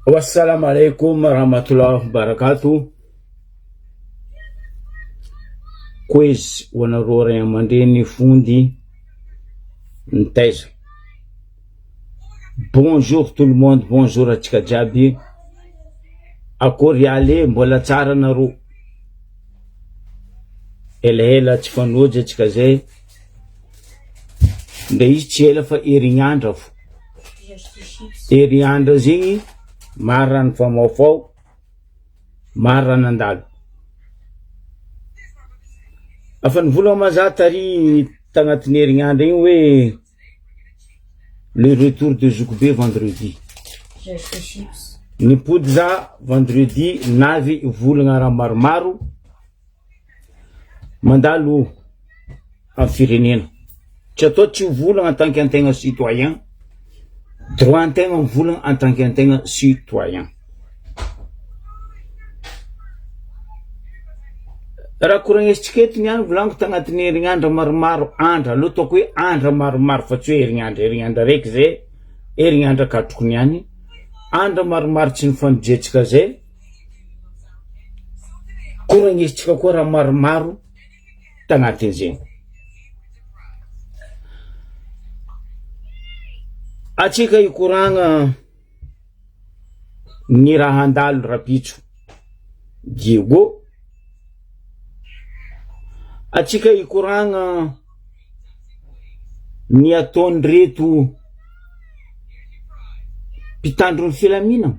Wassalamu alaikum warahmatullahi wabarakatuh. Quiz wanarora ya mandeni fundi ntaiza. Bonjour tout le monde, bonjour atsika jiaby. Akory ale mbola tsara naro. Ela tsy fanoja atsika zay. Nde izy tsy ela fa herignandra fo. Herignandra zegny marany famaofao, marany andalo. Afa nivola maza tary tagnatin'ny herignandra igny hoe le retour de Zoukbe vendredi. Nipody za vendredi navy volagna raha maromaro mandalo amin'ny firenena. Tsy atao tsy volagna en tant qu'antegna citoyen, droit antegna volagna en tant qu'antegna citoyen. Raha koragnesitsika eto niany volaniko tagnatin'ny herignandra maromaro andra, aloha ataoko hoe andra maromaro fa tsy hoe herignandra raiky zay, herignandra katroko niany, andra maromaro tsy nifanojetsika zay, koragnesitsika koa raha maromaro tagnatin'izay. Atsika hikoragna ny raha andalo rapitso Diego. Atsika hikoragna ny ataony reto mpitandro ny filaminana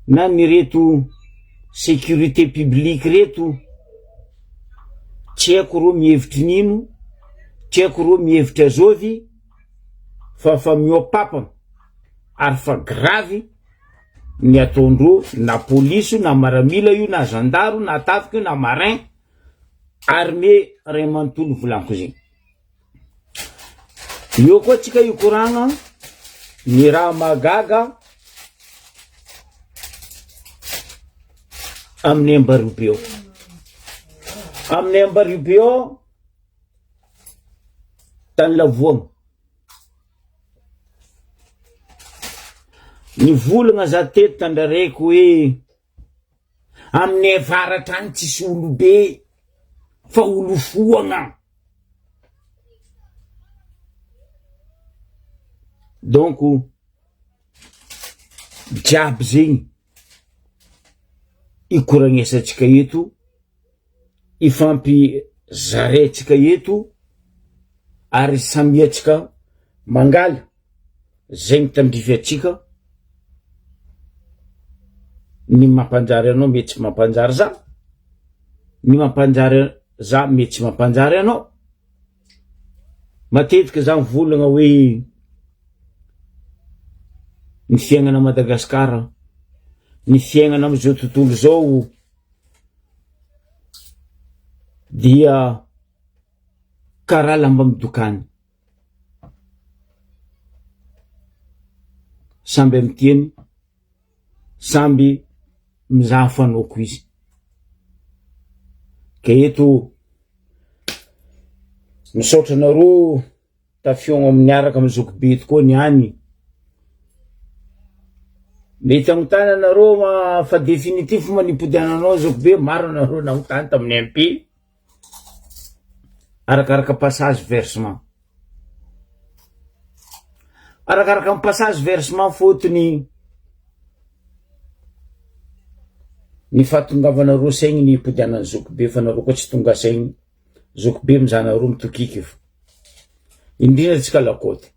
na ny reto sécurité publique reto, tsy haiko ro mihevitry nino, tsy haiko ro mihevitry azovy, fa miopapana ary fa gravy ny ataondro na police na maramila io na zandaro na tafika io na marin armée ray manontolo volaniko zegny. Io koa tsika hikoragna ny raha magaga amin'ny Ambaribeo. Amin'ny Ambaribeo tany Lavoagna. Ny volagna za teto tandraraiko hoe amin'ny avaratra any tsisy olobe fa olo foagna. Donc jiaby zegny ikoragnesantsika eto, ifampizaraitsika eto ary samiatsika mangaly zegny tandrify atsika. Ny mampanjary anao mety tsy mampanjary za, ny mampanjary za mety tsy mampanjary anao. Matetika za mivolagna hoe ny fiaignana Madagasikara, ny fiaignana am'izao tontolo zao dia karaha lamba midokany. Samby am'tiany, samby mizaha fanaoko izy. Ka eto misaotra nareo tafiogno miaraka amin'ny Zoukbe tokoa niany. Mety agnontany anareo fa définitif manipodiananao Zoukbe, maro anareo nagnontany tamin'ny MP. Arakaraka passage versement. Arakaraka amin'ny passage versement fotony ny fahatongavanareo saigny ny ipodianany Zoukbe fa nareo koa tsy tonga saigny Zoukbe mijanareo mitokiky fa. Indrindra tsika lakôty.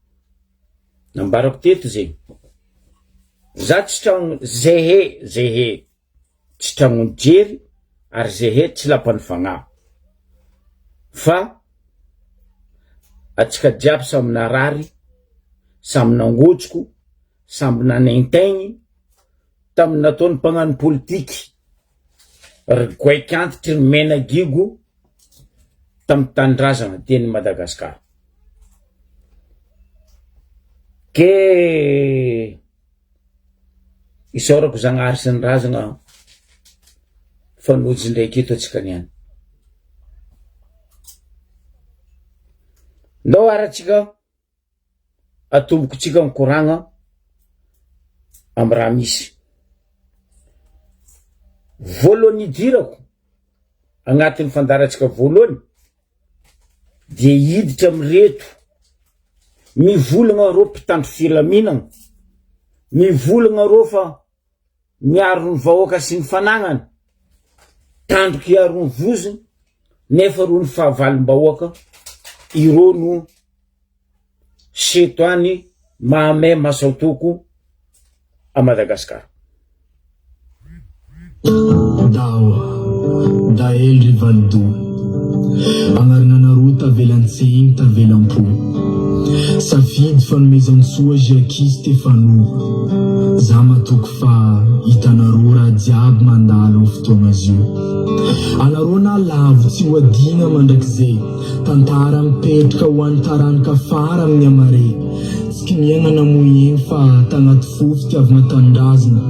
Nambarako teto zegny. Za tsy tragno zehe tsy tragno jery ary zehe tsy lapany fagnahy. Fa atsika jiaby samy narary, samy nangotsoko, samy nanaintaigny tamin'ny nataony mpagnano politiky goaikantitry ny Menagigo tamin'ny tanindrazana teny Madagasikara. Ke isaorako Zagnahary sy ny razana fanojy ndraiky eto atsika niany. Ndao aratsika atomboko tsika mikoragna amy raha misy. Voalohany idirako agnatin'ny fandaratsika voalohany de hiditra amireto mivolagna rô mpitandro filaminagna, mivolagna rô fa miaro ny vahoaka sy ny fanagnana, tandroky iaro ny vozony nefa ro ny fahavalom-bahoaka, irô no seto any Mahamay Masaotoko a Madagasikara. Da Eldry Valdo agnarananareo tavelan-tsaigny tavelam-po safidy fanomezany soa Jackie Stefano za matoky fa hitanareo raha jiaby mandalo amin'ny fotoagna azy io. Anareo na lavo tsy ho adina mandrakizay tantara mipetraka ho an'ny taranaka fara amin'ny amare tsy kiniagna namoyegny fa tagnaty fo fitiavagna tandrazina,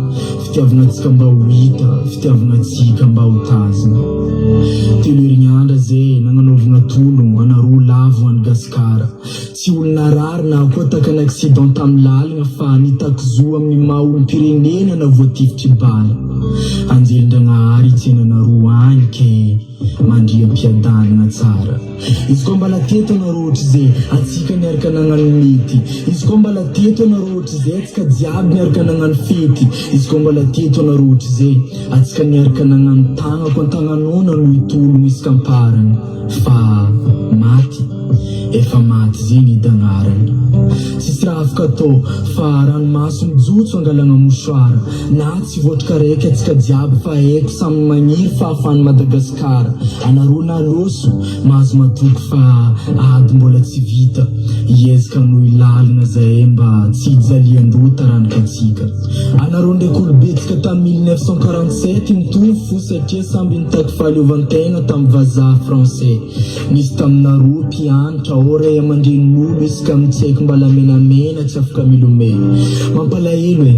fitiavangatsika mba ho hita, fitiavangatsika mba ho tazina. Telo herignandra zay nagnanaovagna tologno anareo lavo any Gasikara, tsy olona rary na koa taka ny accident tamin'ny lalagna fa nitakizo amin'ny maha olom-pirenena na voatifitry bala. Anjelindragnahary itsenanareo any ke mandriam-piadanana tsara. Izy koa mbala teto anareo ohatr'izay atsika niaraka nagnano mety, izy koa mbala teto anareo ohatr'izay atsika jiaby niaraka nagnano fety, izy koa mbala teto anareo ohatr'izay atsika niaraka nagnano tagnako an-tagnanona no hitologno isika amparany fa maty efa maty zegny idagnarany. Sisy raha afaka atao fa ranomaso mijotso angalagna mosoara na tsy voatrika raiky atsika jiaby fa haiko samy magniry fa ahafany Madagasikara. Anareo na loso mahazo matoky fa ady mbola tsy vita iezaka no ilalina zahay mba tsy hijaliandro taranaka atsika. Anareo ndraiky olobetsika tamin'ny 1947 mitovy fo satria samby nitaky fahaleovantegna tamin'ny vazaha français. Nisy taminareo mpianatra ora aman-dren'olo isika mitsaiky mbala menamena tsy afaka milomena. Mampalahelo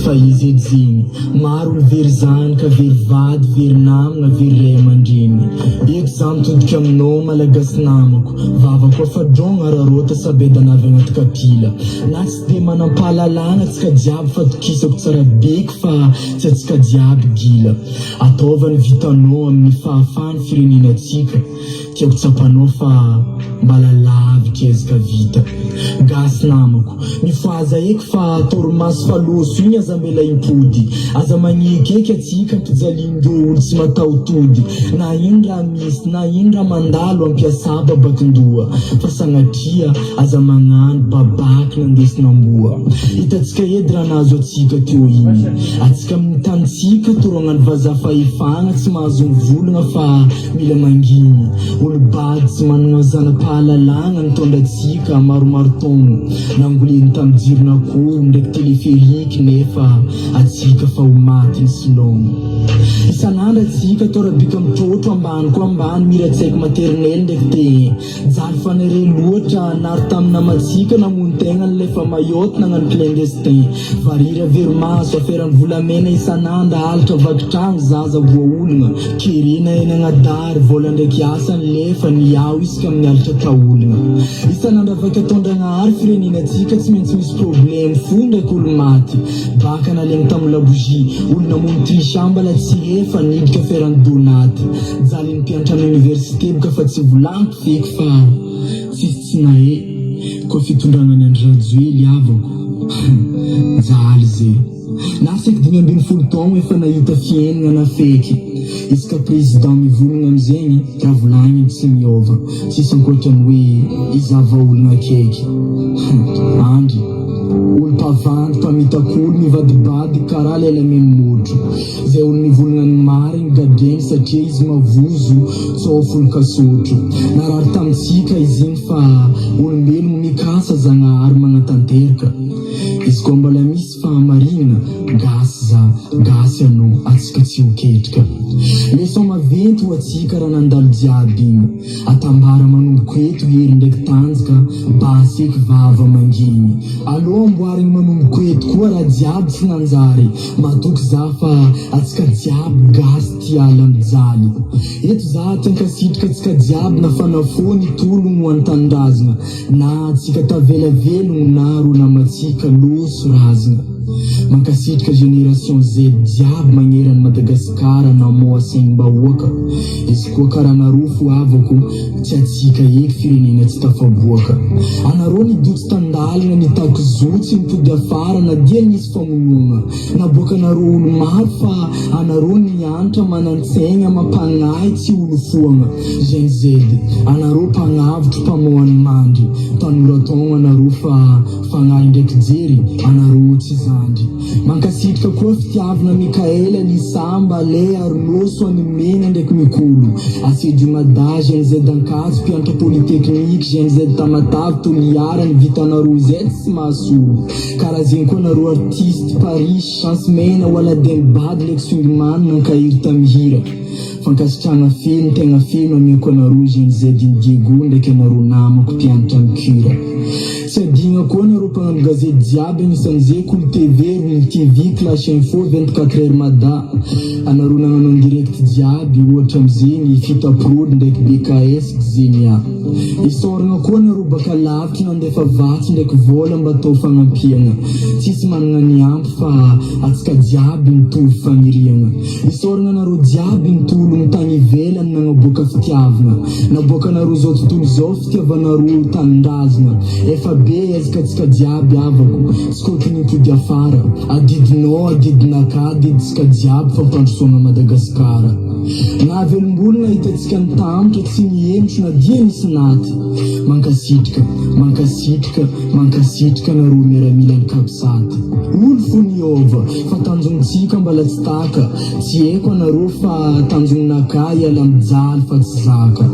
fa izy edy zegny maro olo very zanika, very vady, very namagna, very ray aman-dreny. Eto za mitodika aminao malagasy namako, vava koa fadrogna rarota sabeda navy agnaty kapila. Na tsy de manampahalalana atsika jiaby fa tokisako tsara beky fa tsy atsika jiaby gila. Ataovany vitanao amin'ny fahafany firenenantsika, tiako tsapanao fa mbala lavitra ezaka vita. Gasy namako, mifaza eky fa torimaso faloso igny aza mbela impody, aza magnekeky atsika mpijalindreo olo tsy mataotody. Na ino raha misy, na ino raha mandalo ampiasa babakindoha, fa sagnatria aza magnano babaky nandesinamboa. Hitatsika edy raha nahazo atsika teo igny, atsika amin'ny tanitsika torognany vazaha fahefagna tsy mahazo mivolagna fa mila manginy. Olo bady tsy managna zanam-pahalalagna nitondra atsika maromaro taogno, nangoleny tamin'ny jiron'akoho ndraiky teleferiky nefa atsika fa ho maty ny silogno. Isan'andro atsika torabika mitrotro ambany koa ambany miratsaiko maternel ndraiky tegna jaly fanare loatra nary tamin'ny namatsika namony tegna lefa mayoty nagnano clandestin. Varira veromaso aferany volamena isan'andro alitra vakitragno zaza voaolagna, kerena eny agnadary vola ndraiky asa lefa niao isika amin'ny alitra taolagna. Isan'andro afaka atondragnahary firenenantsika tsy maintsy misy problème fo ndraiky olo maty. Baka nalegny tamin'ny labogie olo namony trishambala tsy efa nidika ferany donaty. Jaly nimpianatra amin'ny université boka fa tsy volaniko feky fa tsisy tsy nahe koa fitondragnany Andradjoely avako. Jaly zay na saiky 2020 taogno efa nahita fiaignana na feky. Isika président mivolagna amizegny raha volagniny tsy miova, sisy ankoatrany hoe izava olona akaiky. Andry olo mpavandy mpamitak'olo mivadibady karaha lela memotro. Zay olo mivolagna ny marigny gadreny satria izy mavozo tsao folo kasotro. Narary tamitsika izy igny fa olombelogno mikasa zagnahary magnatanteraka. Izy koa mbala misy fahamarina gasy za gasy anao atsika tsy ho ketrika leso maventy ho atsika raha nandalo jiaby igny atambara manomboka eto hery ndraiky tanjaka baseky vava manginy aloha amboarigny manomboka eto koa raha jiaby tsy nanjary matoky za fa atsika jiaby gasy ty ala mijaly eto za tiankasitrika atsika jiaby na fanafony tologno ho antandrazana na atsika tavelavelogno na ro namatsika loso razana mankasitrika génération Z jiaby magnerany Madagasikara na moa saigny-bahoaka izy koa karaha narofo avako tsy atsika eky firenena tsy tafaboaka anareo nidotsy tandalina nitaky zotsy nipody afara na dia nisy famonoana naboaka anareo olo maro fa anareo nianatra manantsaigna mampagnahy tsy olo foagna Gen Z anareo mpagnavotro mpamohany mandry tanoratogno anareo fa fagnahy ndraiky jery anareo tsy zandry mankasitrika koa fitiavana Mikaela Lisamba le Arnoso Animena ndraiky Mikolo Asedi Mada Gen Z Ankazo mpianatra polytechnique Gen Z Tamatavy Toliara nivitanareo zay tsy mahasolo karaha zegny koa nareo artiste Paris Chance Mena wala Denbad Lex Swingman nankahiry tamihira fankasitrana feno tegna feno amiako anareo Gen Z Indiego ndraiky anareo namako mpianatra mikira tsy adigna koa nareo mpagnano gazety jiaby anisan'izay Cool TV, Room TV, Clash Info 24 heures Mada anareo nagnano en direct jiaby ohatra amizeny Fita Prod ndraiky BKS Xenia isoragna koa nareo baka lavitry nandefa vatsy ndraiky vola mba atao fagnampiagna tsisy managna ny ampy fa atsika jiaby mitovy fagniriagna isoragna nareo jiaby mitolo tany ivelany nagnaboaka fitiavana naboaka nareo zao tontolo zao fitiavanareo tanindrazana efa be ezaka atsika jiaby avako tsy koky nipody afara adidinao adidinaka adiditsika jiaby fampandrosoana Madagasikara na velombolona hitatsika nitamitra tsy mihemitro na dia nisy naty mankasitrika nareo miaramila ny kabsaty olo fo niova fa tanjonitsika mbala tsy taka tsy eko anareo fa tanjonanaka iala mijaly fa tsy zaka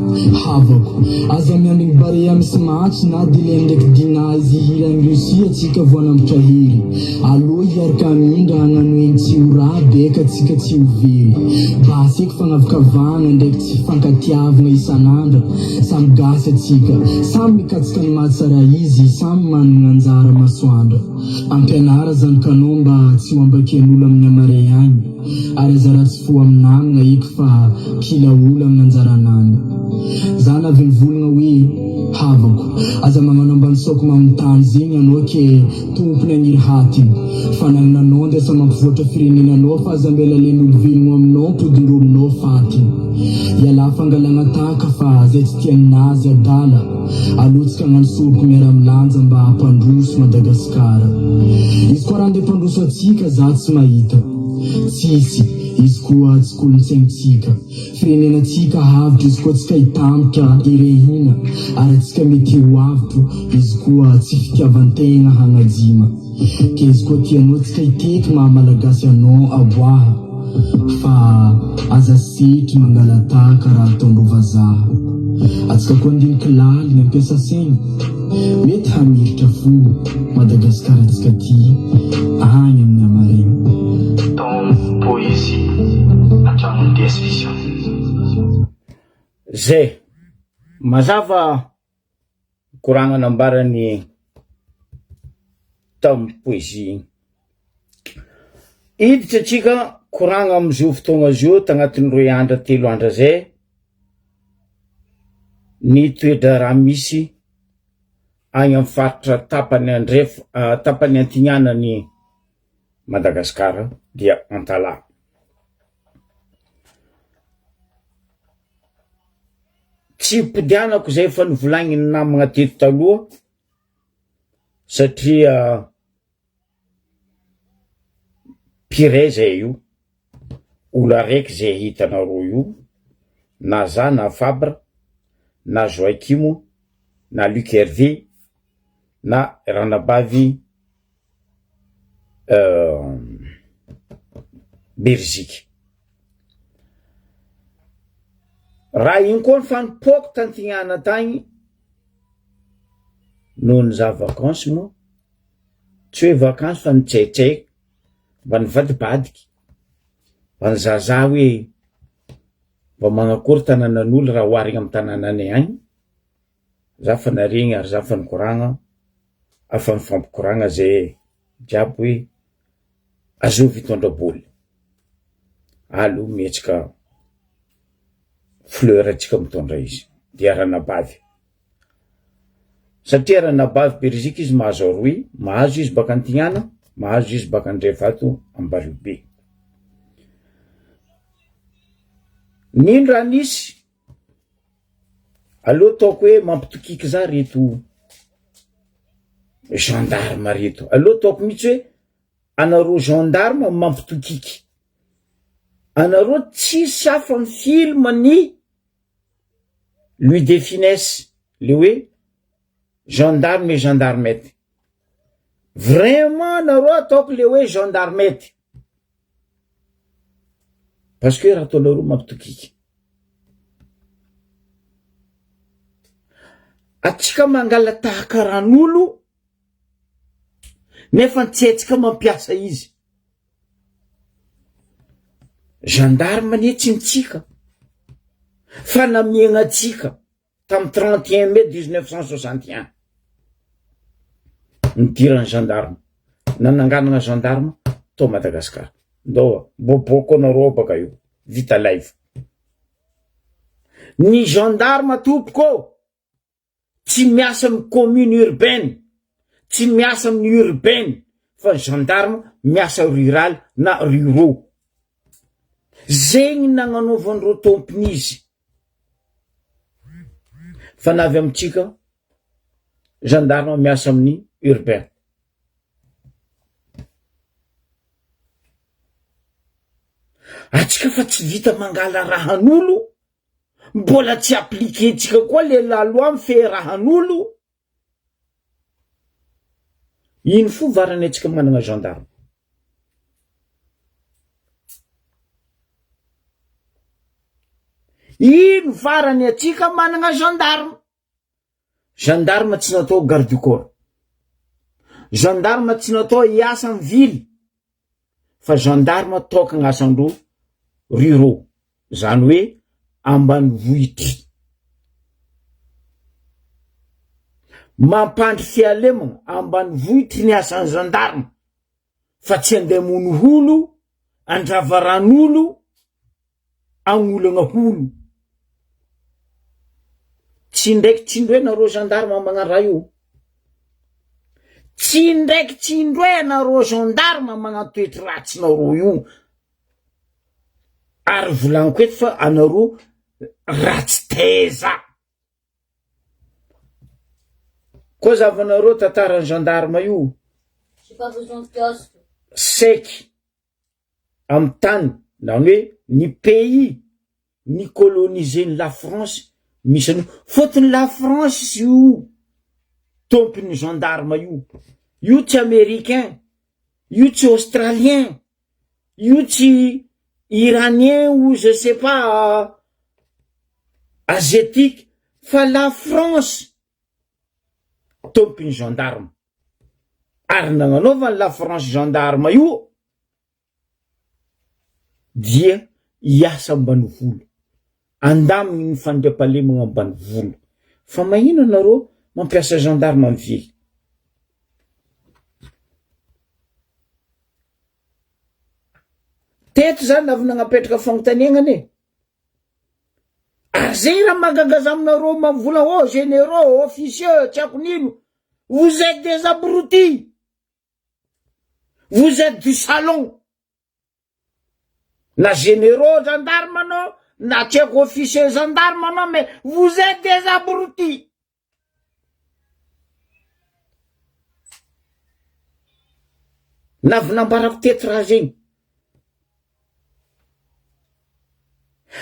havako aza miambigny barea misy matsy na dile ndraiky dinazy hirany Rusia atsika voanambotra hery aloha hiaraka amindra hagnano eny tsy ho raha beka atsika tsy ho very baseky fagnavokavagna ndraiky tsy fankatiavagna isanandra samy gasy atsika samy mikatsika ny mahatsara izy samy manana anjara masoandra ampianara zanakanao mba tsy ho ambaken'olo amin'ny amare agny ary azaratsy fo aminamina eky fa kila olo amin'ny anjaranany za navenvolagna hoe havako aza magnano ambany soko mamitany zegny anao ke tompony agniry hatiny fa nagnanao ndesa mampivoatra firenenanao fa aza mbela len'olo velogno aminao podindro aminao fatiny iala fangalagna taka fa zay tsy tianinazy adala alotsika agnano soroko miara-milanja mba hampandroso Madagasikara izy koa raha nde mpandroso atsika za tsy mahita tsisy izy koa tsy kolontsaintsika firenenatsika havitra izy koa tsika hitamitra irehina ary atsika mety ho avitro izy koa tsy fitiavantegna hagnajima ke izy koa tianao tsika hiteky maha malagasy anao aboaha fa aza setry mangalataka raha ataondro vazaha atsika koa andiniky laligny ampiasa saigny mety hamiritra fo Madagasikara atsika ty agny amin'ny amaregny poésie atrano DS Vision zay mazava koragna nambarany tamin'ny poésie iditra atsika koragna amizio fotoagna zio tagnatin'ny 2 andra 3 andra zay ny toedra raha misy agny amin'ny faritra tapany antignanany Madagasikara dia Antala tsy podianako zay fa nivolagny namagna teto taloha satria pire zay io olo araiky zay hitanareo io na za na Fabre na Joakimo na Luc Hervé na Ranabavy Belgique raha igny koa nifanompoako tantignana tagny noho ny za vakansy moa tsy hoe vakansy fa nitsaitsaika mba nivadibadiky Zaza hoe mba magnakory tanànan'olo raha oharigna amin'ny tanànanay agny. Za fa naregny ary za fa nikoragna, afa mifampikoragna zay jiaby hoe azovy hitondraboly. Alo mihetsika fleur atsika mitondra izy. Dia ranabavy. Satria ranabavy Belgique izy mahazo aroy, mahazo izy baka Antignana, mahazo izy baka Andriavato Ambalobe. Nino raha nisy? Aloha taoko hoe mampitokiky za reto gendarme reto. Aloha taoko mihitsy hoe anareo gendarme mampitokiky. Anareo tsisy hafa amin'ny film ny Louis de Funès, le hoe gendarme et gendarmette. Vraiment anareo ataoko le hoe gendarmette. Parce que raha ataonareo mampitokiky. Atsika mangala tahaka ran'olo nefa tsy atsika mampiasa izy. Gendarme nie tsy mitsika fa namiegna atsika tamin'ny 31 mai 1961. Nidirany gendarme, nananganana gendarme tao Madagasikara. Ndao boboko anareo baka io, vita live. Ny gendarme tompoko tsy miasa amin'ny commune urbaine, tsy miasa amin'ny urbaine, fa gendarme miasa rural na ruraux. Zegny nagnanaovan'ireo tomponizy. Fa navy amintsika gendarme miasa amin'ny urbain. Atsika fa tsy vita mangala rahan'olo, mbola tsy appliquentsika koa le laloa mifehy rahan'olo. Ino fo varany atsika manana gendarme? Ino varany atsika manana gendarme? Gendarme tsy natao garde du corps. Gendarme tsy natao hiasa amin'ny ville. Fa gendarme toka gn'asandreo ruraux. Zany hoe ambanivohitry. Mampandry fialemana ambanivohitry ny asan'ny gendarme. Fa tsy andemono olo, andravaran'olo, agnolagna olo. Tsy ndraiky tsindroe nareo gendarme magnano raha io. Tsy ndraiky tsindroe nareo gendarme magnano toetry ratsy nareo io. Ary volaniko eto fa anareo ratsy teza. Koa zavanareo tantaran'ny gendarme io. Seky amin'ny tany, na hoe ny pays ny colonisé la France misy anio. Fotony la France io tompony gendarme io. Io tsy américain, io tsy australien, io tsy iranien ou je sais pas asiatique, fa la France tompony gendarme. Ary nagnanaovany la France gendarme io dia hiasa ambanivolo, andaminy ny fandriampahalemana ambanivolo. Fa magnino anareo mampiasa gendarme amin'ny ville? Teto zany avy nagnapetraka fagnontaniagnany. Ary zay raha magagaza aminareo mavola oh généraux, officieux, tsy ako nino. Vous êtes des abrutis. Vous êtes du salon. Na généraux gendarme anao, na tsy ako officier gendarme anao, mais vous êtes des abrutis. Navy nambarako teto raha zegny.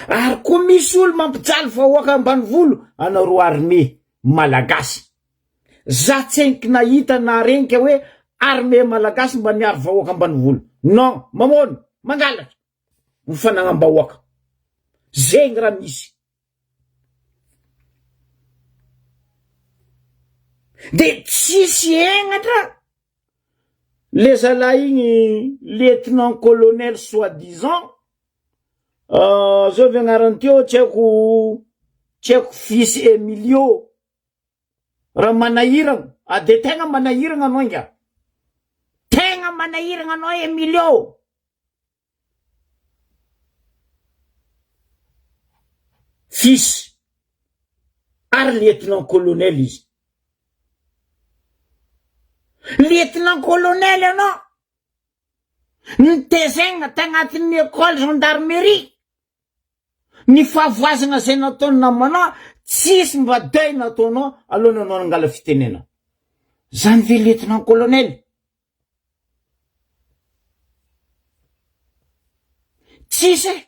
Ary koa misy olo mampijaly vahoaka ambanivolo, anareo armée malagasy. Za tsy enky nahita na renika hoe armée malagasy mba niary vahoaka ambanivolo. Non, mamono, mangalatra mifanagna-bahoaka. Zegny raha misy. De tsisy egnatra le zalahy igny lieutenant colonel soi-disant zao viagnarany teo tsy haiko fils Emilio raha manahiragna de tegna manahiragna anao inga, tegna manahiragna anao Emilio. Fils ary lieutenant colonel izy, lieutenant colonel anao nitezegna tagnatin'ny école gendarmerie, ny fahavoazana zay nataony namanao tsisy mba deuil nataonao alohany anao nangala fitenena. Zany ve lieutenant colonel? Tsisy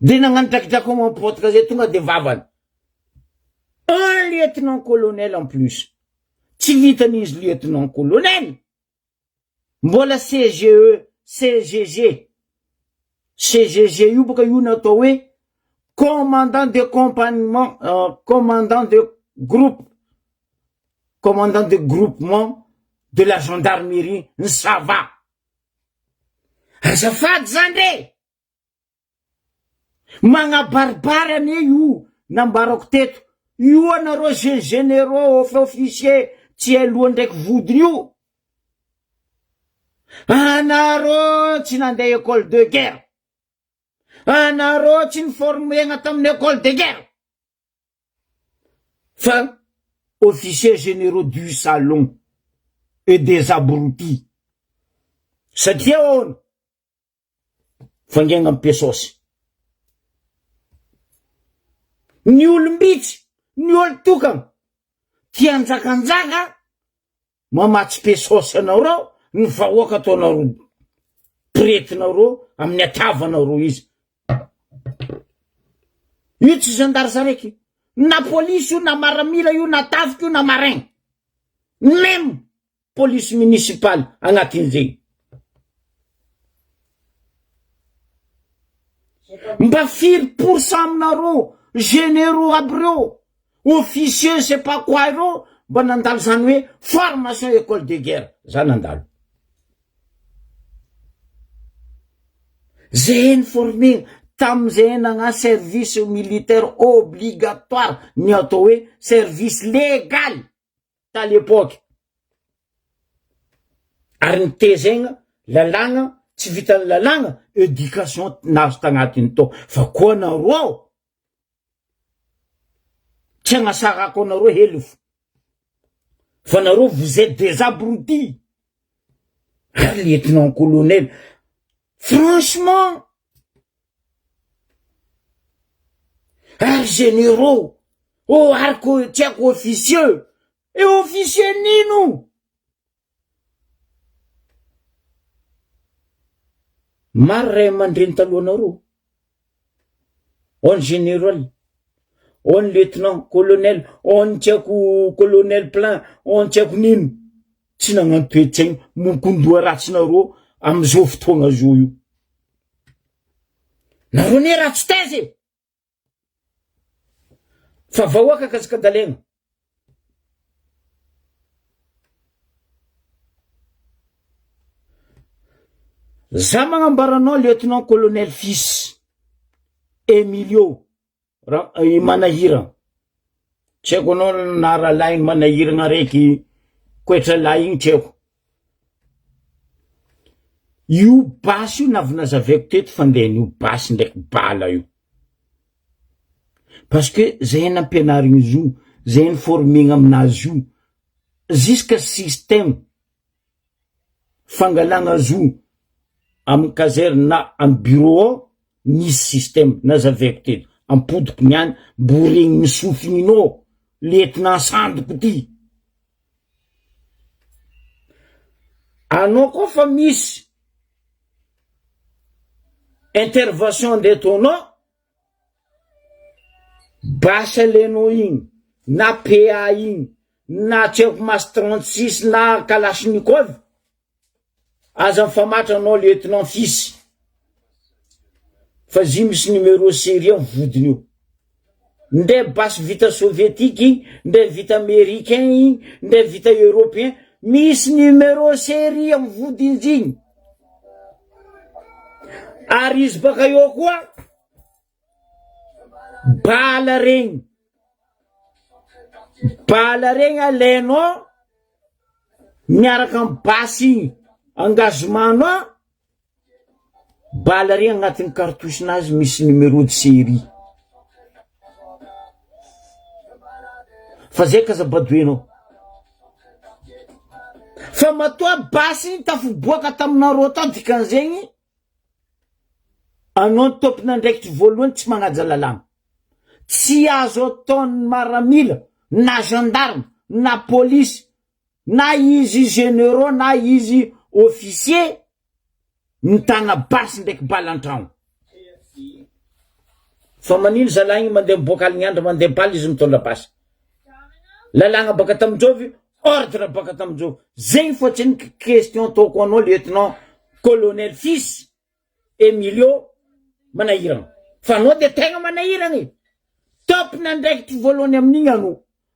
de nagnano drakidraky mampotika zay tonga de vavany. Un lieutenant colonel en plus, tsy vitan'izy lieutenant colonel, mbola CGE, CGG io baka io natao hoe commandant de compagnement, commandant de groupement de la gendarmerie Nsava. Azafady zany re, magnabaribary ane io nambarako teto, io anareo généraux officier tsy aloha ndraiky vodiny io, anareo tsy nandeha école de guerre, anareo tsy niformegna tamin'ny école de guerre, fa officiers généraux du salon et des abrutis. Satria ono fangegna pesosy, ny olombitsy, ny olo tokana tianjakanjaka mamatsy pesosy anareo, ny vahoaka ataonareo pretinareo amin'ny atavanareo izy. Io tsy zandary saraiky, na polisy io, na maramila io, na tafika io, na marin, même police municipale agnatin'izay. Mba 4% aminareo généraux aby reo, officier c'est pas quoi reo, mba nandalo zany hoe formation école de guerre, zany nandalo. Zay formé tamizay nagna service militaire obligatoire, ny atao hoe service légal ta l'époque. Ary nitezegna lalagna, tsy vitan'ny lalagna, éducation nazo tagnatiny tao, fa koa nareo tsy agnasarako anareo helifo, fa nareo vous êtes des abrutis. Ary lieutenant colonel, franchement, ary généraux, ary tiako officieux, et officier nino? Maro ray aman-dreny talohanareo, on général, on lieutenant colonel, on tiako colonel plein, on tiako nino, tsy nagnano toetsaigny mokondoa ratsinareo amizao fotoagna zao io. Nareo ne ratsy teze, fa vahoaka kasikadalegna. Za magnambaranao lieutenant colonel fils Emilio manahiragna, tsy haiko anao na rahalahy manahiragna raiky koetra lahy igny tsy haiko. Io basy io navinazaveko teto fandehany io basy ndraiky bala io, parce que zay nampianarigny izy io, zay niformegna aminazy io, jusqu'à système fangalagna zo amin'ny caserne na amin'ny bureau ao, nisy système nazaveko teto, ampodiko niany boregny misofininao lieutenant sandoko ty. Anao koa fa misy intervention ndetonao, basy alenao igny, na PA igny, na tseoko mas 36 na Kalashnikov, aza mifamatra anao lieutenant fils, fa zy misy numéro série amin'ny vodiny io. Nde basy vita soviétique, nde vita américain, nde vita européen, misy numéro série amin'ny vodiny zigny. Ary izy baka eo koa bala regny alainao miaraka amin'ny basy engagement-nao, bala regny agnatin'ny cartouche-nazy misy numéro de série. Fa zay kazabadoenao. Fa matoa basy tafiboaka taminareo tao dikan'izegny anao tompona ndraikitry voalohany tsy magnaja lalàna. Tsy azo ataon'ny maramila na gendarme na police na izy généraux na izy officier mitana basy ndraiky bala an-tragno. Fa manino zalahy mandeha miboaka Alignandra mandeha bala izy mitondra basy. Lalàna baka tamindreo ordre baka tamindreo. Zegny fotsiny question ataoko anao lieutenant colonel fils Emilio manahirana. Fa anao de tegna manahirana tompona ndraikitry voalohany amin'igny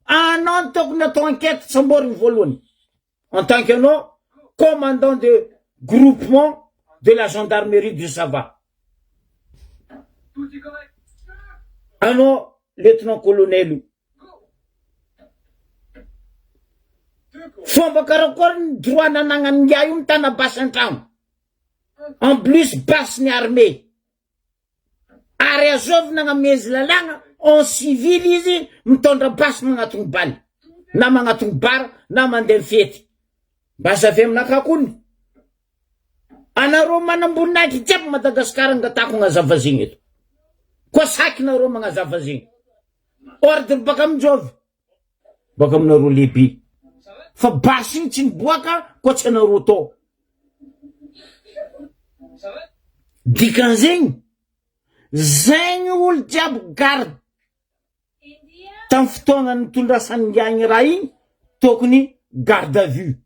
anao tokony atao enquête samborigny voalohany en tant que anao commandant de groupement de la gendarmerie du Sava. Anao lieutenant colonel fomba karakory droit nananany ngia io mitana basy an-tragno. En plus basy ny armée ary azovina agnamezy lalàna en civil izy mitondra basy magnatony baly na magnatony bara na mandeha fety. Basa avy aminaka kony anareo manamboninahitry jiaby Madagasikara ngatako agnazava zegny eto. Koa sakinareo magnazava zegny. Ordre baka aminjovy baka aminareo lehibe. Fa basy igny tsy niboaka koa tsy anareo tao. Dikan'izegny zegny olo jiaby garde tamin'ny fotoana nitondrasany ngiagny raha igny tokony garde à vue.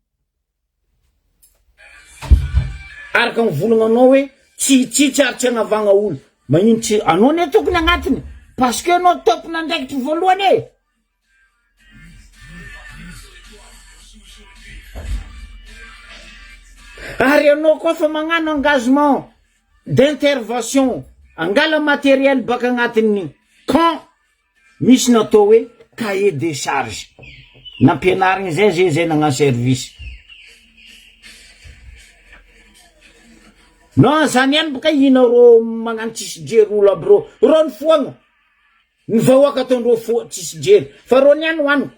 Araka mivolagna anao hoe tsy aritry agnavagna olo. Magnino tsy anao ne tokony agnatiny parce que anao tompona ndraikitry voalohany ary anao koa fa magnano engagement d'intervention angala matériel baka agnatiny camp misy natao hoe cahier de charge nampianarigny zay nagnano service. Non zany ihany baka inareo magnano tsisy jery olo aby ro ny foagna ny vahoaka ataondreo fo tsisy jery fa ro niany hoaniko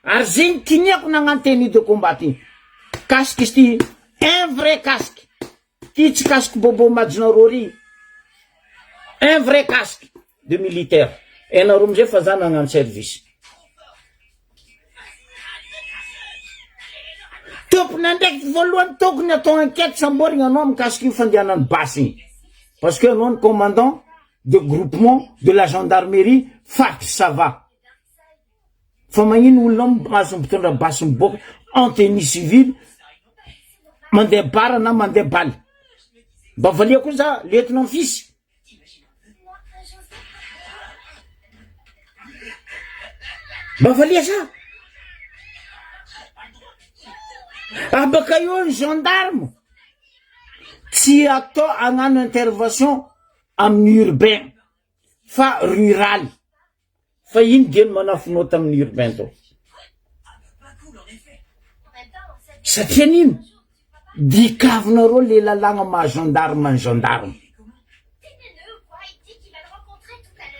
ary zegny kiniako nagnano tenue de combat igny casque izy ty un vrai casque ty tsy casque bobo majinareo ry un vrai casque de militaire enareo amizay fa za nagnano service. Tompona ndraiky voalohany tokony atao enquête samborigna anao mikasiky io fandehanany basy igny parce que anao ny commandant de groupement de la gendarmerie FARC Sava. Fa magnino olonao mahazo mitondra basy miboaka en tenue civile mandeha bara na mandeha baly. Mba valia koa za lieutenant fils. Mba valia sa baka eo ny gendarme tsy atao agnano intervention amin'ny urbain fa rural. Fa ino dia ny manafinao tamin'ny urbain tao satria nino dikavinareo le lalàna maha gendarme ny gendarme.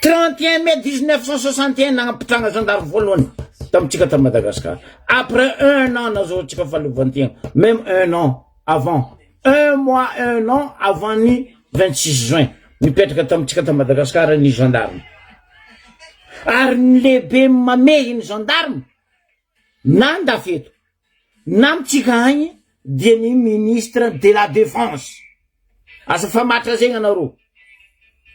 31 mai 1961 nagnapitranga gendarme voalohany tamitsika ta Madagascar. Après 1 an nazahoantsika fahaleovantegna, même 1 an avant, 1 mois 1 an avant ny 26 juin nipetraka tamitsika ta Madagascar ny gendarme. Ary ny lehibe mamehy ny gendarme na ndafeto na mitsika agny dia ny ministre de la défense. Asa famatra zegny anareo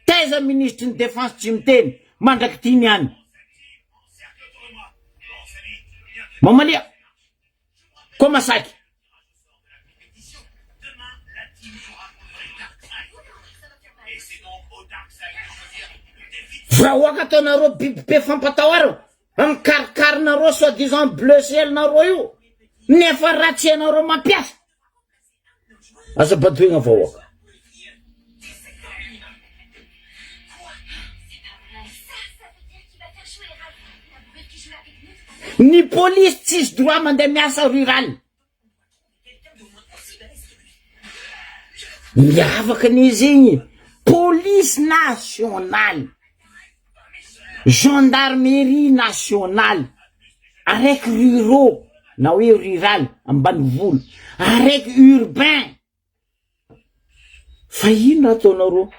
taiza ministre ny défense tsy miteny mandraky ty niany mamalia koa masaky vahoaka ataonareo biby be fampatahoara amikarikarinareo soi disant bleu ciel nareo io nefa ratsy anareo mampiasa asa badoigna vahoaka Ny police tsisy droit mandeha miasa rural. Miavaka n'izy igny. Police nationale, gendarmerie nationale, araiky ruraux na hoe rural ambanivolo, araiky urbain. Fa ino ataonareo?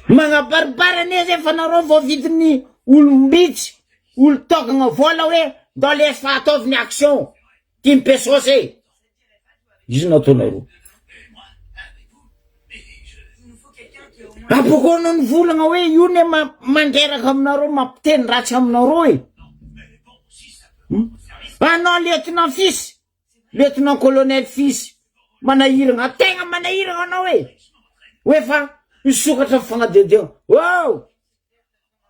Magnabaribara n'izy efa nareo vao vidiny olombitsy, olo tokagna vola hoe ndao lefa ataovy action 10 pesos e. Izy nataonareo. Abokoana ny volagna hoe io ne mandreraka aminareo mampiteny ratsy aminareo e. Anao lieutenant colonel fils manahiragna, tegna manahiragna anao e. Hoe fa misokatra fagnadediagna. Wow!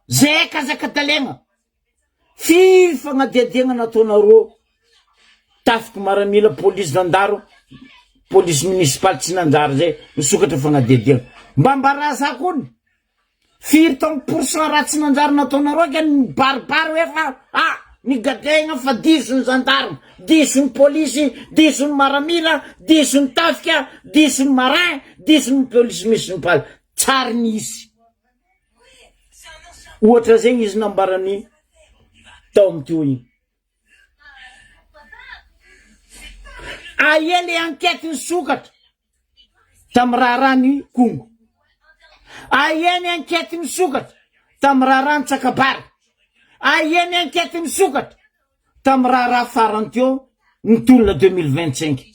Zay kazaka talegna. Firy fagnadediagna nataonareo. Tafiky maramila police nandaro, police municipal tsy nanjary zay, misokatra fagnadediagna. Mbambaraza kony. 40% ratsy nanjary nataonareo ka ny baribary hoe fa ny gadegna fa diso ny gendarme, diso ny police, diso ny maramila, diso ny tafika, diso ny marin, diso ny police municipal. Tsary nisy. Ohatra zegny izy nambarany tao amtio igny. Aia le enquête nisokatra tamy raharany Kongo. Aia ny enquête nisokatra tamy raharany Tsakabary. Aia ny enquête nisokatra tamy raharaha farany teo ny tolona 2025.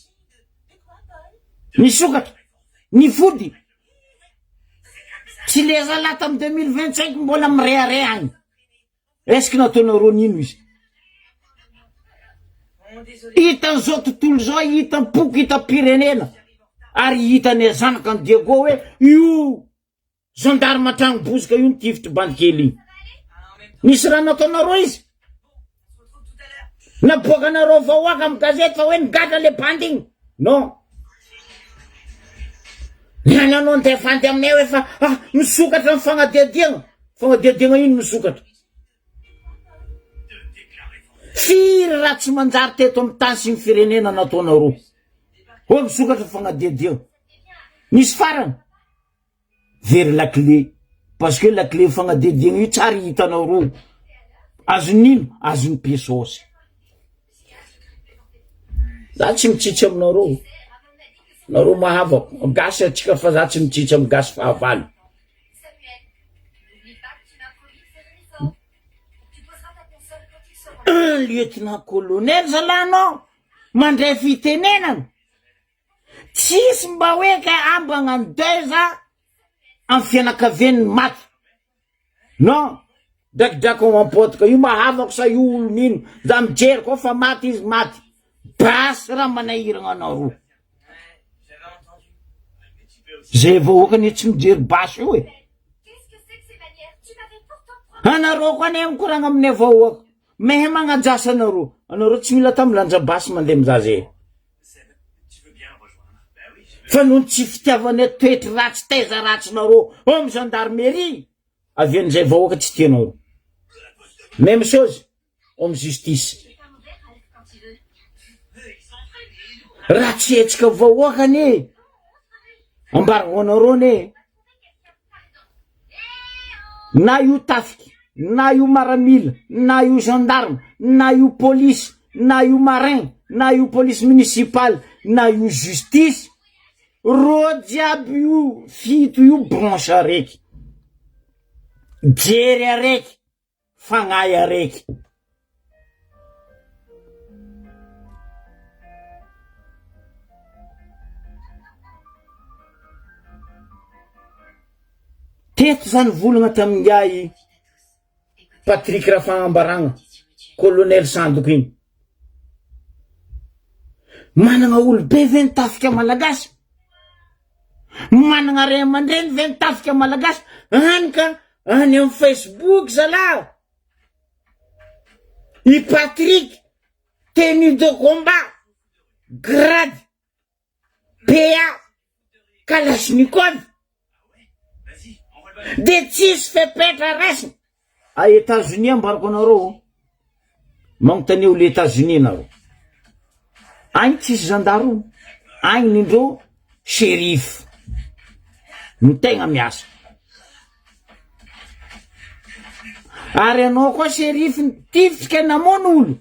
Nisokatra, nifody. Tsy le zala tamy 2025 mbola mireare agny. Est-ce que nataonareo nino izy? Hitan zao tontolo zao, hitan poky, hitan pirenena. Ary hitan zanaka ny Diego hoe io gendarme tragno bozaka io nitifitry bandikely. Nisy raha nataonareo izy? Naboakanareo vahoaka amy gazety fa hoe nigatra le bandy igny? Non. Nanao ndefandy aminay hoe fa misokatra ny fagnadediagna. Fagnadediagna ino misokatra? Firy raha tsy manjary teto amy tany sy ny firenena nataonareo. Hoe misokatra fagnadediagna. Nisy farany. Very la clé. Parce que la clé fagnadediagna io tsary hitanareo. Azon'ino? Azon'ny pesosy. Za tsy mitsitsy aminareo. Nareo mahavako. Gasy atsika fa za tsy mitsitsy amy gasy fahavalo. Lieutenant colonel zalanao mandray fitenenana. Tsisy mba hoe ka ambagna ny deza amy fianakavian'ny maty. Non, drakidraky mampotika io mahavako sa io olo nino. Za mijery koa fa maty izy maty. Basy raha manahiragna anareo. Zay vahoakany tsy mijery basy io e. Anareo koa ne mikoragna aminay vahoaka. Mehe magnajasa anareo. Anareo tsy mila tamy lanja basy mandeha mizaze. Fa noho tsy fitiavane toetry ratsy taiza ratsy nareo amy gendarmerie. Avian'izay vahoaka tsy tianareo. Même chose amy justice. Raha tsy etsika vahoaka ne. Ambarako anareo ne. Na io tafiky, na io maramila, na io gendarme, na io police, na io marin, na io police municipale, na io justice. Ro jiaby io fito io branche araiky. Jery araiky. Fagnahy araiky. Teto zany volagna tamin'ay Patrick Rafahambaragna, colonel Sandoko igny. Managna olo be veny tafika malagasy. Managna ray aman-dreny veny tafika malagasy. Any ka any amy Facebook zala. I Patrick tenue de combat grade PA Kalashnikov. De tsisy fepetra rasiny. a États-Unis ambarako anareo magnontany olo États-Unis anareo agny tsisy zandaro agny nindreo shérif ny tegna miasa ary anao koa shérif nitifitsika namono olo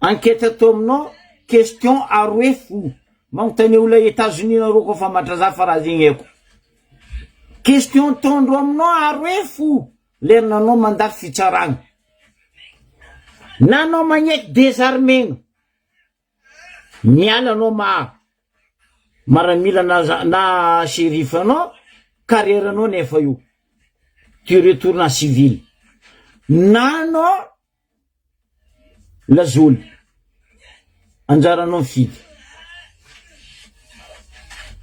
enquête atao aminao question aroe fo magnontany olo États-Unis nareo koa fa matraza fa raha zegny haiko question tondro aminao aroe fo lerina anao mandafy fitsaragna na anao magneky désarmegna miala anao maramila na shérif anao carrière anao nefa io tu retournes en civil na anao lazoly anjaranao mifidy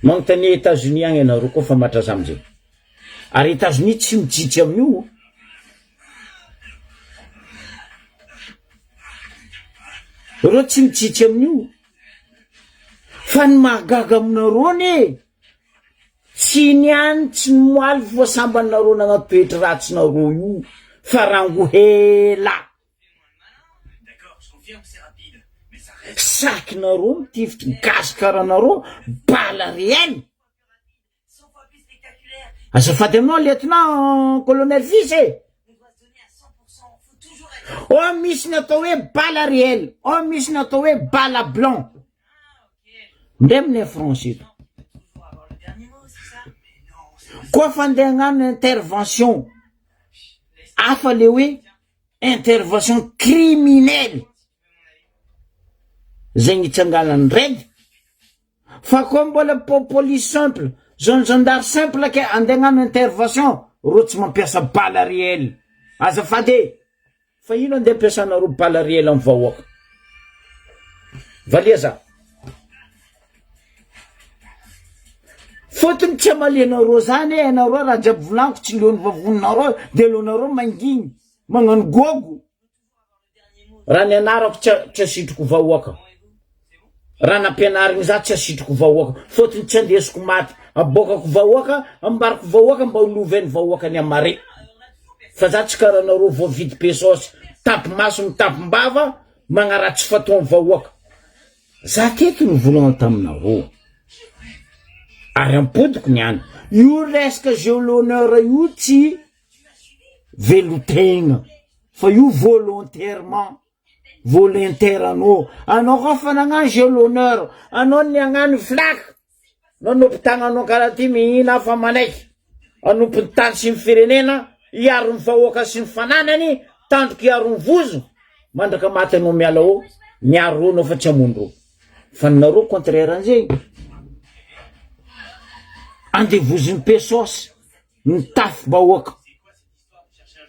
magnontany États-Unis agny anareo koa fa matraza amizay ary États-Unis tsy mitsitsy amin'io reo tsy mitsitsy amin'io fa ny mahagaga aminareo ne tsy niany tsy moaly voasambanareo nagnatoetry ratsinareo io fa rango hela sakinareo mitifitry gasy karanareo bala réel azafady aminao lieutenant colonel fils o misy ny atao hoe bala réel o misy ny atao hoe bala blanc ndre amin'ny français koa fa andeha hagnano intervention hafa le hoe intervention criminelle zegny itsanganany redy fa koa mbola police simple gendarme simple ke andeha hagnano intervention ro tsy mampiasa bala réel azafady fa ino andeha ampiasanareo bala réel amin'ny vahoaka valia za fotony tsy amalianareo zany anareo raha jiaby volaniko tsy leon'ny vavononareo de leonareo mangigny magnano gogo raha ny anarako tsy asitriko vahoaka raha nampianarigny za tsy asitriko vahoaka fotony tsy andesiko maty abokako vahoaka ambarako vahoaka mba holoveny vahoaka ny amare fa za tsy karanareo voavidy pesosy tapy maso mitapy-mbava magnaratsy fatao vahoaka za teto ny volagna taminareo ary ampodiko niany io resaka jeu l'honneur io tsy velotegna fa io volontairement volontaire anao koa fa nagnano jeu l'honneur anao ny agnano flak nanompo tagnanao karaha ty mihina fa manaiky anompo ny tany sy ny firenena iaro ny vahoaka sy ny fananany tandroky iaro ny vozo mandraka maty anao miala o miaro ro anao fa tsy amondro fa nareo contraire an'izay andevoziny pesosy ny tafy vahoaka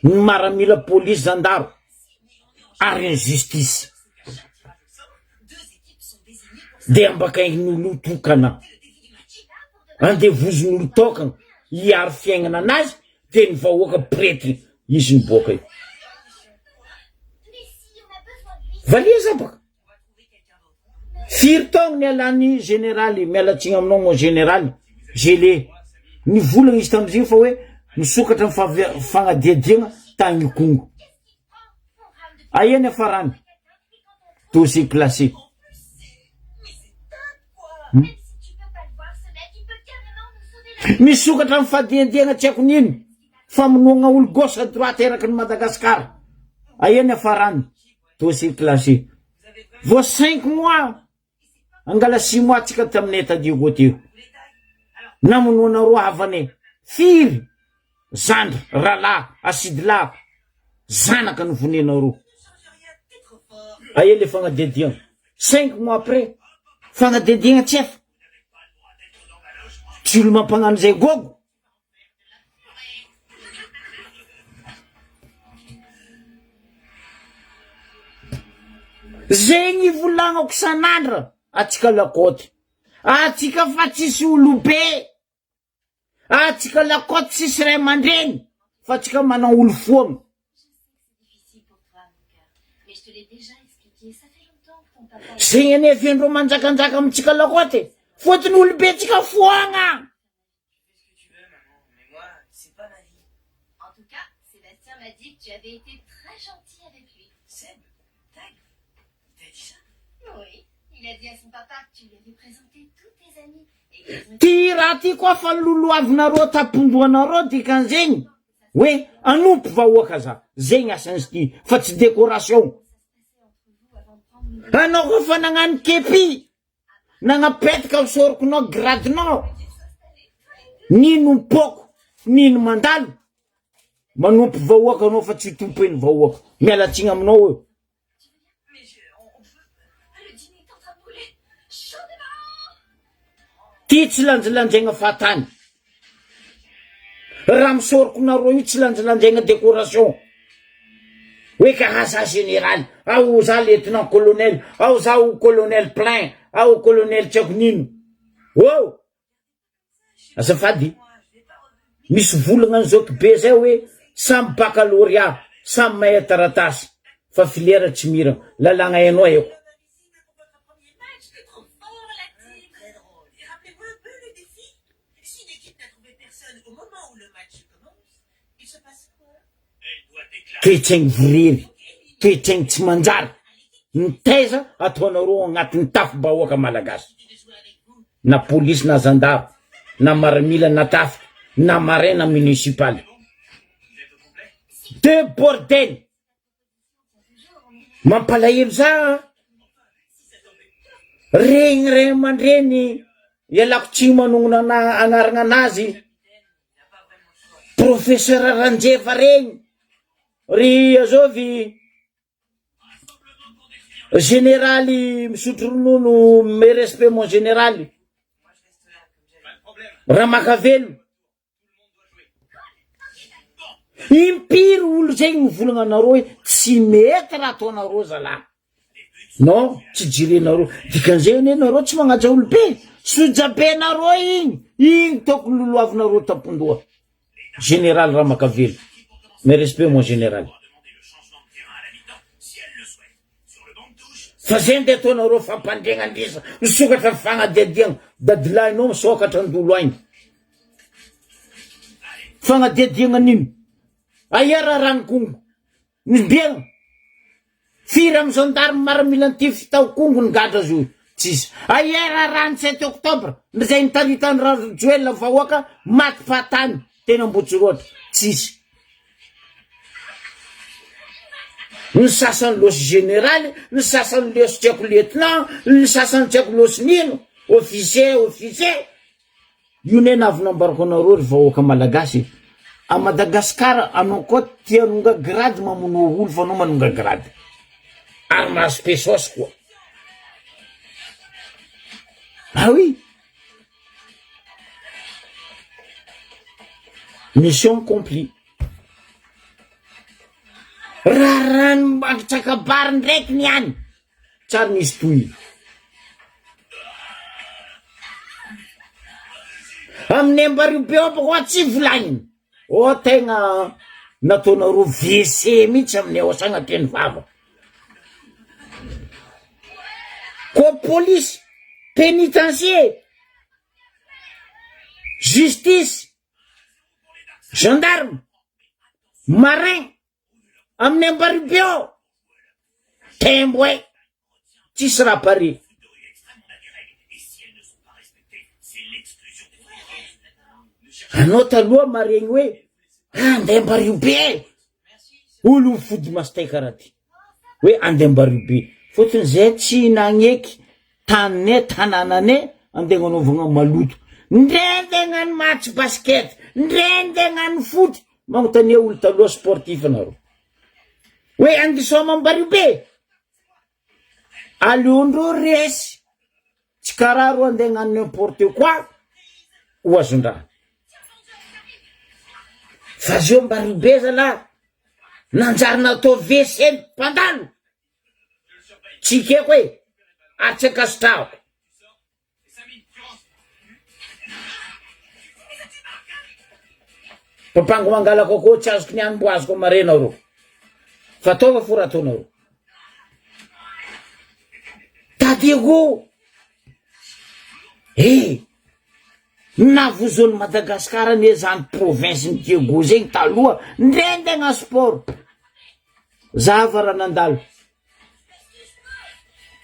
ny maramila police zandaro ary ny justice de ambakain'olo tokana andevozin'olo tokana iaro fiaignana anazy de ny vahoaka pretry izy ny boaka io valia zabaka firy taogno ny alany généraly mialatsigny aminao mo généraly gelé ny volagna izy tamiziny fa hoe misokatra ny fagnadiadiagna tagny kongo ahiany afarany dossier classé misokatra ny fadiadiagna tsy haiko nino famonoagna olo gauche à droite eraky ny Madagasikara ahiany afarany dossier classé vo 5 mois angala 6 mois tsika taminay tadio goteo namonoanareo havane firy zandra rala asidila zanaka ny vonenareo aia le fagnadediagna 5 mois après fagnadediagna tsy efa tsy olo mampagnano zay gogo zegny volagnako sanandra atsika lakoty atsika fa tsisy olobe atsika lakoty tsisy ray aman-dreny fa atsika manao olo foagna zegny ane fiandreo manjakanjaka amitsika lakoty fotony olobe tsika foagna m'a dit que tu avais été très gentil avec lui. Seb, Tag, t'as dit ça? Oui, il a dit à son papa que tu lui avais présenté tous tes amis. Et qu'ils ont été ty raha ty koa fa loloavinareo tapondoanareo dikan'zegny hoe anompy vahoaka za zegny asan'izy ty fa tsy décoration anao koa fa nagnano kepi nagnapetraka ao sorokonao gradinao nino mipoko nino mandalo manompy vahoaka anao fa tsy tompeny vahoaka mialatsigny aminao eo. Mais on peut... Le dîner est en train de brûler. Chaudement! Ty tsy lanjalanjaigna fatany raha misorokonareo io tsy lanjalanjaigna décoration hoe ka asa général ao za lieutenant colonel ao za o colonel plein ao colonel tsy ako nino o azafady misy volagna an'izao be zay hoe samy baccalauréat samy mahay taratasy fa filière tsy mira lalagna hainao haiko. Votre premier match, t'es trop fort, la team. Très drôle. Et rappelez-moi un peu le défi. Si une équipe n'a trouvé personne au moment où le match commence, il se passe quoi? Elle doit déclarer. Toetraigny virery toetraigny tsy manjary ny taiza ataonareo agnatin'ny tafo-bahoaka malagasy na polisy na zandaro na maramila na tafo na marin na municipal de bordel mampalahelo za regny ray aman-dreny ialako tsy manognona anaragna anazy professeur Ranjeva regny ry azovy généraly misotro ronono me respect mon généraly raha makavelo impiry olo zegny mivolagna anareo hoe tsy mety raha ataonareo zalahy non tsy jirenareo dikan'zegny nareo tsy magnaja olo be sojabe nareo igny tokony loloavinareo tampondoha général raha makavelo me respect mon général fa zay nde ataonareo fampandregna andrisa misokatra fagnadediagna dadilahinao misokatra andolo ainy fagnadediagna nino aiara ranokongo nibiagna firy amy gendarme maramila anty fitao kongo ny gadra zo tsisy aiara rano 7 octobre zay nitaritany raha joel vahoaka maty fatany tena Ambotsiroatra tsisy ny sasany losy général ny sasany losy tiako lieutenant ny sasany tiako losy nino officier io ne navinambarako anareo ry vahoaka malagasy a Madagasikara anao koa tia anonga grade mamono olo fa anao manonga grade ary mahazo pesosy koa ah oui mission accomplie raha rano mbakitrakabariny ndraiky ny any tsary nisy toy amin'ny Ambaribe boko tsy volagniny o tegna nataonareo WC mihitsy amin'ny ao sagnateny vava ko police pénitentiaire justice gendarme marin amin'ny Ambaribe tembo tsisy raha pare anao taloha maregny hoe andeha Ambaribe olo mifody masitay karaha ty hoe andeha Ambaribe fotony zay tsy nagneky taninay tanànanay andeha gnanaovagna maloto ndre gnano match basket ndre gnano foot magnontania olo taloha sportif anaro hoe andisoma Ambaribe aleondreo resy tsy karaha ro andeha gnano n'importe quoi ho azondraha fa zio Ambaribe zalahy nanjary natao WC mpandalo tsy keko hoe atsakasitrahako papango mangalako akô tsy azoko niany mbo azoko marena ro fa taova fo raha ataonareo tadiego Navo zone Madagasikara ne zany province ny Diego zegny taloha ndrendagna sport. Zava raha nandalo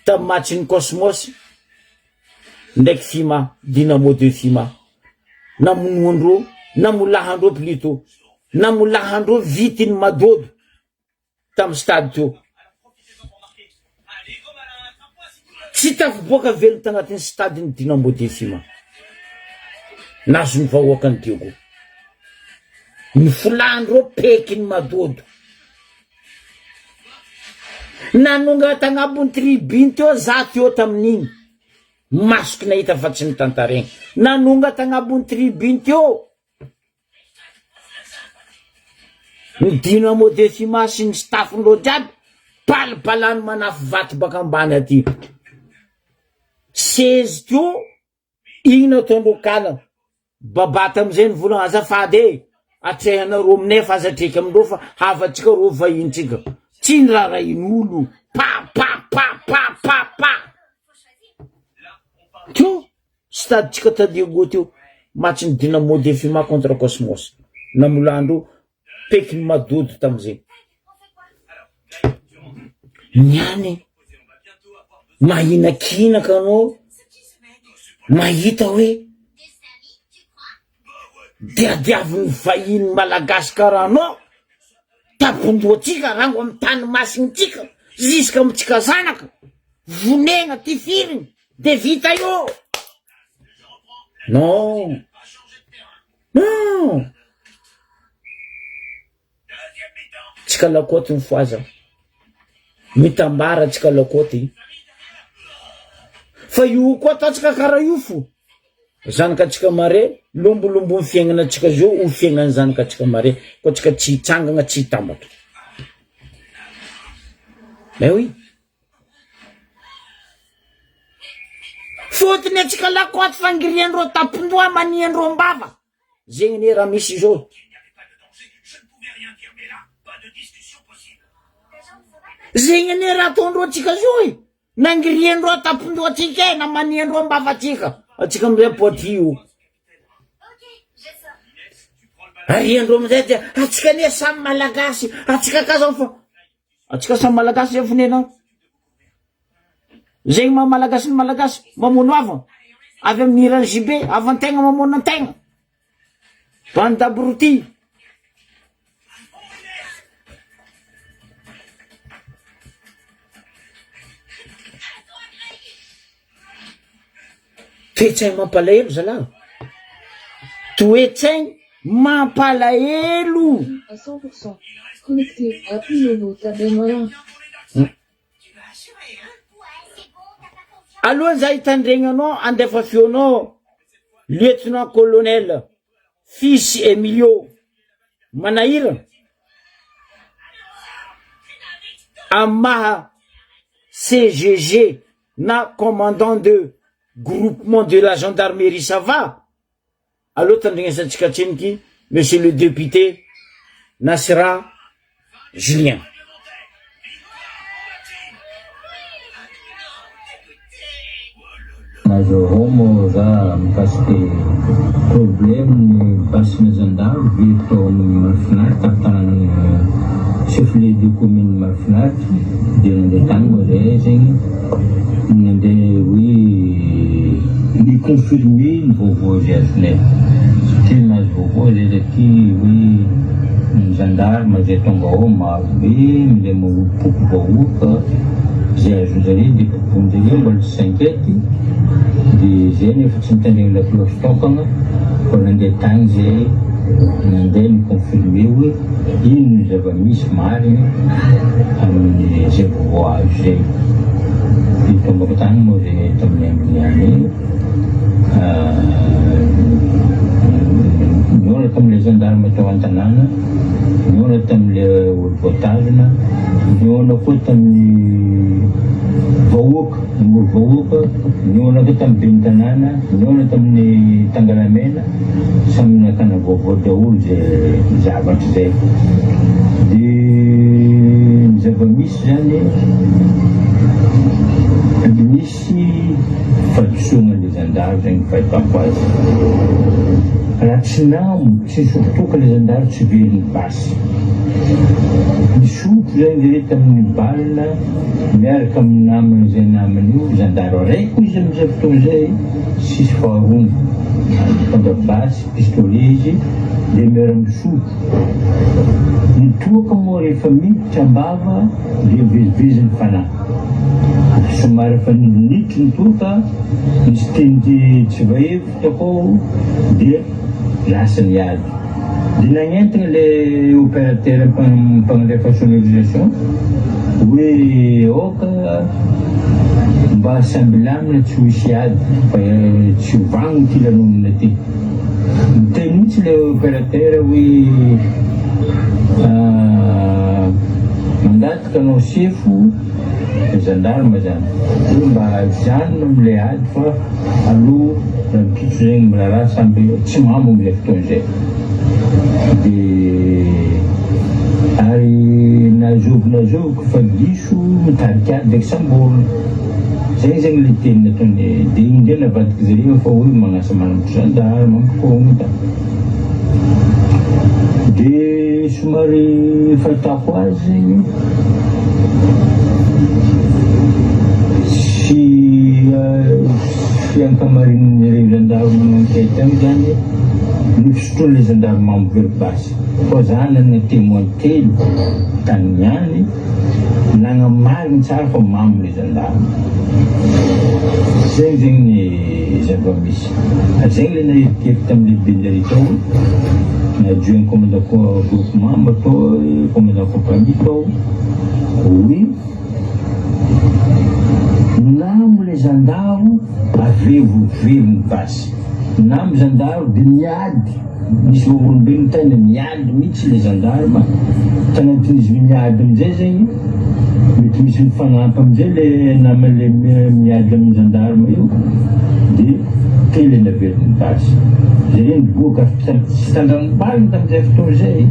tam match-ny Cosmos ndraiky Fima, Dynamo de Fima. Namonoandreo, namolahandreo plutôt, namolahandreo vitiny Madodo tam stade teo. Tsy tafiboaka velo tagnatin'ny stade ny Dynamo de Fima. Nazo ny vahoaka ny Diego. Ny folandreo pekiny Madodo. Nanonga tagnabony tribune teo za teo tamin'igny. Masoko nahita fa tsy nitantaregny. Nanonga tagnabony tribune teo. Ny Dynamo de Fima sy ny staffndreo jiaby palipalany manafy vato baka ambany aty. 16 teo, igny nataondreo kala. Babata amizay ny volagna azafady atrehanareo aminay fa azatreka amindreo fa havatsika ro vahintsika. Tsy ny raha in'olo. Pa. Teo, stade tsika tadiego teo. Match ny Dynamo de Fima contre Cosmos. Namolandreo pekiny Madodo tamizay. Niany mahinakinaka anao mahita hoe diadiaviny vahiny malagasy karaha anao tapondoatsika rango amy tany masinitsika ziska amitsika zanaka vonegna ty firiny de vita io. Non tsika lakoty ny foaza mitambara tsika lakoty fa io koa ataotsika karaha io fo. Zanaka tsika mare lombolombo ny fiaignana tsika zao ho fiaignany zanaka tsika mare koa tsika tsy hitsangagna tsy hitambatra. Mais oui, fotony atsika lakoty fangiriandreo tapondoa maniandreo mbava zegny ne raha misy zao. Zegny ne raha ataondreo atsika zao nangiriandreo tapondoa atsika na maniandreo mbava atsika. Atsika amizay potio. Ariandreo amizay dia atsika ne samy malagasy. Atsika kaza fa atsika samy malagasy zay fonena. Zegny ma malagasy ny malagasy mamono avy. Avy amin'ny iran'ny JB avantegna mamono antegna. Bande d'abrutis. Toe-tsaigny mampalahelo zalahy. Toe-tsaigny mampalahelo. À 100%. Connecté. Appui Nono. T'as des moyens. Aloha za hitandregny anao andefa fionao lieutenant colonel fils Emilio Manahira amaha CGG na commandant de groupement de la gendarmerie, ça va. Alors monsieur le député Nasra Julien. Mas homo za mikasiky problème basina zandaro vita amin'ny Mahafinaritra tanany chef-lieu de commune Mahafinaritra dia nandeha tany moa zay zegny nandeha hoe ny confirmer ny vaovao zay azonay satria nahazo vaovao zay zaty hoe ny gendarme zay tonga ao marobe minday mahopoky vahoaka zay azonjareo dia poponjareo mbola tsy s'inquiète dia zay nefa tsy mitandregny lakolosy tokana fa nandeha tany zay nandeha ny confirmer hoe ino ny zava-misy mariny amin'ny zay vaovao azo zay dia tombako tany moa zay tamin'ny ambiny any niona tamin'ilay gendarme tao an-tanàna, niona tamin'ilay olo-voatazona, niona koa tamin'ny vahoaka, vahoaka, niona koa tamin'ny ben'ny-tanàna, niona tamin'ny tangalamena, samy nakana vaovao daholo zay zavatra zay. Dia ny zava-misy zany misy fadisoana ilay zandary zegny fahitako azy. Raha tsy namo, tsy sototoka le zandary tsy velony basy. Misotro zegny zare tamin'ny balina miaraka amin'ny namany zay namany io, zandary araiky izy amizay fotoana zay, sisy faharoana. Tonga basy, pistolet izy, dia miara-misotro. Nitoaka moa rehefa miditra ambava, dia veziveziny fanahy. Somary efa nidiniditra nitoaka, nisy teny tsy vahevitra akao, dia lasa niady. Dia nagnentana le opérateur mpagnalefa sonorisation hoe oka mba samby lamina tsy ho hisy ady fa tsy ho vagno ty lanonina ty. Miteny mihitsy le opérateur hoe mandataka anao sefo gendarme zany hoe mba janona amile ady fa aloha raha mitotro zegny mbola raha samby tsy mamo amile fotoana zay. Dia ary nazoviko fa diso mitarika ady ndraiky samborona. Zay zegny le teny nataony. Dia igny ndray navadiky zareo fa hoe magnasa manambotra zandary mampikôgno ta. Dia somary fahitako azy zegny sy ankamarin'ireo zandary magnenquête agny zany nifisotroany le zandary mambo very basy. Fa zany na témoin telo tany niany nagnamariny tsara fa mambo le zandary. Zegny zegny ny zava-misy. Zegny le naheritkerity tamin'ny lehibe tao adjoint commandant groupement atao commandant compagnie tao hoe namo le zandaro avevoveriny basy. Namo zandaro dia niady. Nisy olombelogno tany niady mihitsy le zandarma. Tagnatin'izy miady amizay zegny mety misy mifagnampy amizay le naman'le miady amin'ny zandarma io dia telo naveriny basy. Zareo niboaka tsy tandragnobalina tamizay fotoana zay.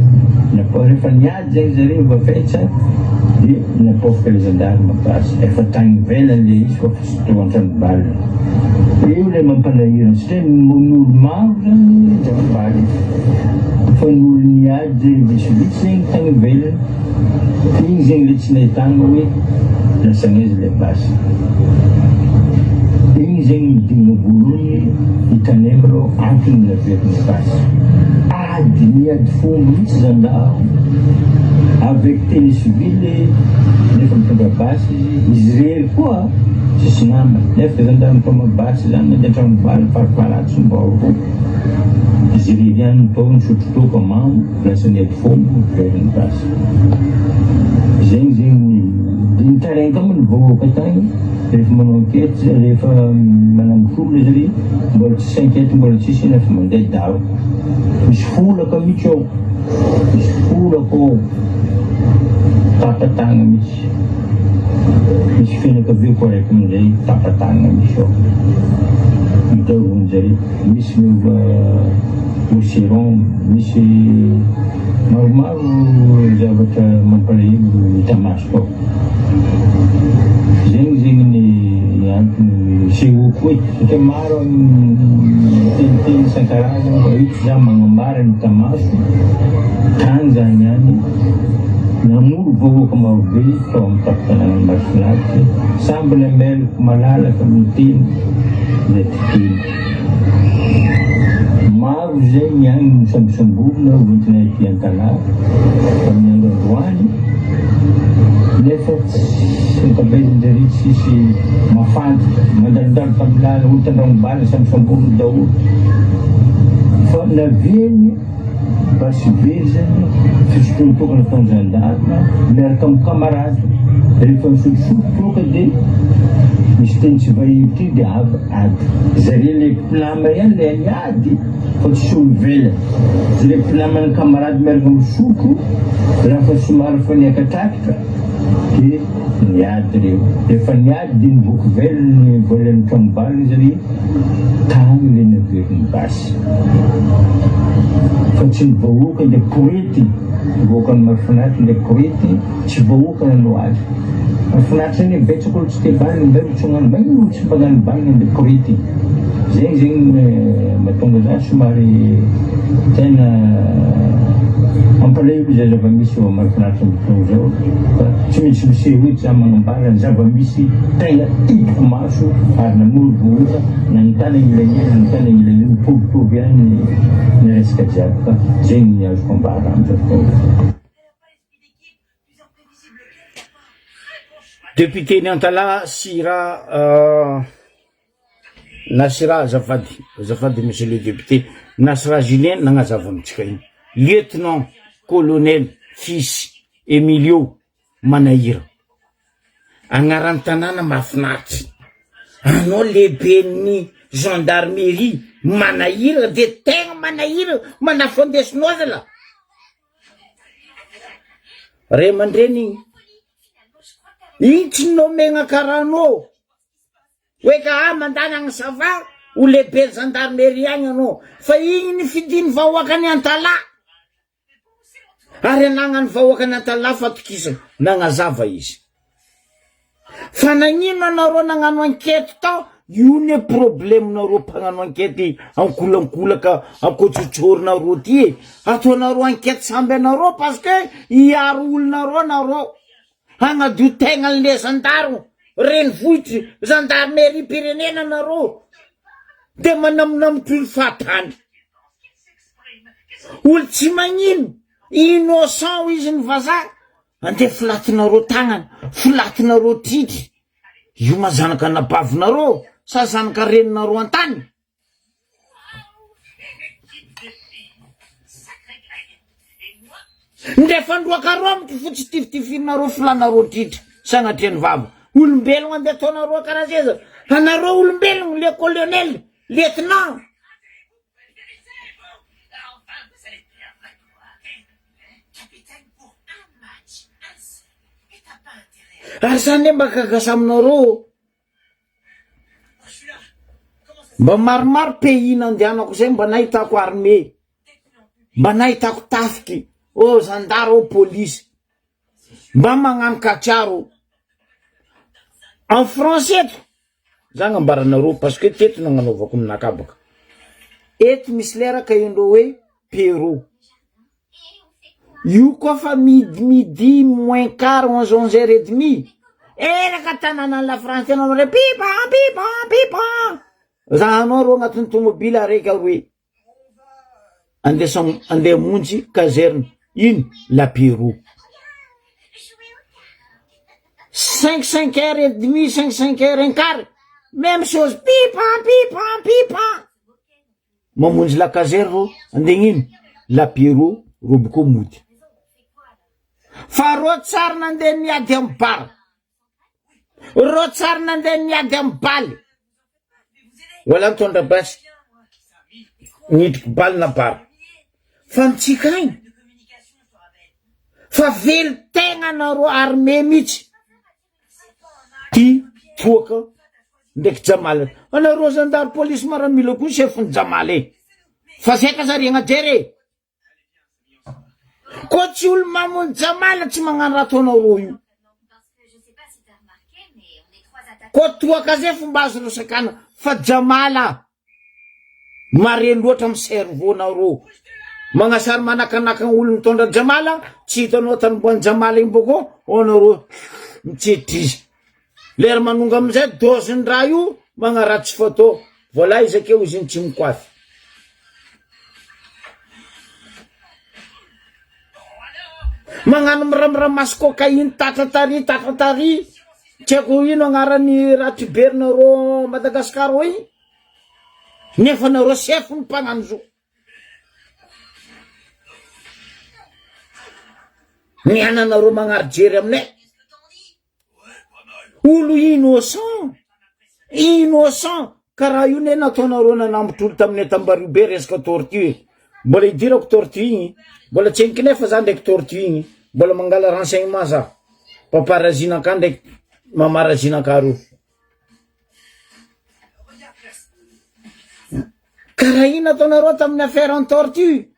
Rehefa niady zegny zareo vafetsa dia napofoka le zandarma basy. Efa tagny ivelany le izy fa fotoa an-tranobalina. Io le mampanahirana satria n'olo maro zany tranobaly. Fa n'olo niady vitsivitsy zegny tagny ivelany. Igny zegny le tsy nahitana hoe lasagna izy le basy. Igny zegny midina voalohany hitanay rô antony naveriny basy. Ady niady fomba mihitsy zandaro avec teny civile nefa mitondra basy izy rery koa sisy namany. Nefa zandaro mitoma basy zany mandeha an-tranobaly fariparatsy mba roa. Izy rery ihany mitao nisotrotoka mamo lasa niady fomba miveriny basy. Zegny zegny nitarenka moa ny vahoaka tagny rehefa manao enquête rehefa manambotolo izy ry mbola tsisy enquête mbola tsisy nefa mandeha daro. Misy folaka mihitsy ao, misy folaka ao tapatagna mihitsy. Misy fianakavia koa raiky amin'izay tapatagna misy ao mitarovany misy oseron, misy maromaro zavatra mampalahelo hita maso ao. Zegny zegny ny antony sehoako hoe satria maro teniteny isan-karazany fa io tsy za magnambara ny tamaso tany zany ihany namoro vahoaka marobe tao amin'ny tapatanàna mahafinaritra samby nameloko malalaka amin'ny teny zay titeny. Maro zegny ihany sambosamborona oentina ity an-talà amin'ny androandroany nefa tsy mikabezanjary tsisy mafantatra mandalindalo familala olo tandragnobaly sambosamborona daholo fa naveny basy very zany fisotroany toka nataony zandarma miaraka amin'ny kamarady rehefa misotrosotra toka dia misy teny tsy vahivitra iny dia ady zareo le mpilama ihany le niady fa tsy so ivelany. Zareo mpilamany kamarady miaraka misotro raha fa somary fa niakatrakitra dia niady reo. Rehefa niady dia nivoaka velany voalan'ny tranobaly izy ry tany le naveriny basy. Fa tsy nivahoaka le porety nivoaka ny mahafinaritra le porety tsy vahoaka nanao azy. Mahafinaritra ny betsaka olo tsy te balina mbay mitsognano mbay olo tsy mpanano balina le porety. zegny mahatonga za somary tena ampalahelo zay zava-misy eo mahafinaritra am'fotoana zao fa tsy maintsy miseho eto za magnambara ny zava-misy tena hitako maso ary namory vohora na ny tana ilaina ny tana ilaina mitovitovy ihany ny resaka jiaby fa zegny ny azoko ambara am'izao fotoana. Député Niantala Sira Nasira azafady monsieur le député Nasira Julien nagnazava amitsika iny lieutenant colonel fils Emilio Manahira agnaran'ny tanàna mahafinaritra anao lehiben'ny gendarmerie Manahira de tegna Manahira manafondesonao zala re mandreny igny tsy nomegna karanao hoe ka mandany agny sava ho lehibe gendarmerie agny anao fa igny ny fidiny vahoaka ny Antala ary anagnany vahoaka ny Antala fatokisa nagnazava izy fa nagnino anareo nagnano enquête tao io ne problemenareo mpagnano enquête ankolankolaka akotsotsorinareo ty ataonareo enquête samby anareo parce que hiaro olonareo nareo hagnadio tegna le zandaro reny vohitry gendarmerie pirenena nareo de manaminamiko ilo fahatany olo tsy magnino innocent izy ny vazaha andeha filatinareo tagnany filatinareo titry io mazanaka anabavinareo sa zanaka reninareo antany ndefa ndroaka romotry fotsy tifitifirinareo filanareo titry sagnatria ny vava olombelogno andeha ataonareo karaha zay za anareo olombelogno le colonel lieutenant ary zany mba kakasa aminareo mba maromaro pays nandehanako zay mba nahitako armée mba nahitako tafiky o zandara o police mba magnano katsiaro en français eto za gnambaranareo parce que teto nagnanaovako aminakabaka eto misy leraka indreo hoe Péro io koa fa midi moins quart 11h30 eraka tanàna la France anao re pipa pipa pipa za anao ro agnatin'ny tomobile araiky aroe andeha monjy caserne ino la Péro 5h30 5h15 même chose pipa pipa pipa mamonjy la caserne ro andeha ino la Péro roboko mody fa ro tsara nandeha miady amy bara ro tsara nandeha miady amy baly wala mitondra basy nidiko baly na bara fa mitsika agny fa velo tegna nareo armée mihitsy ty toaka ndraiky Jamala anareo zandary police maramila koa chefny Jamala fa zay ka zariagna jere ko tsy olo mamony Jamala tsy magnano raha ataonareo io ko toaka zay fomba azo rosakana fa Jamala mare loatra amy cerveau-nareo magnasary manakanaka olo mitondra Jamala tsy hitanao tanimboany Jamala igny boko anareo mitsetry lera manonga amizay doziny raha io magnaratsy photo voilà izakeo izy tsy mikoafy magnano miramira masy cocaïne tatratary tsy haiko ino agnarany raha tiberinareo Madagasikara io nefa nareo chef ny mpagnano zo miananareo magnary jery aminay olo innocent karaha io ne nataonareo nanambotry olo taminay Tambaribe resaka tortue mbola idirako tortue igny mbola tsy henoko nefa za ndraiky tortue igny mbola mangala renseignement za paparazinaka ndraiky mamarazinaka ro karaha ino nataonareo tamin'ny affaire en tortue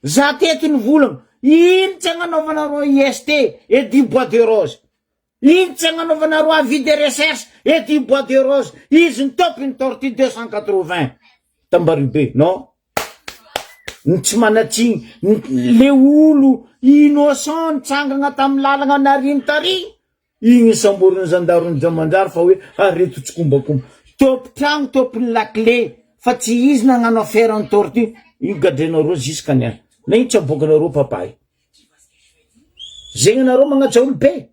za teto ny volagna ino tsy agnanaovanareo IST Edy Bois de Rose Iny tsy agnanaovanareo avis de recherche ety Bois de Rose, izy ny topiny Tortue 280 Tambaribe, non? Tsy manatsigny le olo innocent nitsangana tamin'ny lalagna nariny tary, igny samboriny zandarony Jamanjary fa hoe areto tsikombakomba. Topi-tragno topiny lakle fa tsy izy nagnano affaire ny Tortue, io gadrenareo jusqu'à niany. Na iny tsy aboakanareo papay. Zegny nareo magnaja olo be.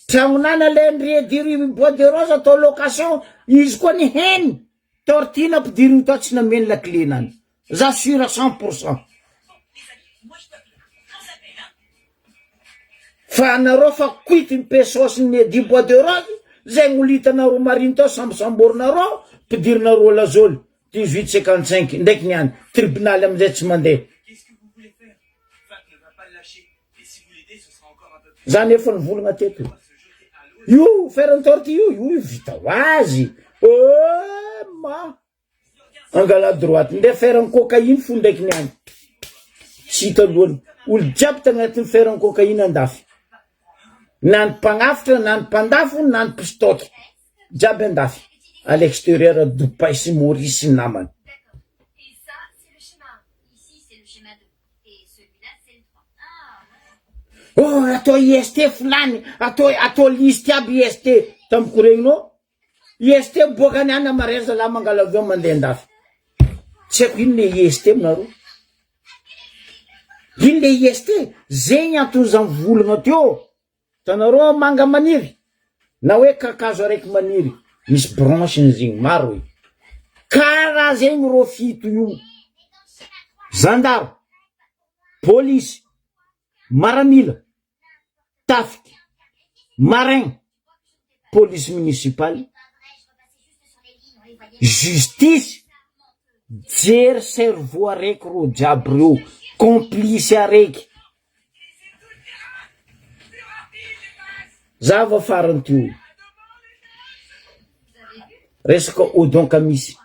Tragno nana le ndrediri Bois de Rose atao location, izy koa ny heny. Tortue nampidiry tao tsy nameny lakle nany. J'assure à 100%. Fa anareo fa kuitiny pesos ny di Bois de Rose, zay ngolitanareo mariny tao sambosamborinareo, pidirinareo lazôly 1855 ndraiky niany. Tribunal amizay tsy mandeha. Zany efa nivolagna teto. Io ferany Tortue io vita hoazy. Oh ma angala droite nde ferany cocaïne fo ndraiky niany. Tsy hita loany. Olo jiaby tagnatiny ferany cocaïne andafy. Na ny mpagnafitra, na ny mpandafo, na ny pistoky. Jiaby andafy. À l'extérieur Dubaï sy Maurice sy namany. D'accord. Et ça, c'est le schéma 1. Ici, c'est le schéma 2. Et celui-là, c'est le 3. Ah, Oh, atao IST fulany, atao liste aby IST. Tamiko regny no. IST boakany any amareza la mangala avion mandeha andafy. Tsy haiko ino le IST aminareo. Ino le IST? Zegny antony zany volagna teo. Tanareo manga maniry. Na hoe kakazo araiky maniry. Misy branche zegny maro e. Kara zegny ro fito io. Zandaro, police, maramila, tafiky, marin, police municipale, justice, jery cerveau araiky ro jiaby reo, complice araiky. Zava farany teo. Resaka odonkamisy.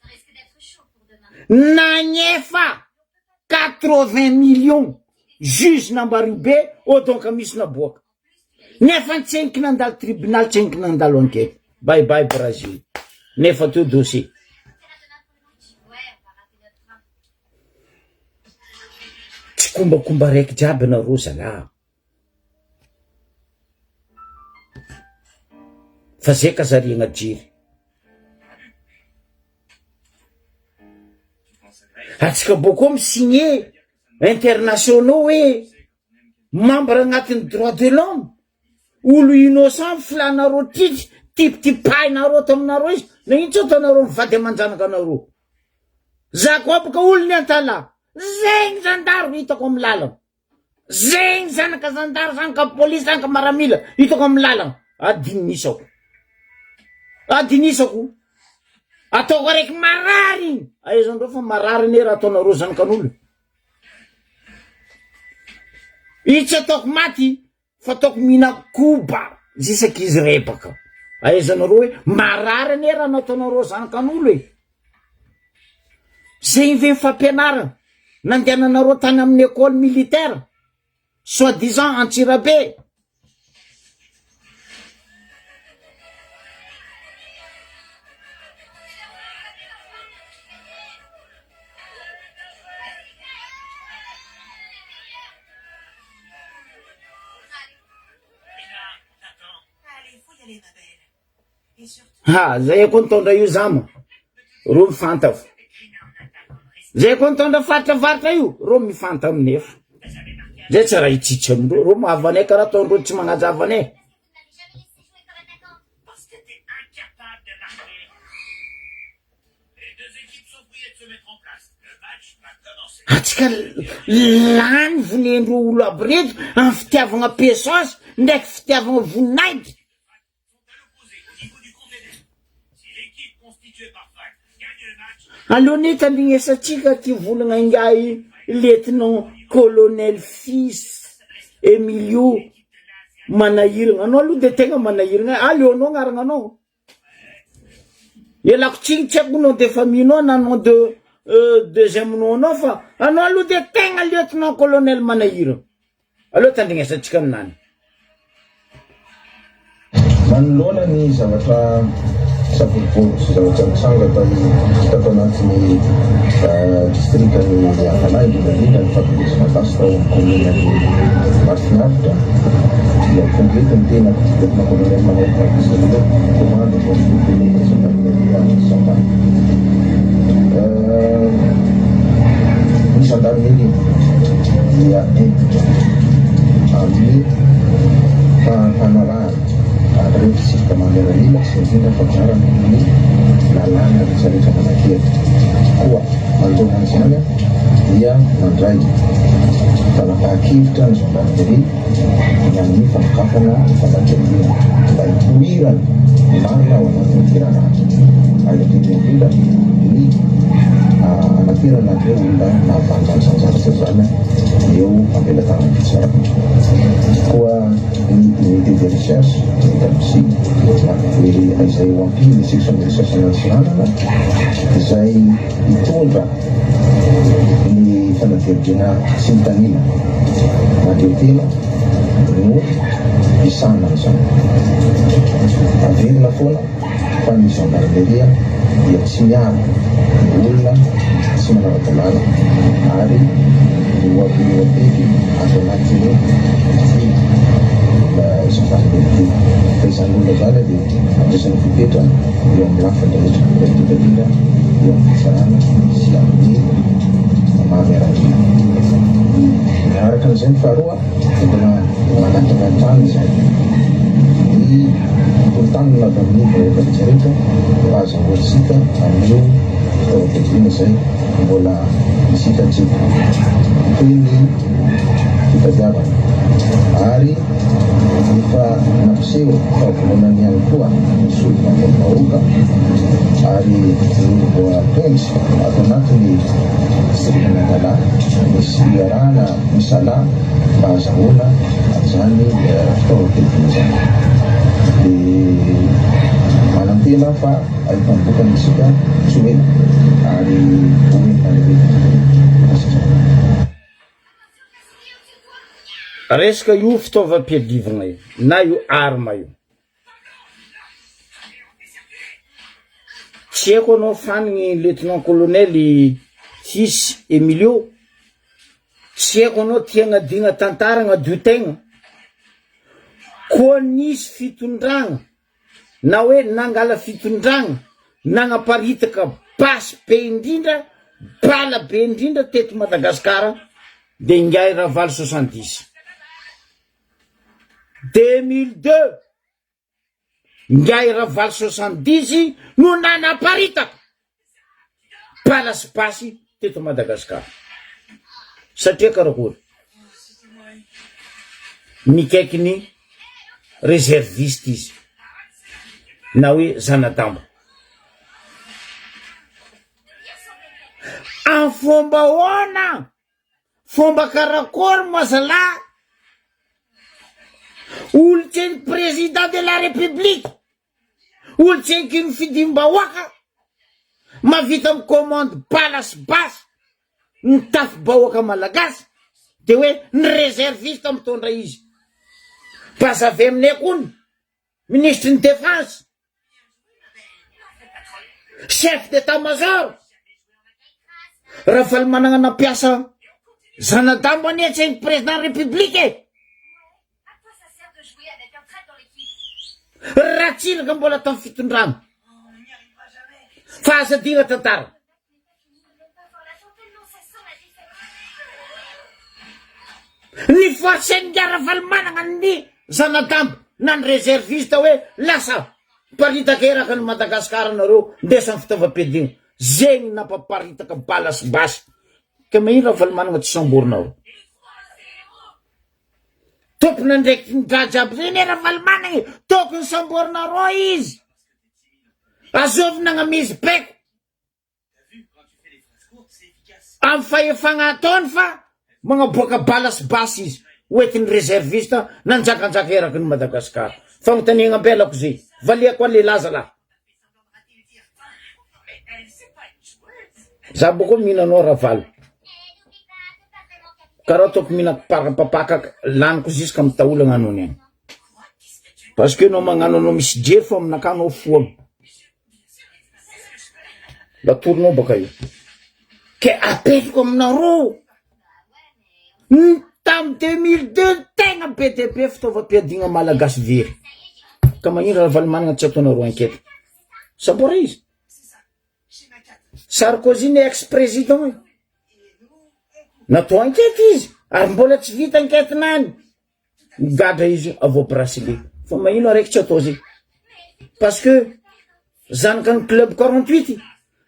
ça risque d'être chaud pour demain. Nagnefa 80 millions juge Nambaribe odonkamisy naboaka. Nefa tsy enky nandalo tribunal, tsy enky nandalo enquête. Bye bye Brazil. Nefa teo dossier. Ouais, on va rater notre train. Tsy kombakomba raiky jiaby nareo zala. Fa zay kazariagna jiry. Atsika boko misigné internationaux hoe membre agnatin'ny droit de l'homme. Olo innocent filanareo tipahinareo taminareo izy. Na ino tsy ataonareo mivady amanjanaka anareo. Za koa baka olo ny antala. Zegny zandaro hitako amin'ny lalana. Zegny zanaka zandaro, zanaka polisy, zanaka maramila hitako amin'ny lalana. Adinisako. Adinisako. Ataoko araiky marary. Aizandreo fa marary ne raha ataonareo zanakan'olo. I tsy ataoko maty fa ataoko mina koba zisaky izy repaka. Aizanareo hoe marary ne raha nataonareo zanakan'olo e. Zay ve fampianarana nandehananareo tany amin'ny école militaire soi-disant Antsirabe. Allez, faut y aller, ma belle. Et surtout, Ha, zay koa nitondra io zama. Ro mifantavo. Zay koa nitondra fatravaratra io, ro mifanta aminefa. Zay tsy raha itsitsy amindreo, ro mahavanay karaha ataondreo tsy magnaja vanay. parce que t'es incapable de marquer. Les deux équipes sont priées de se mettre en place. Le match va commencer. Atsika lany vonendreo olo aby reto amin'ny fitiavagna pesos ndraiky fitiavagna voninahitra. Sont à l'opposé au niveau du compte des dés. Si l'équipe constituée par Frank gagne le match, Alony tandrignesatsika ty volagna ingay letinao colonel fils Emilio manahiragna. Anao aloha de tegna manahiragna. Aleonao agnarana anao. Ialako tsiny tsy haiko nom de famille-nao na nom de deuxième nom anao fa anao aloha de tegna lieutenant colonel manahiragna. Aleo tandrignesatsika aminany. manoloana ny zavatra savorivory sy zavatra mitsanga tato anatin'ny distrikany Akala indrindra ny fampirisa malaso tao amin'ny commune ny Mahafinaritra dia konkrety ny tena detina colonel Manuel Patrice commande force de gendarmerie Samba ny gendarmerie dia entitra amin'ny fanarahana rehetra sisika maneran'ila sy indrindra fampiarana ny lalàna rehetrarehetra manakely koa manoloana an'izany dia mandray fanapahan-kevitra ny gendarmerie ny amin'ny famokafana fanakelia mba hipoirana ny marina ao anatin'ny firarahana ary indrindra ny anatirana ireo olona nahavanjanjanjatra zany eo ampelatana fitsara koa ny unité de recherche d'Amsi izay eo ampiny section de recherche nationale izay mitondra ny fanadirana sy ny tanina madio tena no isanana zany averina foana fa ny gendarmeria dia tsy miara olona tsy manara-dalàna ary oabeky ato anatiny ty gendarmerie fa izany olona zany dia ampiasana fipetra eo amin'ny lafatra rehetrarehetra eo amin'ny fisarana sy amin'ny mahamerana miaraka an'izay ny faharoa tena manataka trano izay ny tontanina avy amin'ny rehetra rehetrarehetra mba azahoantsika amin'io fitaovam-piadiana izay mbola misitatsika toy ny fitadiavana ary efa nampiseho fahavolonany ihany koa misy olona vahoaka ary voapendry ato anatiny distrikana Akala misy arahana misala mba azahoana an'izany fitaovam-piadiana izany dia manantena fa ahitambokany isika tsy hoe ary resaka io fitaovam-piadivana io na io arma io tsy haiko anao faniny lieutenant colonel Fils Emilio tsy haiko anao tiagnadigna tantara gnadio tegna koa nisy fitondragna na hoe nangala fitondragna nagnaparitaka basy be indrindra bala be indrindra teto Madagasikara de Ngiahy Ravaly 70 2002 Ngiahy Ravaly 70 no nanaparitaka bala sy basy teto Madagasikara satria karakory mikaiky ny réserviste izy na hoe zanadamba en fomba hoana fomba karakory mazala olo-tseny président de la république olo-tseny ky mifidimbahoaka mavita am commande balasy basy ny tafy-bahoaka malagasy de hoe ny réserviste mitondra izy bazavy aminay kony ministre ny défense chef d'état-major raha managna nampiasa zanadambo any tsy président république À quoi ça sert de jouer avec un traître dans l'équipe? raha tsiraka mbola tamy fitondrana fa aza digna tantara ny forceny Ngiahy managna ny zanadambo na ny réserviste hoe lasa paritaka eraka ny Madagasikara nareo ndesa ny fitaovam-piadiana zegny nampaparitaka balasy basy ka mahino Ravaly managna tsy samborinao tompony ndraiky nidraja aby zay ne Ravaly managna tokony samborinareo izy azovina agnamizy beko amy fahefagna ataony fa magnaboaka balasy basy izy oetiny réserviste nanjakanjaka eraky ny Madagasikara fagnontaniagna ambelako zay valiako an'le laza lah za boko mihinanao Ravaly karaha toko mihinako parapapaka laniko ziska mitaolagna anony agny parce que no magnano anao misy jery fa amin'akanao foagna la tournao baka io ke apetiko aminareo tam 2002 tegna BTP fitaovam-piadina malagasy very ka magnino raha valimanana tsy ataonareo enquête sabora izy Sarkozy ny ex-président natao enquête izy ary mbola tsy vita enquête nany gadra izy avao bracelet fa magnino araiky tsy atao zay parce que zanaka ny club 48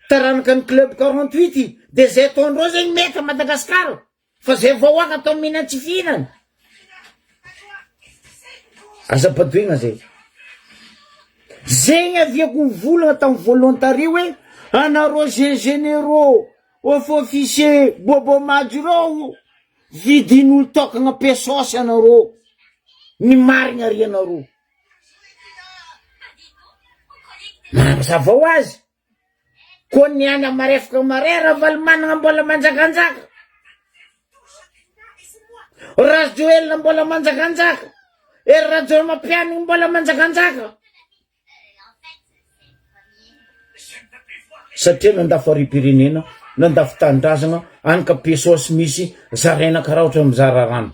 taranaka ny club 48 de zay ataondreo zegny mety Madagasikara fa zay vahoaka atao mihina tsy fihinana aza-padoigna zay zegny aviako volagna tamin'ny volontary hoe anareo généraux officier bobo majo reo vidin'olo tokagna pesosy anareo ny marigna ry anareo mazava ho azy ko niana marefaka marera valy managna mbola manjakanjaka rajoelina mbola manjakanjaka rajoel mampianiny mbola manjakanjaka satria nandafo ari-pirenena nandafo tandrazana anaka pesosy misy zaraina karaha ohatra mizara rano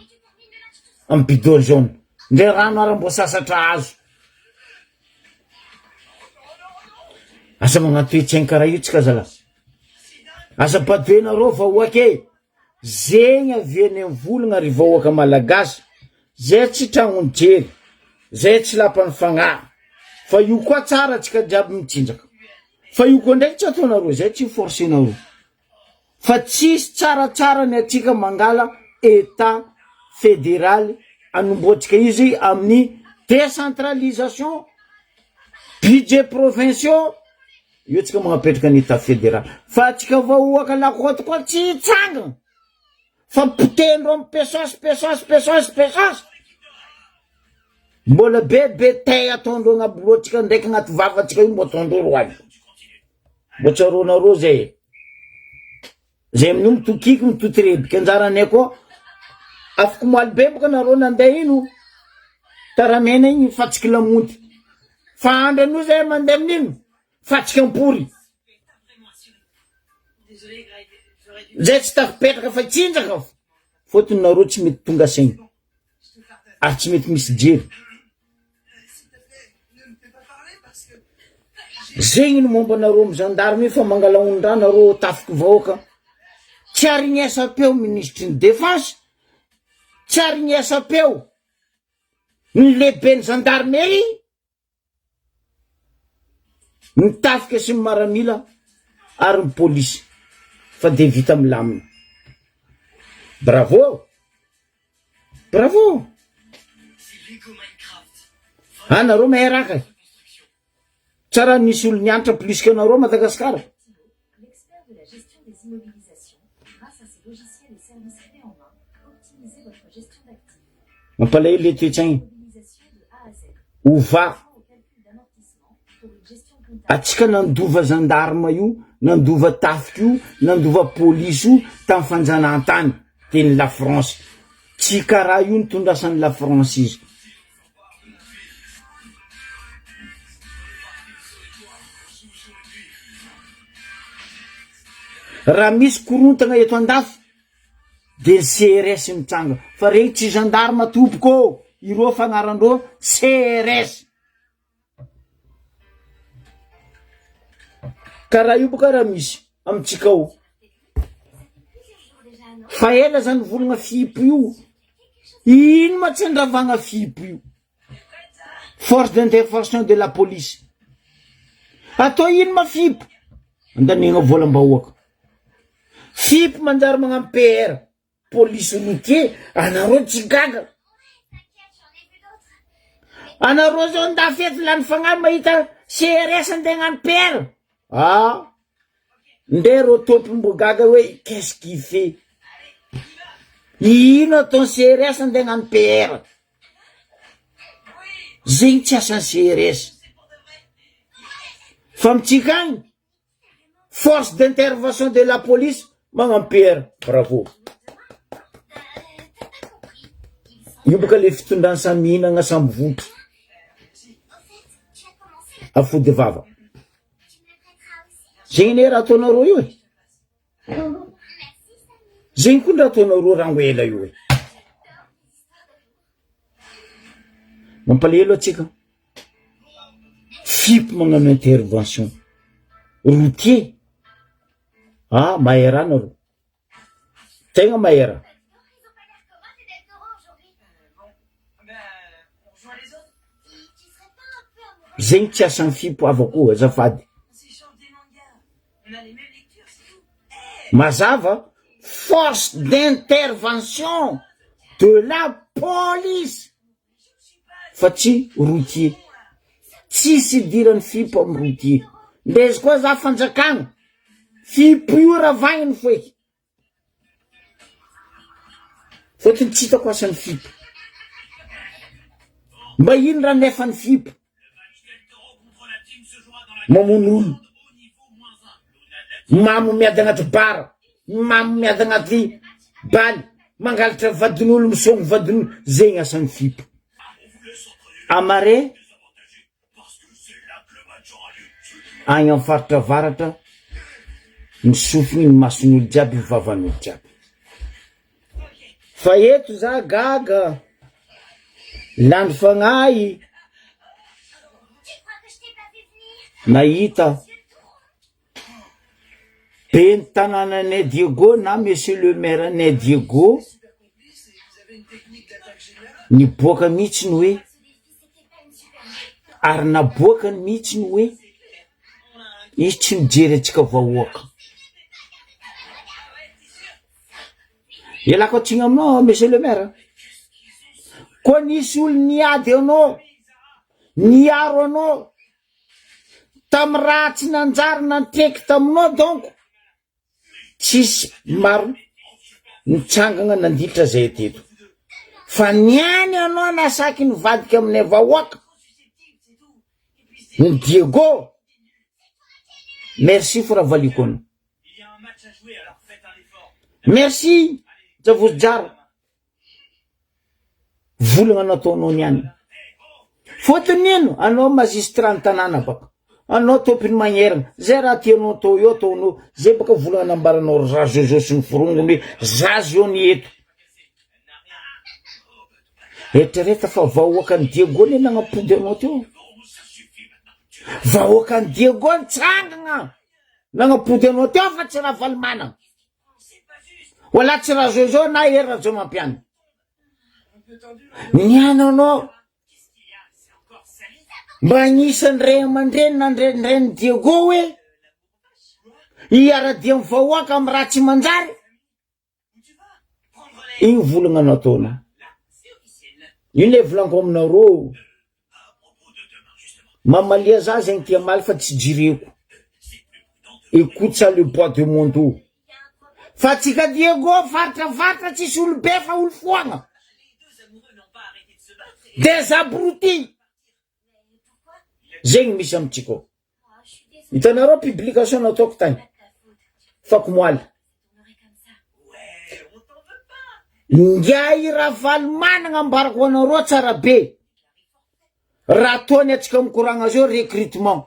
amy bidon jaune ndre rano ary mbo sasatra azo asa magnatoetsaigny karaha io tsika zala asa padoenareo vahoake zegny aviany amy volagna ary vahoaka malagasy zay tsy tragnony jery zay tsy lapany fagnahy fa io koa tsara tsika jiaby mitsinjaka fa io koa ndraiky tsy ataonareo zay tsy forcenareo fa tsisy tsaratsara ny atsika mangala état fédéral anomboatsika izy amin'ny décentralisation budget provinciaux io tsika magnapetraka ny état fédéral fa atsika vahoaka lakoty koa tsy tsangana fa potendro amy pesosy mbola be tay ataondreo agnaby loatsika ndraiky agnaty vavatsika io mbo ataondreo roaly mbo tsaronareo zay amin'io mitokiky mitotirebiky anjaranay koa afaka moaly be boka nareo nandeha ino taramena igny fatsiky lamonty fa andran'io zay mandeha amin'ino fatsiky ampory zay tsy tafipetraka fa tsinjaka fotony nareo tsy mety tonga saigny ary tsy mety misy jery zegny no momba nareo amy gendarme fa mangala ondraha nareo tafiky vahoaka tsy ary niasa-peo ministre ny défense tsy ary niasa-peo ny lehibe ny gendarmerie mitafika sy ny maramila ary ny polisy fa de vita milamina bravo nareo mahay raka tsara nisy olo nianatra plus que nareo Madagasikara L'expert de la gestion des immobilisations, grâce à ses logiciels et services clés en main, optimisez votre gestion d'actifs. mampalay le toetsaigny Mobilisation de A à Z. ova Au calcul d'amortissement pour une gestion comptable. atsika nandova gendarme io nandova tafiky io nandova polisy io tamin'ny fanjanahantany teny la France tsy karaha io nitondrasan'ny la France izy raha misy korontagna eto andafy de CRS mitsanga fa regny tsy gendarme tompoko ireo fagnarandreo CRS karaha io boka raha misy amitsika o fa ela zany volagna fipo io ino ma tsy andravagna fipo io force d'intervention de la police atao ino ma fipo andanegna volam-bahoaka fipo manjary magnano PR police unité anareo tsy gaga anareo zao ndafety lany fagnahy mahita CRS andeha gnano PR nde ro tompy mbo gaga hoe qu'est-ce qu'il fait ino ataony CRS andeha gnano PR zegny tsy asan'ny CRS fa mitsika agny force d'intervention de la police magnano PR bravo io boka le fitondrany samy mihinagna samby voky afody vava zegny ne raha ataonareo io zegny koa raha ataonareo rango ela io mampalahelo atsika fipy magnano intervention routier mahay raha nareo tegna mahay raha zegny tsy asan'ny fipo avako azafady mazava force d'intervention de la police fa tsy routier tsisy idiran'ny fipo amy routier ndezy koa za fanjakagna fipo io ravagniny foeky fotony tsy hitako asan'ny fipo mba ino raha nefan'ny fipo mamono olo mamo miady agnaty bara mamo miady agnaty baly mangalatra vadin'olo misogno vadin'olo zegny asan'ny fipo amare agny amy faritra varatra misofiny ny mason'olo jiaby vavan'olo jiaby fa eto za gaga landry fagnahy nahita be ny tanànanay Diego na monsieur le maire anay Diego niboaka mihitsy ny hoe ary naboakany mihitsy ny hoe izy tsy mijery atsika vahoaka ialako atsina aminao monsieur le maire koa nisy olo niady anao niaro anao tamy raha tsy nanjary nantreky taminao donc tsisy maro nitsangana nanditra zay teto fa niany anao nasaky nivadika aminay vahoaka ny Diego merci for avaliko anao merci javozijara volagna nataonao niany fotony ino anao magistrat tanàna baka anao tompiny magnerana zay raha tianao atao eo ataonao zay baka volagna nambaranao za Jojo sy ny forongony hoe zazy eo ny eto etrareta fa vahoakany Diego ne nagnapody anao teo vahoakany Diego nitsangana nagnapody anao teo fa tsy raha valimana wala tsy raha Jojo na era jo mampiany niany anao mba nisan'ny ray aman-dreny na ndren'ny Diego hoe iara-dia mivahoaka amy raha tsy manjary igny volagna nataona io le volanko aminareo mamalia za zegny tia maly fa tsy jireko écoute ça le bois de mondo fa tsika Diego faritra tsisy olo be fa olo foagna des abrutis zegny misy amitsika hitanareo publication nataoko tany fako moaly ngiay raha valy managna ambarako anareo tsara be raha ataony atsika mikoragna azy eo recrutement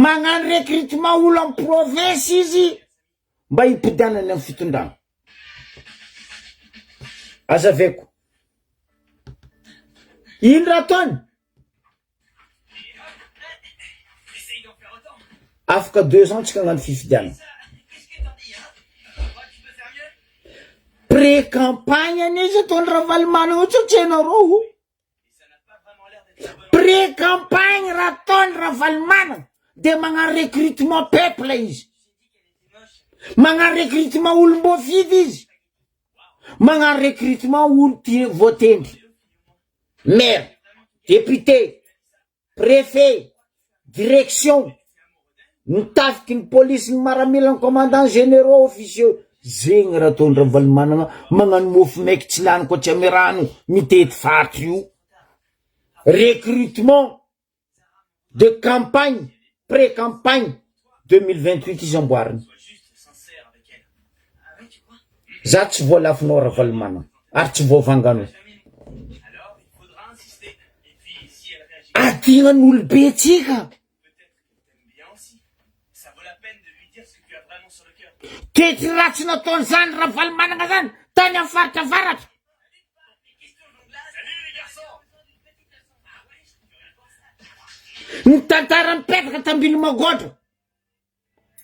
magnano recrutement olo amy province izy mba hipidianany amy fitondrana azaveko ino raha ataony afaka 2 ans tsika agnano fifidiana pré-campagne anizy ataony raha valy managna ohatsy tsy hainareo pré-campagne raha ataony raha valy managna de magnano recrutement peuple izy magnano recrutement olo mbo fidy izy magnano recrutement olo tia votendry maire député préfet direction nitafiky ny police ny maramila ny commandant généraux officieux zegny raha ataony raha valy managna magnano mofo maiky tsy lany koa tsy amy rano mitety faritra io recrutement de campagne pré-campagne 2028 izy amboariny za tsy voalafinao raha valy managna ary tsy voavanganao tian'olo be tsika. Bien aussi. Ça vaut la peine de lui dire ce que tu as vraiment sur le cœur. Tety ratsy nataony zany raha valimanana zany tany amin'ny faritra avaratra. Salut les garçons. Ny tantara mipetraka tambily magotra.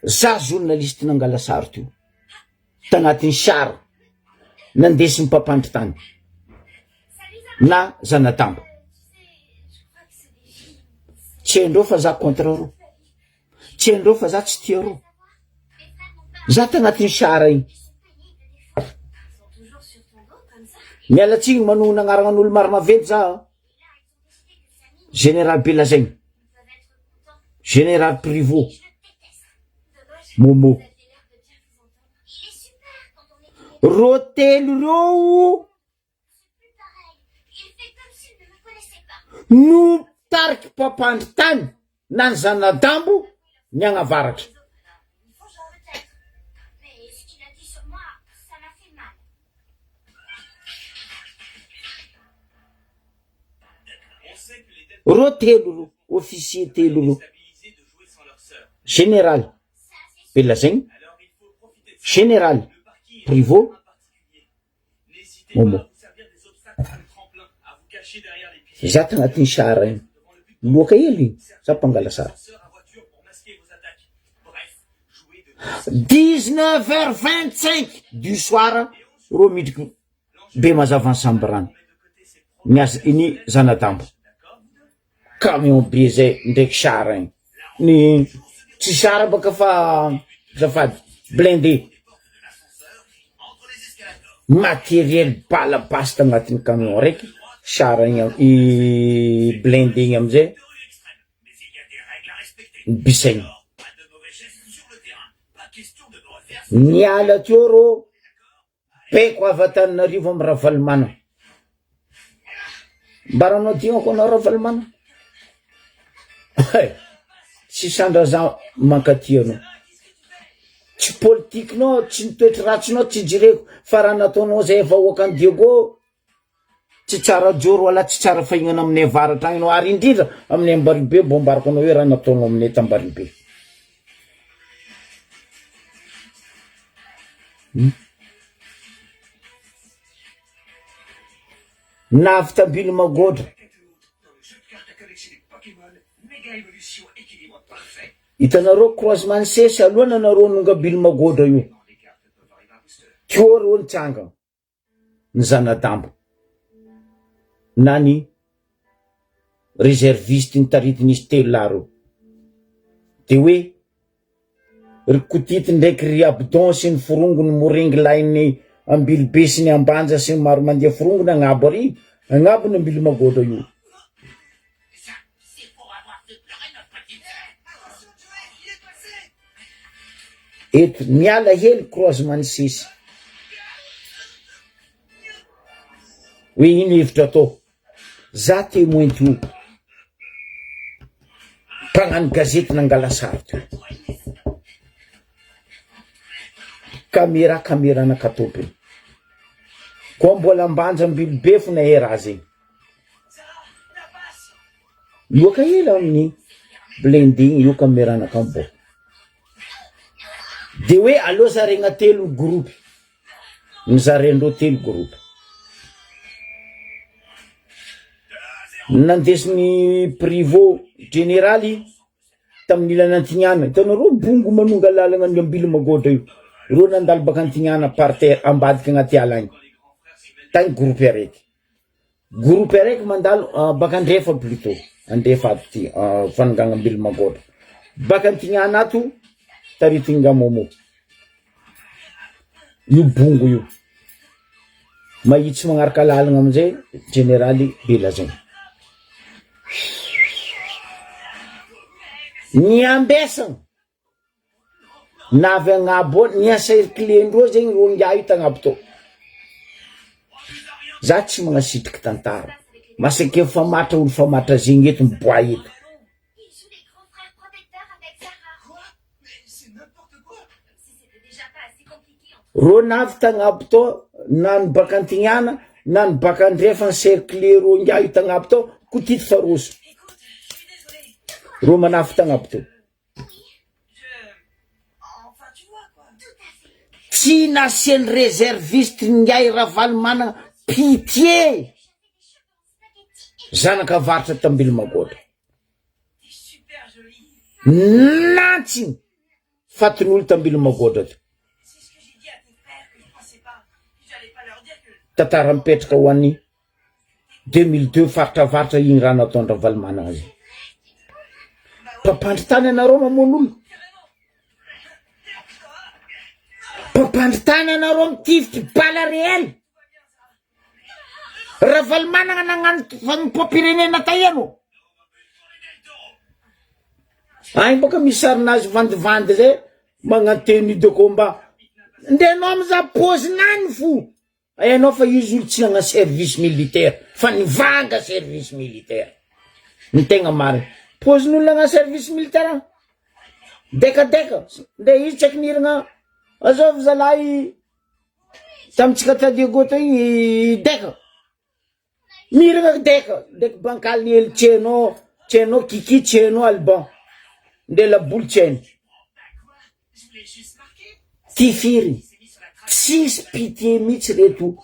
Za journaliste nangala sary teo tagnatin'ny sary nandesy ny mpampandry tany na Zanatambo. Tsy haindreo fa za contre reo, tsy haindreo fa za tsy tia reo. Za tagnatin'ny sary igny mialatsiny manona agnaran'olo maro maventy za. Général Belazegny, Général Privot, Momo. Ro telo reo no tariky mpampandry tany na ny Zanatambo ny agnavaratra. Mais ce qu'il a dit sur moi, ça m'a fait mal. On sait que les dettes Ro telo ro officier telo ro stabilisées de jouer sans leur sœur. Général Belazegny, Alors il faut profiter de ça. Général Le parking est Privot, en particulier. N'hésitez Momo. pas à vous servir des obstacles comme tremplin, à vous cacher derrière les pieds. za tagnatin'ny sary igny Devant le but loaka hely za mpangala sary. sœur à voiture pour masquer vos attaques. Bref, jouez de 19h25 du soir ro midriky be mazava ny sambrany miasa iny Zanatambo. Camion be zay ndraiky sara igny ny tsy sara baka fa zafady blindé matériel balabasy tagnatin'ny camion raiky sara igny i blindé igny amizay Mais il y a des règles à respecter. bisaigny. Pas de mauvais gestes sur le terrain. Pas question de me refaire. Niala teo ro peko avy Antananarivo amy Ravalimana. Mbaranao dignako anao Ravalimana. Tsy sandraza mankaty anao. Tsy politikinao, tsy nitoetry ratsinao, tsy jireko fa raha nataonao zay vahoaka any Diego tsy tsara joro wala tsy tsara fahignana amin'ny avaratra agny anao ary indrindra amin'ny Ambaribe mbo ambarako anao hoe raha nataonao amin'ny Tambaribe. Navy tambily magodra Dans le jeu de cartes avec chez les Pokémon, méga évolution, équilibre parfait. hitanareo croisement sesy aloha nanareo nongabily magodra io. Les cartes peuvent arriver à booster. Teo reo nitsanga ny Zanatambo na ny réserviste nitaritin'izy telo laro de hoe ry Kotity ndraiky ry Abdon sy ny forongony morengy lainy Ambilibe sy ny Ambanja sy ny maro mandeha forongony agnabo ary agnabo ny ambily magodra io. Ça, c'est pour avoir fait pleurer notre petite sœur. Attention, Joël, il est passé. Eto miala hely croisement sesy hoe ino hevitra atao za témoin teo mpagnano gazety nangala sary teo kamera nakatopiny koa mbola ambanja Ambilibe fo nahera zegny loaka hela amin'ny blindé igny io kamera nakambo de hoe aleo zaregna telo groupe mizarendreo telo groupe nandesiny Privot généraly tamin'ny ilany Antignana. Hitanareo bongo manonga lalagna ny ambily magodra io ro nandalo baka Antignana par terre ambadiky agnaty ala agny tany groupe araiky mandalo baka andrefa plutôt andrefa aty fanongana ambily magodra baka Antignana ato taritinga Momo io bongo io mahitsy magnaraka lalagna amizay généraly Belazegny. Ny ambesagna navy agnabo ny acerclendreo zegny ro ngiahy tagnabo to za tsy magnasitriky tantara masake famatra olo famatra zegny eto miboa eto. Il joue les grands frères protecteurs avec Zara. Quoi? Mais c'est n'importe quoi. Comme si c'était déjà pas assez compliqué. Ro navy tagnabo to na ny baka Antignana na ny baka andrefa ny cercle ro ngiahy tagnabo to Kotity Faroso Ro manafy tagnapo to. Enfin, tu vois, quoi. Tsy nasiany réserviste ngiay Ravaly manana pitié. Zanaka varatra tambily magotra. T'es super jolie. Nantsiny fatin'olo tambily magotra to. C'est ce que j'ai dit à tes frères que je pensais pas. J'allais pas leur dire que... Tantara mipetraka ho an'ny 2002 faritra igny raha nataon'ny Ravaly manana azy. Mpampandry tany anareo mamono olo. Mpampandry tany anareo mitivitry bala réel. Ravaly manana nagnano fampirenena taheno. Ay boka misy sarinazy vandivandy zay magnano tenue de combat. Ndenao amiza pozinany fo. Ayanao fa izy olo tsy nagna service militaire fa nivanga service militaire. Ny tegna marina. Pozin'olo nagna service militaire. Deka. Nde izy tsaky niragna azov zalahy tamitsika tadiego igny deka. Miragna deka bankal ny hely tsenao kiki tsenao alban. Nde laboly tseny. Je voulais juste marquer. Tifiry. Tsisy pitié mihitsy reto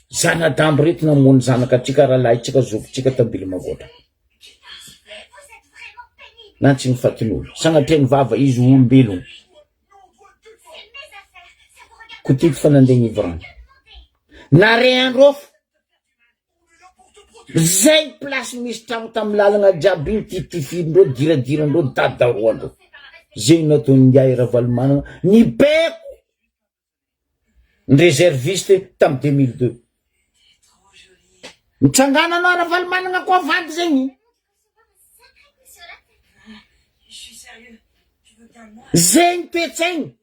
zanadambo reto namono zanakatsika rahalahytsika zofotsika tambily magotra. Nantsy ny fatin'olo. Sagnatregny vava izy olombelogno. Kotiko fa nandeha ivrany. Nare androfo. Zay place misy tragno tamy lalagna jiaby igny titifirindreo diradirandreo dadaroandreo. Zay nataony ngiay Ravaly manana ny beko réserviste tamy 2002. Mitsangana anao Ravaly manana koa vandy zegny. Je suis sérieux. Tu veux bien moi? Zegny toetsaigny.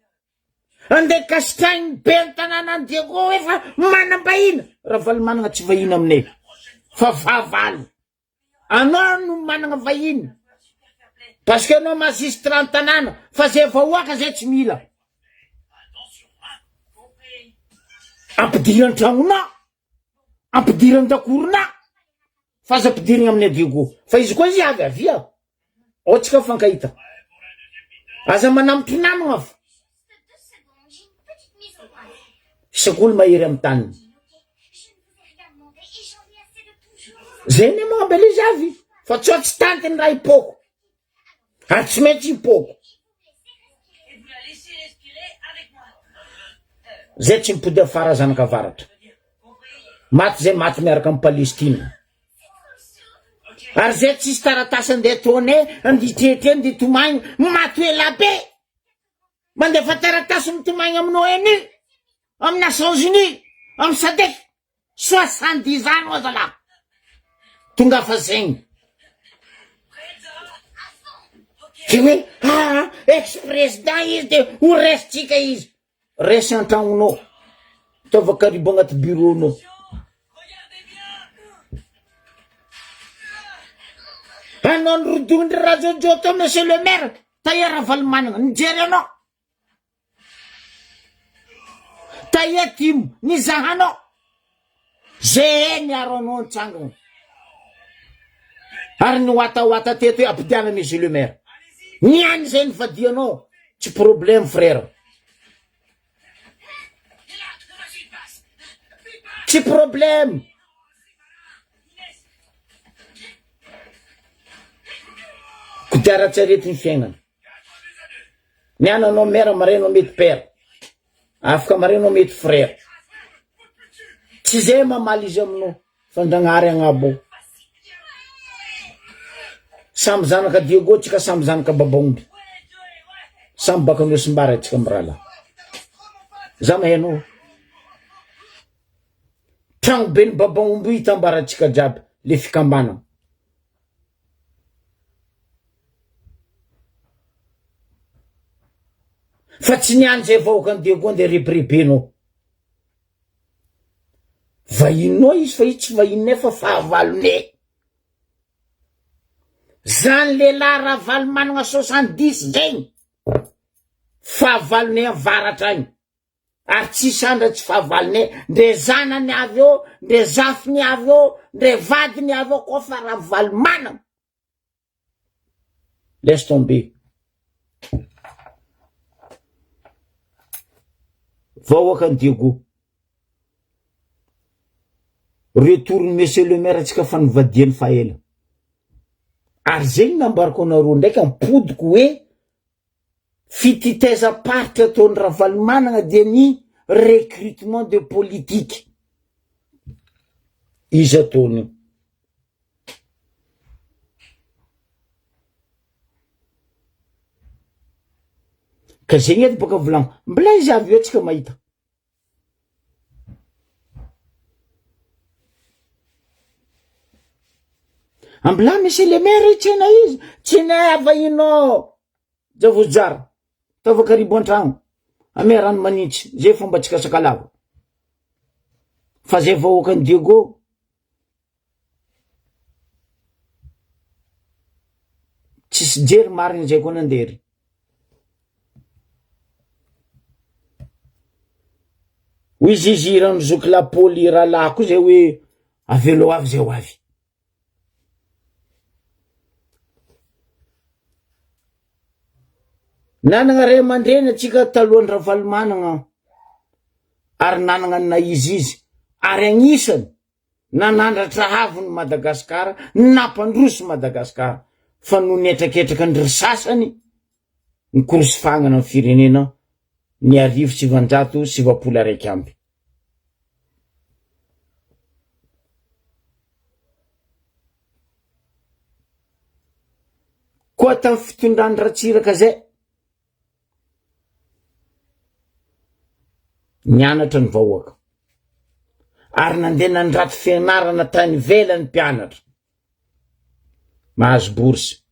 Andeha kasikaigny be ny tanàna any Diego efa manam-bahina. Ravaly manana tsy vahiny aminay. Fa vavaly. Anao no manana vahiny. Parce que anao magistrat ny tanàna. Fa zay vahoaka zay tsy mila. Ampidirany tragnona. Ampidirany dakorona. Fa aza ampidirany amin'ny Diego. Fa izy koa izy avy. Otsika fankahita. Aza manamotry namagna fa. Isak'olo mahery amy tany. Zay ne magnambela izy avy. Fa tsy ohatsy tantiny raha hipoko. Ary tsy maintsy hipoko. Et vous la laissez respirer avec moi. Zay tsy mipody afara zanaka avaratra. Maty zay maty miaraka amy Palestina. Ary zay tsisy taratasy andeha trône anditretre andeha tomagny maty ela be. Mandefa taratasy mitomagny aminao eny. Amy Nations Unies. Amy SADC. 70 ans oza la. Tonga fa zegny. Ty hoe ex-président izy de ho resitsika izy. Resy antragnonao. Tova karibo agnaty bureau-nao. Anao nirodonindry rajojo to monsieur le maire. Taia Ravaly manana. Nijery anao. Taia timo. Nizahanao. Zay niaro anao nitsangana. Ary ny wata teto hoe ampidiana monsieur le maire. Niany zay nifadianao. Tsy problème frère. Tsy problème. Kodiaran-tsarety ny fiaignana. Niananao mère marenao mety père. Afaka marenao mety frère. Tsy zay mamaly izy aminao. Fandragnary agnabo. Samby zanaka Diego tsika samby zanaka babaomby. Samby baka amio simbara tsika mirala. Za mahenao. Tragno be ny babaomby hitambara tsika jiaby le fikambana. Fa tsy niany zay vahoaka ny Diego nde repribenao. Vahinao izy fa izy tsy vahinay fa fahavalonay. Zany lehilahy Ravaly manana 70 zegny. Fahavalonay avaratra agny. Ary tsy sandra tsy fahavalonay. Ndre zanany avy eo, ndre zafiny avy eo, ndre vadiny avy eo koa fa Ravaly manana. laisse tomber. Vahoaka ny Diego. Retourne monsieur le maire atsika fa nivadiany faela. Ary zegny nambarako anareo ndraiky ampodiko hoe fititeza party ataony Ravalomanana dia ny recrutement de politique. Izy ataony. Ka zegny edy baka volagno. Mbola izy avy eo tsika mahita. Ambla monsieur le maire tsena izy. Tsena avahinao. Javojara. Tavaka ribo antragno. Ame rano manitsy. Zay fomba tsika sakalava. Fa zay vahoaka ny Diego. Tsisy jery marina zay koa nandery. Izy rano zoky la poli rahalako zay hoe avelo avy zay ho avy. Nanana ray aman-dreny atsika talohan'ny Ravalomanana ary nanana na izy ary agnisany nanandratra haviny Madagasikara nampandroso Madagasikara fa no nietraketraka ny sasany ny korosifangana ny firenena ny 1970. Koa tamin'ny fitondrany Ratsiraka zay nianatra ny vahoaka ary nandeha nandrato fianarana tany ivelany mpianatra mahazo bourse.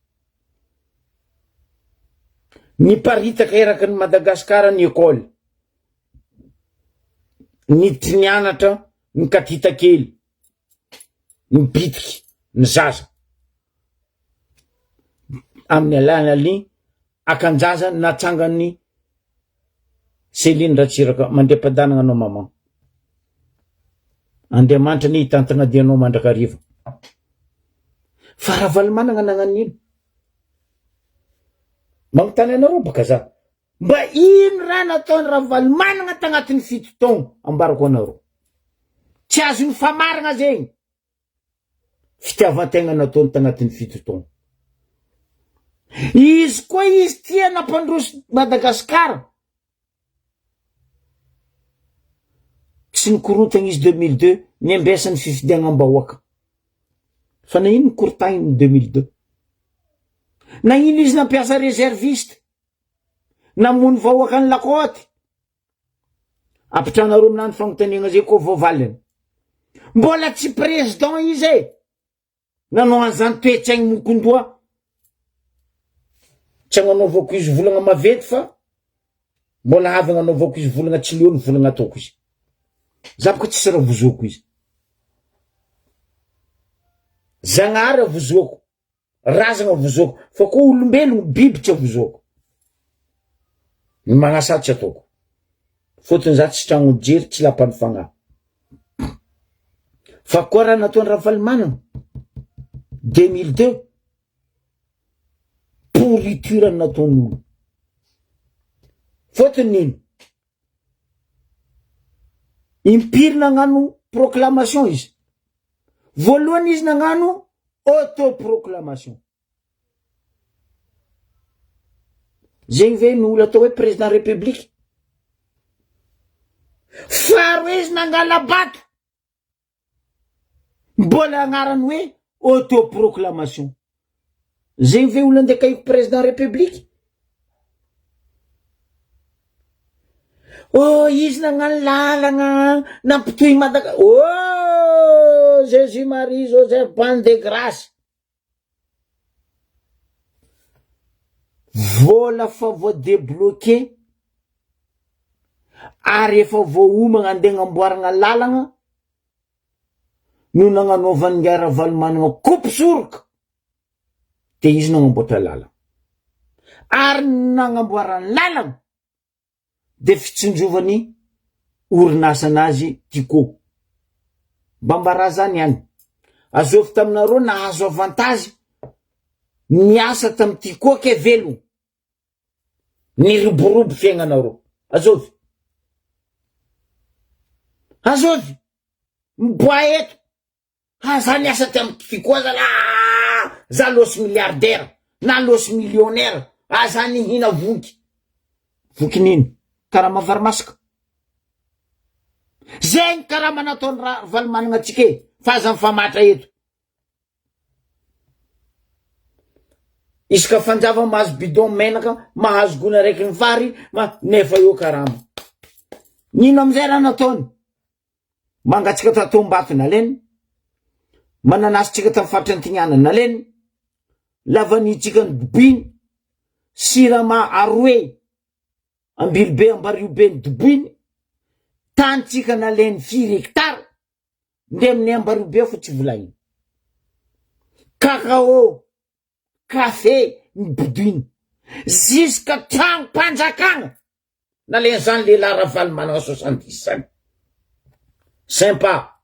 Niparitaka eraky ny Madagasikara ny école niditra nianatra ny katita kely nipitiky ny zaza amin'ny alalany akanjaza natsangany Céline Ratsiraka mandem-padanana anao mama. Andriamanitra ny hitantana dianao mandrakariva. Fa Ravalomanana nagnanino? Magnontany anareo baka za. Mba ino raha nataony Ravalomanana tagnatin'ny 7 taogno ambarako anareo. Tsy azony famaragna zegny. Fitiavan-tegna nataony tagnatin'ny 7 taogno. Izy koa izy tia nampandroso Madagasikara. Tsy nikorontana izy 2002 niambesany fifidiagna-bahoaka. Fa na ino nikorotagny 2002. Na ino izy nampiasa réserviste. Namony vahoaka ny Lakoty. Apitranareo amin'andro fagnontaniana zay koa voavaliny. Mbola tsy président izy e. Nanao an'izany toe-tsaigny mokondoa. Tsy agnanaovako izy volagna maventy fa mbola avy agnanaovako izy volagna tsy leony volagna ataoko izy. Zabako tsisy raha vozoako izy. Zagnahary vozoako. Razagna vozoako. Fa koa olombelogno biby tsy vozoako. Ny magnasatsy ataoko. Fotony za tsy tragno jery tsy lapany fagnahy. Fa koa raha nataony Ravalomanana 2002 pourriture nataon'olo. Fotony nino? Impiry nagnano proclamation izy. Voalohany izy nagnano autoproclamation. Zegny ve no olo atao hoe président république. Faro izy nangala bato. Mbola agnarany hoe autoproclamation. Zegny ve olo andeha kaiko président république. Oh, izy nagnano lalagna nampitohy Madagasikara. Oh, Jésus Marie, Joseph, bande de grâce. Vola fa voadébloqué ary efa voaomagna andeha agnamboaragna lalagna no nagnanaovany nga Ravalomanana coupe soroka de izy nagnamboatra lalagna ary nagnamboarany lalagna de fitsinjovany orinasa anazy Tico. Bambarazany ihany. Azovy taminareo nahazo avantage niasa tamty koa ke velo niroborobo fiaignanareo azovy miboa eto za niasa tamty koa za losy milliardaire na losy millionnaire za nihina voky nino karaha mavarimasaka zegny karaha manataony valmanagna atsika fa aza mifamatra eto isaka fanjava mahazo bidon menaka mahazo gona raiky ny vary nefa eo karama nino amizay raha nataony mangatsika tatombato naleny mananasitsika tamy faritra antignana naleny lavanitsika ny dobiny sirama aroe ambilibe ambariobe ny dobiny tantsika naleny 4 hectare nde amin'ny ambariobe fo tsy volagny kakao kafe ny bodiny ziska tragno mpanjakagna naleny zany lehilahy ravaly managna 70 zany sympa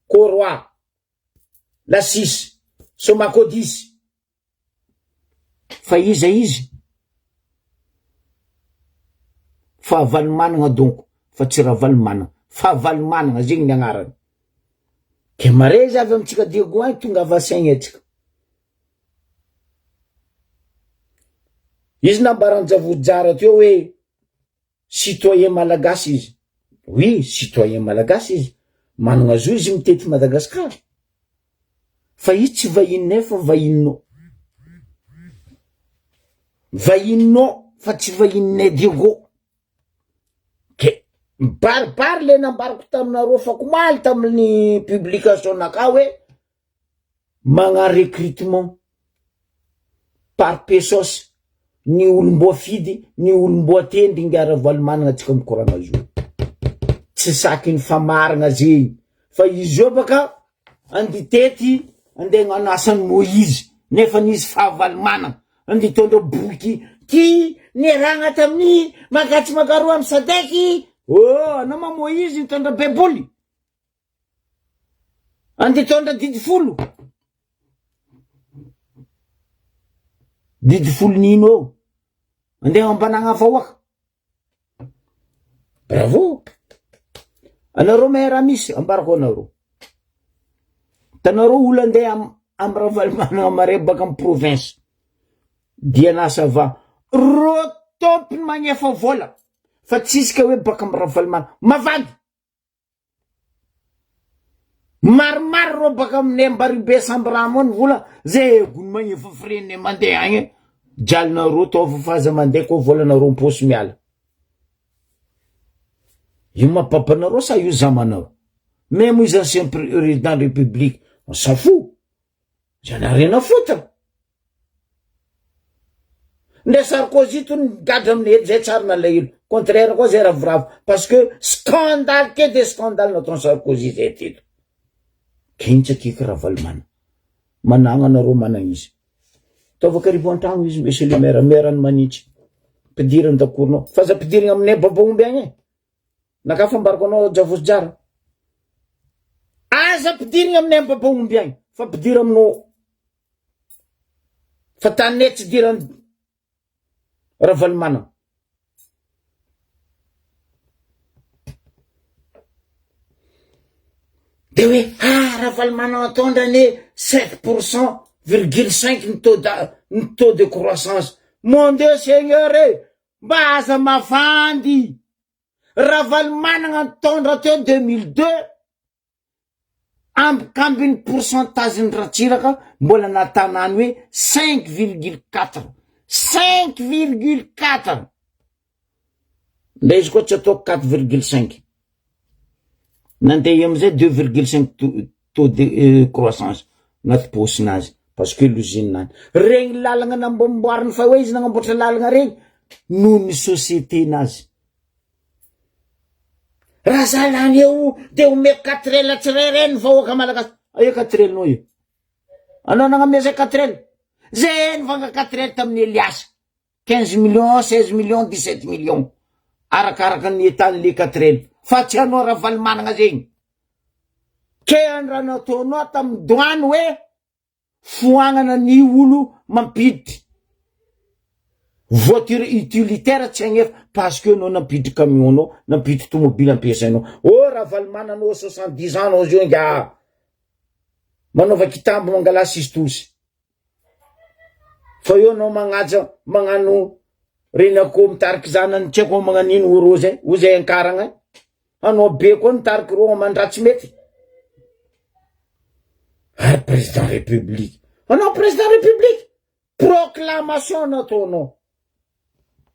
Coroy la 6 Somako 10 fa izy fa valy managna donc fa tsy ravaly managna fa valy managna zegny ny agnarany ke mare izy avy amitsika Diego agny tonga avasaigny atsika izy nambaranjavojara teo hoe citoyen malagasy izy oui citoyen malagasy izy managna zo izy mitety Madagasikara fa izy tsy vahininay fa vahininao fa tsy vahininay Diego ke baribary le nambarako taminareo fa komaly tamin'ny publication naka hoe magna recrutement par pesos ny olomboa fidy ny olomboa tendy ngara valy managna atsika mikoragna zo tsy saky ny famaragna zegny fa izy io baka anditety ande gnanasany Moïse nefa nizy fahavaly managna anditondra boky ty niragna tamin'ny magatsy magaroa amy Sadeky anao ma Moïse nitondra beboly anditondra didy folo nino andeha ambanagna vahoaka bravo anareo mera misy ambarako anareo tanareo olo andeha amy ravaly managna mare baka amy province dia nasa va ro tompony magnefa vola fa tsisika hoe baka amy ravaly managna mavady maromaro ro baka amin'ny ambaribe sambramo any vola zay gony magnefa frene mandeha agny jalinareo tova faza mandeha koa volanareo mposy miala io mapapanareo sa io zamanareo même izy ancien président de république on s'en fout j'en ai rien à foutre nde Sarkozy tony gadra amin'ny hely zay tsara nalay ilo contraire koa zay ravoravo parce que scandale que des scandales nataony Sarkozy zay teto kenitsakiky ravaly managna anareo managna izy taovaka rivo antragno izy monsieur le maire maire-ny manitsy pidirany dakoronao fa za pidirigny aminay babaomby agny naka fambarako anao javosy jara aza pidirigny aminay babaomby agny fa pidira aminao fa tanay tsy dirany ravaly managna de hoe ravaly managna tondrany 7,5% ny taux de croissance mon Dieu Seigneur mba aza mafandy ravaly managna tondra teo 2002 ambiny pourcentage ny ratsiraka mbola natanany hoe 5,4 nda izy koa tsy ataoko 4,5 nandeha amizay 2,5 taux de croissance naty posinazy parce que l'usine regny lalagna nambomboariny fa hoe izy nagnamboatra lalagna regny noho ny société nazy raha zalany eo de omeko 4 ela tsirereny vahoaka malagasy aia 4 elinao io anao nagnameza 4 ela zay nivanga 4 ela tamin'ny Elias 15 millions 16 millions 17 millions arakaraka ny etany le 4 ela fa tsy anao ravaly managna zegny ke andrano ataonao tamin'ny douane hoe foagnana ny olo mampiditry voiture utilitaire tsy agnefa parce que anao nampiditry camion anao, nampiditry tomobile ampiasainao. Raha valimana anao 70 ans anao zio nga manaova kitambo mangala sistosy. Fa eo anao magnano reny akô mitariky zanany tsy haiko magnanino oro zay, zay ankaragna. Anao be koa nitariky ro mandratsy mety. Président république. Anao président république. Proclamation nataonao.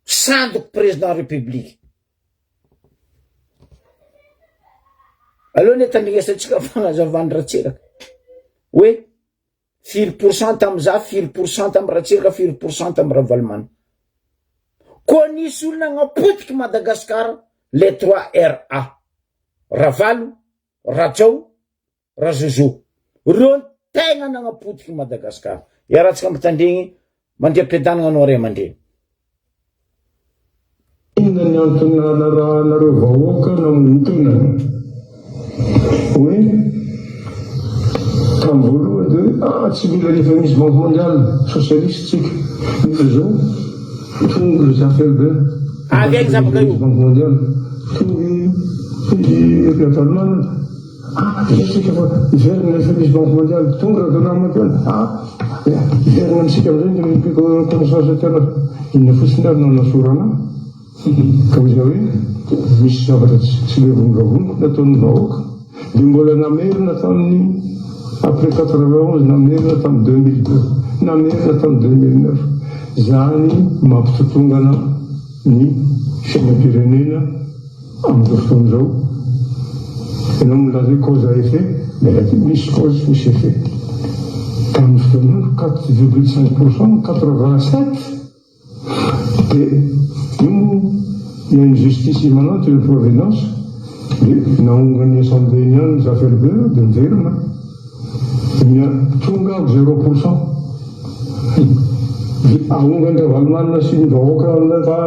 Sandoko président république. Aloha netandrignesa fagnazavany Ratsiraka. Hoe 4% tamiza, 4% tamy Ratsiraka, 4% tamy Ravalomanana. Koa nisy olona agnapotiky Madagasikara, les 3 RA. Ravalo, Rajao, Razozo. Reo tegna nagnapotiky Madagasikara. Iaratsika mitandregny mandria-piadanagna anao ray aman-dreny. Inona ny antony anarahanareo vahoaka namonitona hoe tamboaloha de tsy mila rehefa misy banque mondiale socialiste tsika nefa zao tonga les affaires de banque mondiale tonga Ravalomanana tsika fa iverina rehefa misy banque mondiale tonga Ravalomanana iverina amitsika amizay ny connaissance tena inona fotsiny ary nanasorana ka ozy hoe misy zavatra tsy levonravoniko nataon'ny vahoaka de mbola namerina tamin'ny après 91 namerina tamin'ny 2002 namerina tamin'ny 2009 zany mampitotongana ny fiainam-pirenena amin'izao fotoan'izao ianao milaza hoe cause à effet melaky misy cause misy effet tamin'ny fotoan'andro 4,5% 87 de il y a une justice immanente de provenance. Nous avons gagné 100 millions d'affaires de Nderma. Il y a tout 0%. Avons gagné Valman, si Voka,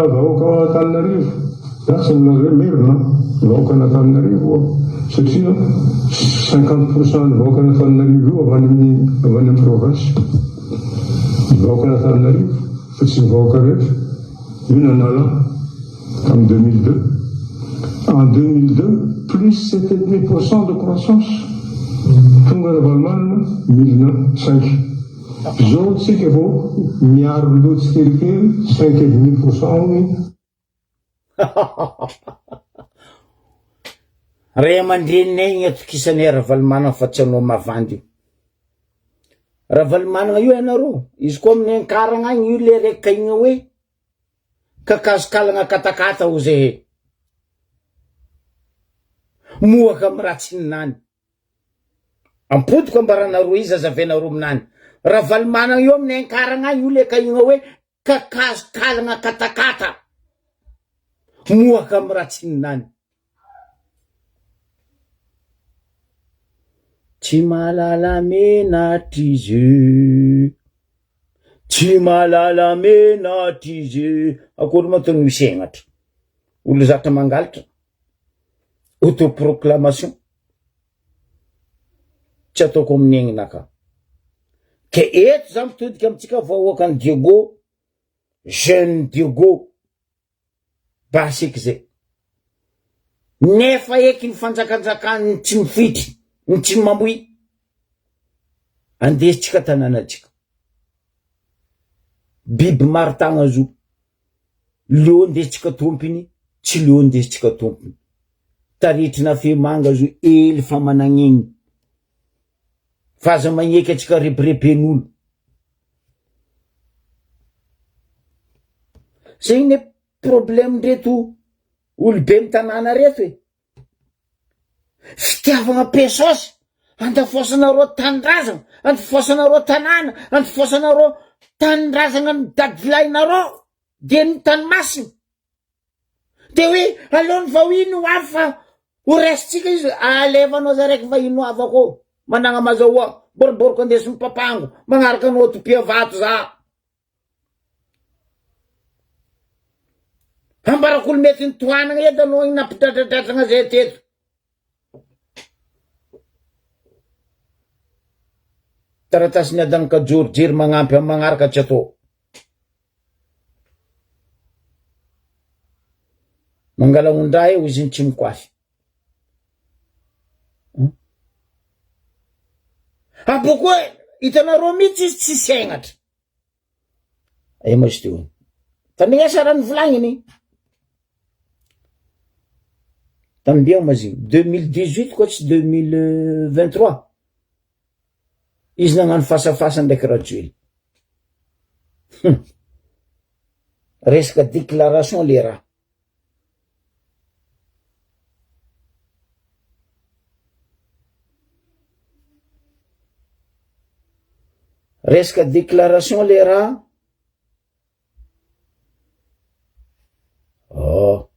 Voka, Tanariv. Là, c'est le Merna, Voka, Tanariv. C'est 50% de Voka, Tanariv, avant une province. Voka, Tanariv, c'est Voka, une en allant. En 2002. En 2002, plus 7,5% de croissance. Tonga Ravalomanana, 1005. Zao tsika vao miaro loatsy kelikely 5,5%. Ray aman-dreninay igny atokisanay Ravalomanana fa tsy anao mavandy. Ravalomanana io ianareo, izy koa amin'ny ankaragna agny io le raiky kaigna hoe kakazo kalagna katakata ho zay mohaka amy ratsy ninany. Ampodiko ambaranareo izy azavenareo aminany. Ravalomanana io amin'ny ankaragna io le kaigna hoe kakazo kalagna katakata mohaka amy ratsy ninany. Tsy malala menatry izy, tsy malala menatry izy. Akory matony misy egnatra. Olo zatra mangalatra. Autoproclamation. Tsy ataoko amin'ny egninaka. Ke eto za mitodika amitsika vahoakan'ny Diego, jeune Diego. Basiky zay. Nefa eky ny fanjakanjakany tsy mifitry, ny tsy mamoy. Andesitsika tanànatsika. Biby maritagna zo. Leo ndesitsika tompiny, tsy leo ndesitsika tompiny. Taritry na fe manga zo ely fa managniny. Faza magneky atsika rebireben'olo. Zay ne problème reto olobe amy tanàna reto e. Fitiavagna pesosy, andafosanareo tanindrazana, andafosanareo tanàna, andafosanareo tanindrazana ny dadilahinareo, de ny tanomasina. De hoe alony vahino avy fa ho resitsika izy, alevanao za raiky vahino avy ako. Managna mazahoa, boriboriko andesy papango, magnaraka anao topia vato za. Ambarak'olo mety ny tohanagna edy anao igny nampidradradradragna zay teto. Taratasy Adana Kajory jery magnampy amin'ny magnaraka tsy atao. Mangala ondra eo izy tsy mikoafy. Aboko hitanareo mihitsy izy tsy saignatra. Ay mo izy teo. Tandrignasa raha nivolagniny. Tambia mazy 2018 quoi tsy 2023. Izy nagnano fasafasa ndraiky Rajoely. Resaka déclaration le raha. Resaka déclaration le raha. Oh.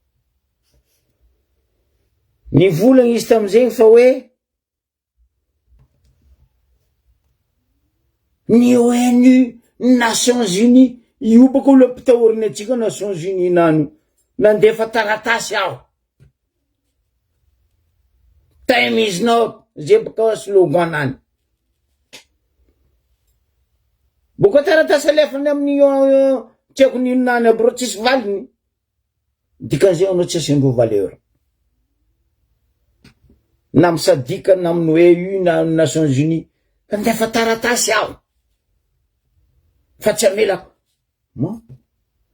Ny volagna izy tamizegny fa hoe ny ONU, Nations Unies, io bako olo pitaorina atsika Nations Unies nano nandefa taratasy aho. Time is now, zay baka slogan any. Boko taratasy alefany amin'ny tsy haiko nino nany aby reo tsisy valiny. Dikan'izay anao tsy asindro valeur. Na misadika na amin'ny EU na Nations Unies nandefa taratasy aho. Fa tsy amelako. Mo?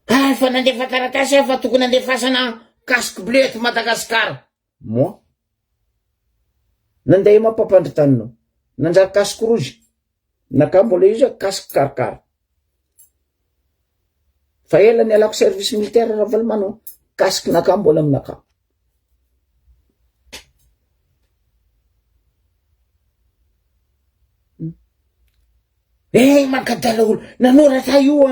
Fa nandefa taratasy aho fa tokony nandefasana casque bleu eto Madagasikara. Mo? Nandeha mampampandry taninao. Nanjary casque rouge. Naka mbola izy casque karkar. Fa ela ny alako service militaire raha valmanao. Casque naka mbola aminaka. Mankadala olo. Nanoratra io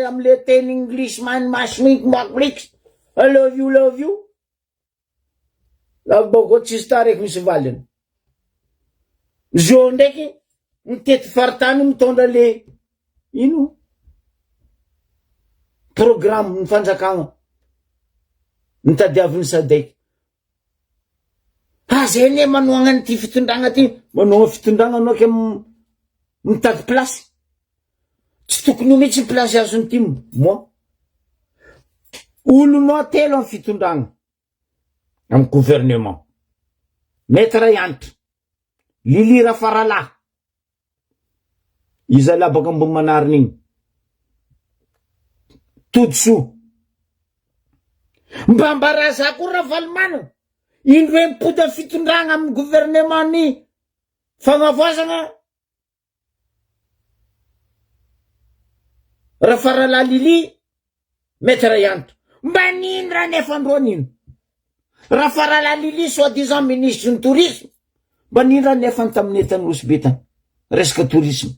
amle teny English man masmink maklix. I love you, love you. La boko tsisy tareky misy valiny. Jo ndraiky mitety faritany mitondra le ino programme ny fanjakagna nitadiaviny Sadek. Zay ne manoagna an'ity fitondragna ty. Manoagna fitondragna anao ke mitady place. Tsy tokony ho mihitsy place azony ty mo. Olonao telo amin'ny fitondragna amin'ny gouvernement. Maître Yantra, Lili Rafarala, izy labaka ambony manariny igny. Todsoa. Mba mbaraza koa Ravalomanana. Indroe mipody amin'ny fitondragna amin'ny gouvernement ny fagnavoazana. Rafarala Lili, Maître Yantra. Mba nino raha nefa andro nino? Rafarala Lili soi-disant ministre ny tourisme. Mba nino raha nefa tamin'ny Tanosy be tany? Resaka tourisme.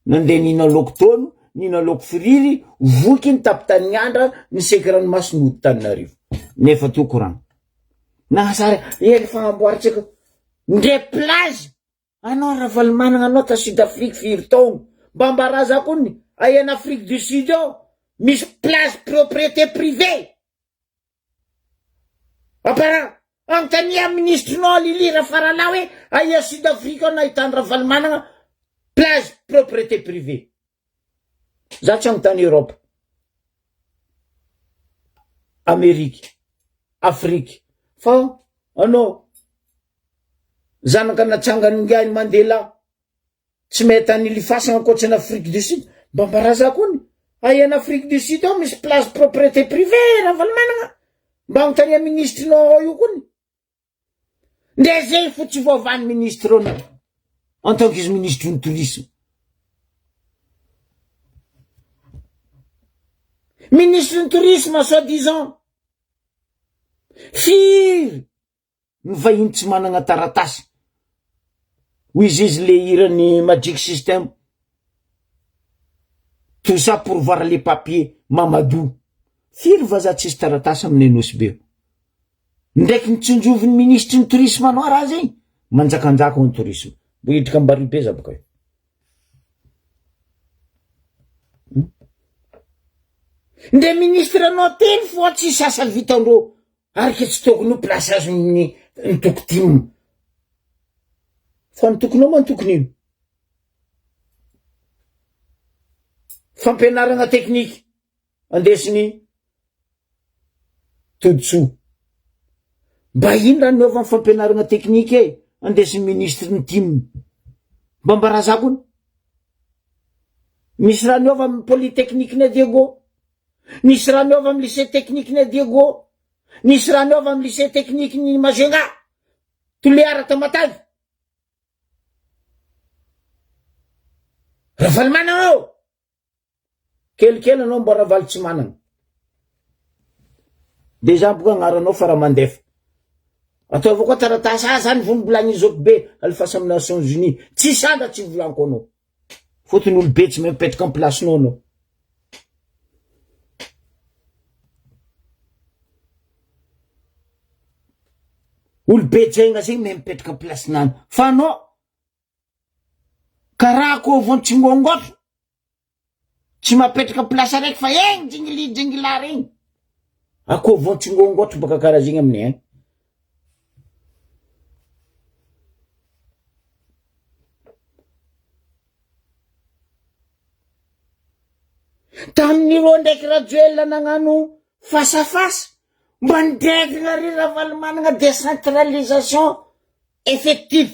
Nandeha nina loko tono, nina loko firiry, voky ny tapitany andra, ny seky-ranomasina hody Tananarivo. Nefa teo koragna. Nagasara, ely fagnamboaritsika. Ndre plage. Anao Ravalomanana anao ta Sud-Afrique firy taogno. Mba mbaraza kony, en Afrique du Sud ao, misy plage propriété privée. Apara, antania ministre nao Lili Rafarala hoe, aia Sud-Afrique ao nahitany Ravalomanana, plage propriété privée. Za tsy agnontany Europe, Amerika, Afrique. Fa anao zanaka natsangany ngany Mandela tsy mety anilifasana ankoatra ny Afrique du Sud. Mba mbaraza kony, en Afrique du Sud ao misy plage propriété privée Ravalomanana. Mba agnontania ministre nao io kony. Nde zay fotsy voavany ministre nao en tant qu'izy ministre du tourisme. Ministre du tourisme soi-disant firy ny vahiny tsy manana taratasy. Hoy izy le irany Magic System. Tout ça pour voir les papiers Mamadou. Firy vaza tsisy taratasy amin'ny Anosy be. Ndraiky nitsonjoviny ministre ny tourisme anao raha zay. Manjakanjaka ny tourisme. Boidrika mbaribe za baka io. Nde ministre anao telo fo tsy sasa vitandreo. Ary ke tsy tokony ho place azo ny tokotimo. fa ny tokony ao tokony ino fampianarana teknika andesiny toditsoa mba ino raha niova amin'ny fampianarana teknika andesiny ministre ny timiny mba mbarazakony misy raha niova amin'ny polytechnique na Diego, nisy raha niova amin'ny lycée technique na Diego, nisy raha niova amin'ny lycée technique ny Mazenga Toliara Tamatavy ravaly manana ao kelikely anao mba ravaly tsy manana deja boka agnaranao fa raha mandefa ataova koa taratasy zany vombolagny izoky be alifasa amin'ny Nations Unies tsy sandra tsy volaniko anao fotony olo be tsy mipetraka amin'ny placenao anao olo be jenga zegny mipetraka amin'ny placenany fa anao karaha koa vontsingongotro tsy mapetraka place araiky fa eny jingila regny akoa vontsingongotro baka karaha zegny aminay any tamin'ireo ndraiky Rajoel nagnano fasafasa mba ndraiky ry ravaly manana décentralisation effective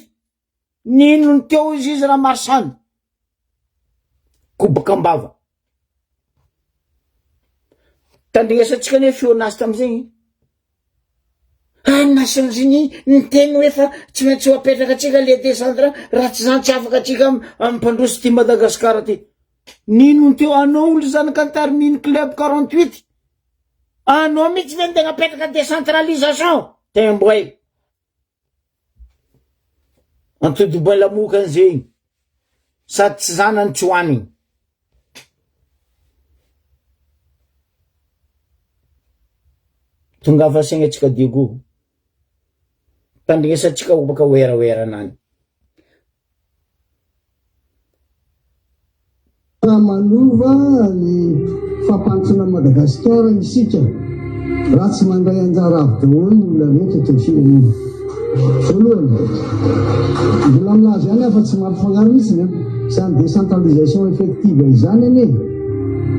nino ny teo izy raha marsany kobaka ambava tandrignasantsika ne fionazy tamizegny Nations Unies niteny hoe fa tsy maintsy apetraka atsika le décentra raha tsy zany tsy afaka atsika ampandroso ty Madagasikara ty nino teo anao olo zanakantary mino club 48 anao mitsy ve nde napetraka décentralisation temboay antodiboy lamoka an'zegny sady tsy zanany tsy hoaniny tonga afasaigny atsika Diego tandrignasantsika baka oera nany manova ny fampantsona Madagasikara isika raha tsy mandray anjara avy daholo ny olona rehetra teo firenena voalohany mbola milaza ihany afa tsy mampifangaro mihitsy zany décentralisation effective izany ane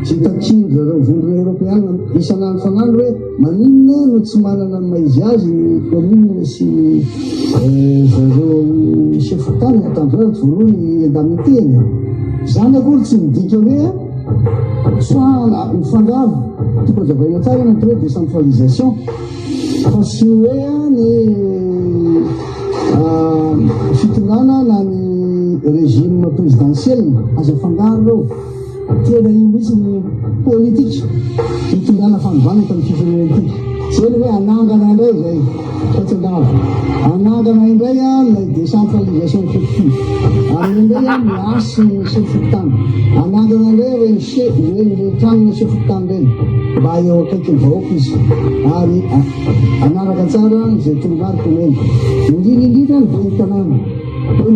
fitakiny zareo vondrona européenne isan'andro fanandro hoe maninona no tsy manana maizy azy ny commune sy zareo chef-tany atandroany voalohany andamiteny zany akory tsy midika hoe soana mifangaro tokazavaina tsara na hoe décentralisation fa sy hoe ny fitondrana na ny régime présidentiel azo fangaro reo tena io misy ny politique mitondrana fanovana tamin'ny fifirenena ty zany hoe anangana indray zay fatsandava anangana indray la décentralisation effective amin'indray miasy ny chef-tany anangana indray reny tranona chef-tany reny mba eo akaiky ny vahoaka izy ary anaraka tsara zay tolomariko reny indrindrindrindra ny be tanàna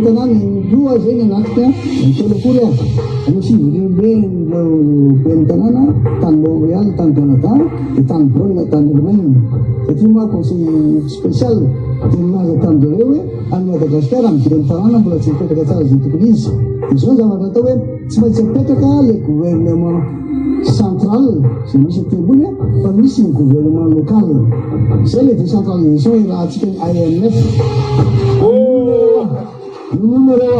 tanàna loha zay ny anatika mitolo akory azy any fivorimben reo ben'ny tanàna tany Montréal tany Canada dia tany Bonn tany Allemagne satria moa conseil spécial teminaza tamin'ireo hoe any Madagasikara miben'ny tanàna mbola tsy mipetraka tsara zay tokony izy dia zao zavatra atao hoe tsy maintsy apetraka le gouvernement central zay misy atembony fa misy ny gouvernement local zay le décentralisation raha tsika ny IMF numéro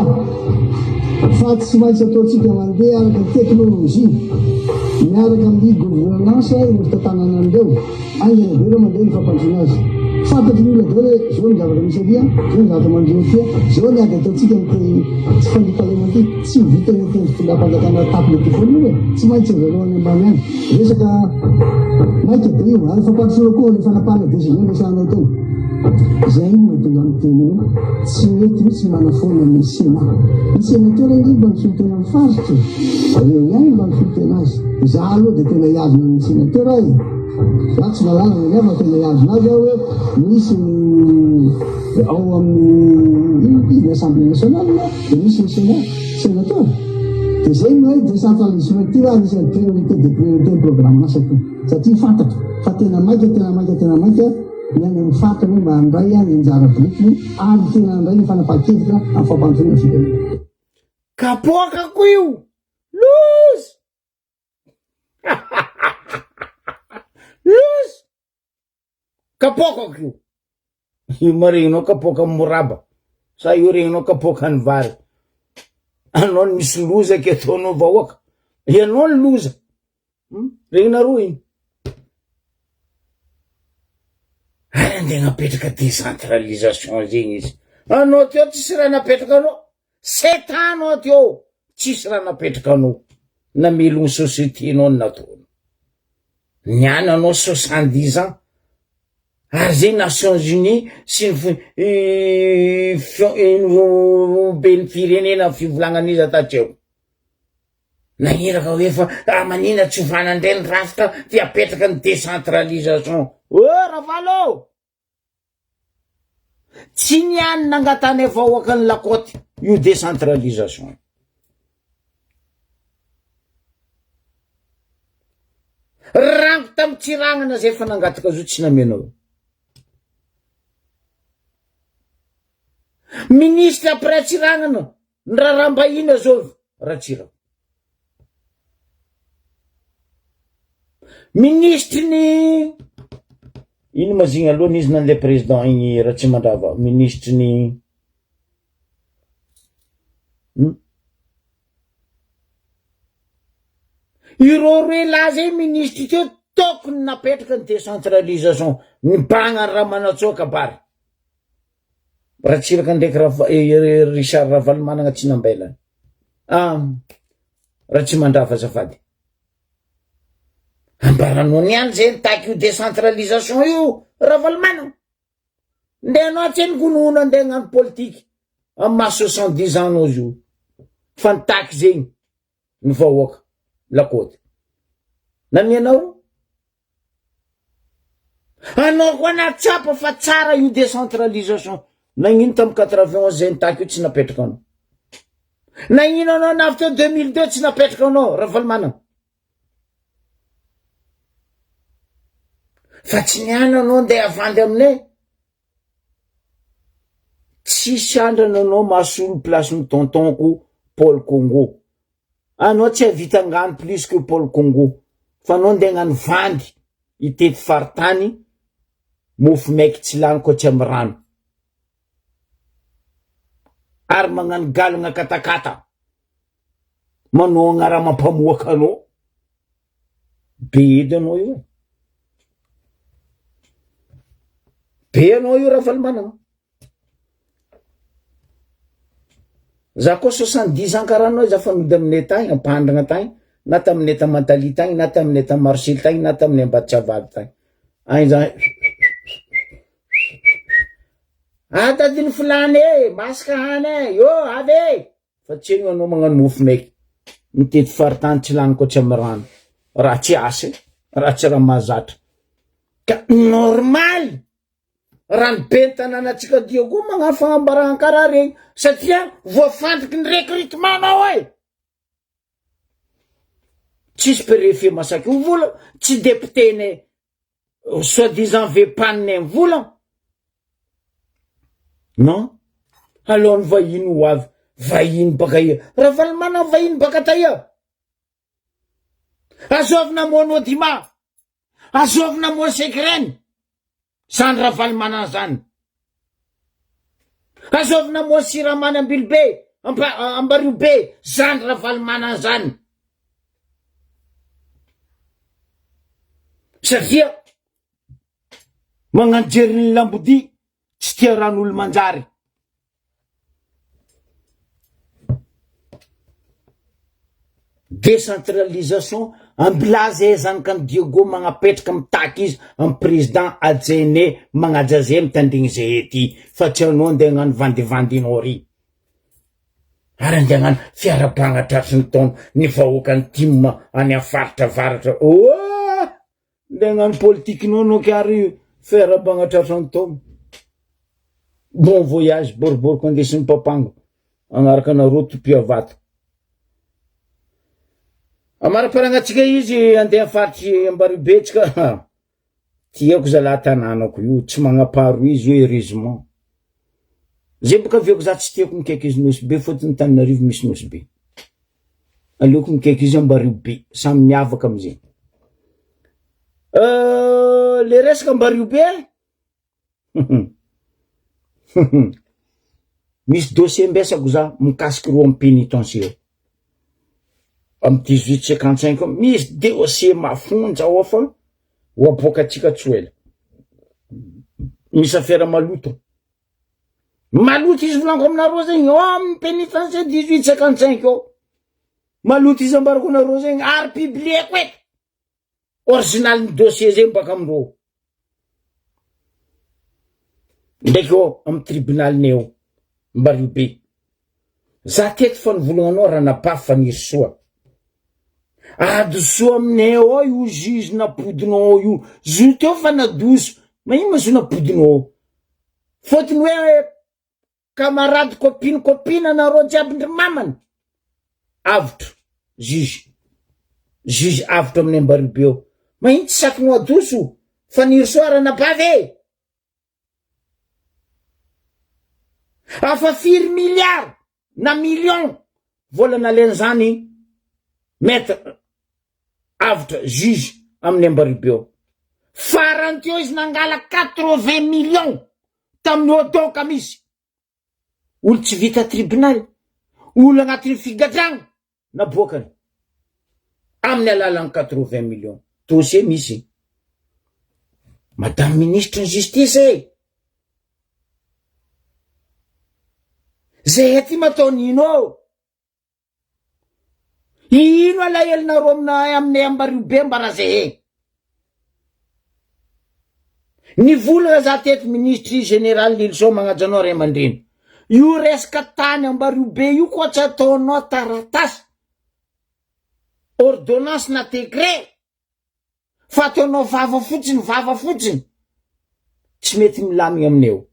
fa tsy maintsy ataotsika mandeha araka teknôlôjia miaraka amin'ny gouvernance ny tantanana andreo angana be reo mandeha ny fampanjona azy fantatry ny olona daholo hoe zao ny zavatra misy alia zao ny zavatra mandreo tia zao ny ady ataotsika tsy fandripalemana ty tsy vita ny tendrotondram-panjakana tapina ty foana hoe tsy maintsy avalohany ambany any resaka maika be io ary fampanjona koa ny fanapahana décision lesanao tao zay mahatonga amin'ny teny hoe tsy mety mitsy manafona ny sénat ny sénateur indray mba misolotena amin'ny faritra reo ihany mba misolotena azy za aloha dia tena iazona ny sénateur ahy za tsy mahalala ny afa tena iazona azy aho hoe misy ao amin'ny ny assemblée nationale dia misy ny sénateur dia zay no hoe décentralisation ty raha anisany priorité de priorité ny programme anasako satria fantatro fa tena maika ny any amin'ny fatony mandray any anjara biriky ary tena andray ny fanapahan-kevitra amin'ny fampanjona firenena. Kapoaka ko io lozy lozy kapoaka ko io maregninao kapoaka moraba sa io regninao kapoaka ny vary anao ny misy loza ke ataonao vahoaka ianao ny loza regnina roa iny ary andeha napetraka décentralisation zegny izy anao teo tsisy raha napetraka anao setanao teo tsisy raha napetraka anao namelogny société anao ny nataony niany anao 70 ans ary zegny Nations Unies sy ben'ny firenena ny fivolagnan'izy tatreo nagniraka hoe fa manina tsy hovanandray ny rafitra ty apetraka ny décentralisation ravalo tsy niany nangatany vahoaka ny lakoty io décentralisation rango tamy tsiragnana zay fa nangataka zo tsy namenao ministre après tsiragnana ny rarambahina zao ratsira ministre ny ino mazigny alohany izy nandeha président igny Ratsy Mandrava ministre ny iro roe la zay ministre teo tokony napetraka ny décentralisation ny bagna raha manatsoaka bary ratsiraka ndraiky Richard Ravalomanana tsy nambelany Ratsy Mandrava zafady ambaranao niany zay nitaky io décentralisation io Ravalomanana ndeha anao tsy nigonono andeha gnano politique amy maha 70 ans anao io fa nitaky zegny ny vahoaka lakoty namianao anao ko anatsapa fa tsara io décentralisation nagnino tamy 91 zay nitaky io tsy napetraka anao nagnino anao navy teo 2002 tsy napetraka anao Ravalomanana fa tsy niany anao ndeha avandy aminay tsisy andrana anao mahasolo place ny tontonko Paul Congo anao tsy havita ngano plus que Paul Congo fa anao ndeha gnano vandy itety faritany mofo maiky tsy laniko tsy amy rano ary magnano galagna katakata manao agnara mampamoaka anao be edy anao io be anao io Ravalomanana za ko 70 ans karanao za fa mody aminay tagny ampandragna tagny na taminay ta Mantali tagny na taminay ta Marcel tagny na taminay Ambatravady tagny agny za tadiny fulany masaka hany yo ave fa tsy eny anao magnano mofo maiky mitety faritany tsy laniko tsy amy rano raha tsy asa raha tsy raha mahazatra ka normal raha ny be ny tanànatsika dio koa magnano fagnambarana karaha regny satria voafandriky ny recrutementanao tsisy préfet masaky vola tsy député ne soi-disant vepanine vola non alors ny vahiny ho avy vahiny baka ia Ravalomanana vahiny baka taia azovina mono Odima azovina mono Sekreny zany Ravalomanana zany azovina mono Siramany Ambilobe Ambariobe zany Ravalomanana zany satria magnano jeriny lambodi tsy tia ran'olo manjary décentralisation ambilaza zany ka ny Diego magnapetraka mitaky izy amy président adjene magnajaze mitandrigny zay ety fa tsy anao ndeha gnano vandivandinao ry ary ndeha gnano fiarabagna tratry ny taona ny vahoaka ny tim any afaritra varatra ndeha gnano politikinao anao kary fiarabagna tratry ny taona bon voyage boriboriko andesin'ny papango agnaraka nareo topia vato amaraparagnatsika izy andeha faritry Ambaribetsika tiako zala tananako io tsy magnaparo izy io heureusement zay boka viako za tsy tiako mikaiky izy nosy be fotony Tananarivo misy nosy be aleoko mikaiky izy Ambarivobe samy miavaka amizay le resaka Ambarivobe misy dossier mbesako za mikasiky roa amy pénitentiaire amy 1855 misy dossier mafonja ao fa waboaka atsika tsoela misy affaire maloto izy volanko aminareo zegny amy pénitentiaire 1855 ao maloto izy ambarako anareo zegny ary publieko eto original ny dossier zegny baka amindreo ndraiky ao amy tribunal neo Mbaribe za teto fa nivolagna raha napafy fa niry soa ady soa aminay ao io juge napodinao io zo teo fa nadoso magnino ma zo napodinao fotony hoe camarade copine anareo jiaby ndry mamany avotro juge avotro amin'ny Mbaribe eo magnino tsy sakinao adoso fa niry soa raha napavy afa firy milliard na million vola nalainy zany maître avatra juge amin'ny Mbaribe eo farany teo izy nangala 80 millions tamin'ny odoka misy olo tsy vita tribunal olo agnatin'ny figadragno naboakany amin'ny alalany 80 millions dossier misy madame ministre ny justice zay ty mataony ino alahelinareo amin'ny Mbaribe mbara zay nivolagna za teto ministre général Nilson magnajanao ray aman-dreny io resaka tany Mbaribe io koa tsy ataonao taratasy ordonnance na décret fa ataonao vava fotsiny tsy mety milamigna amineo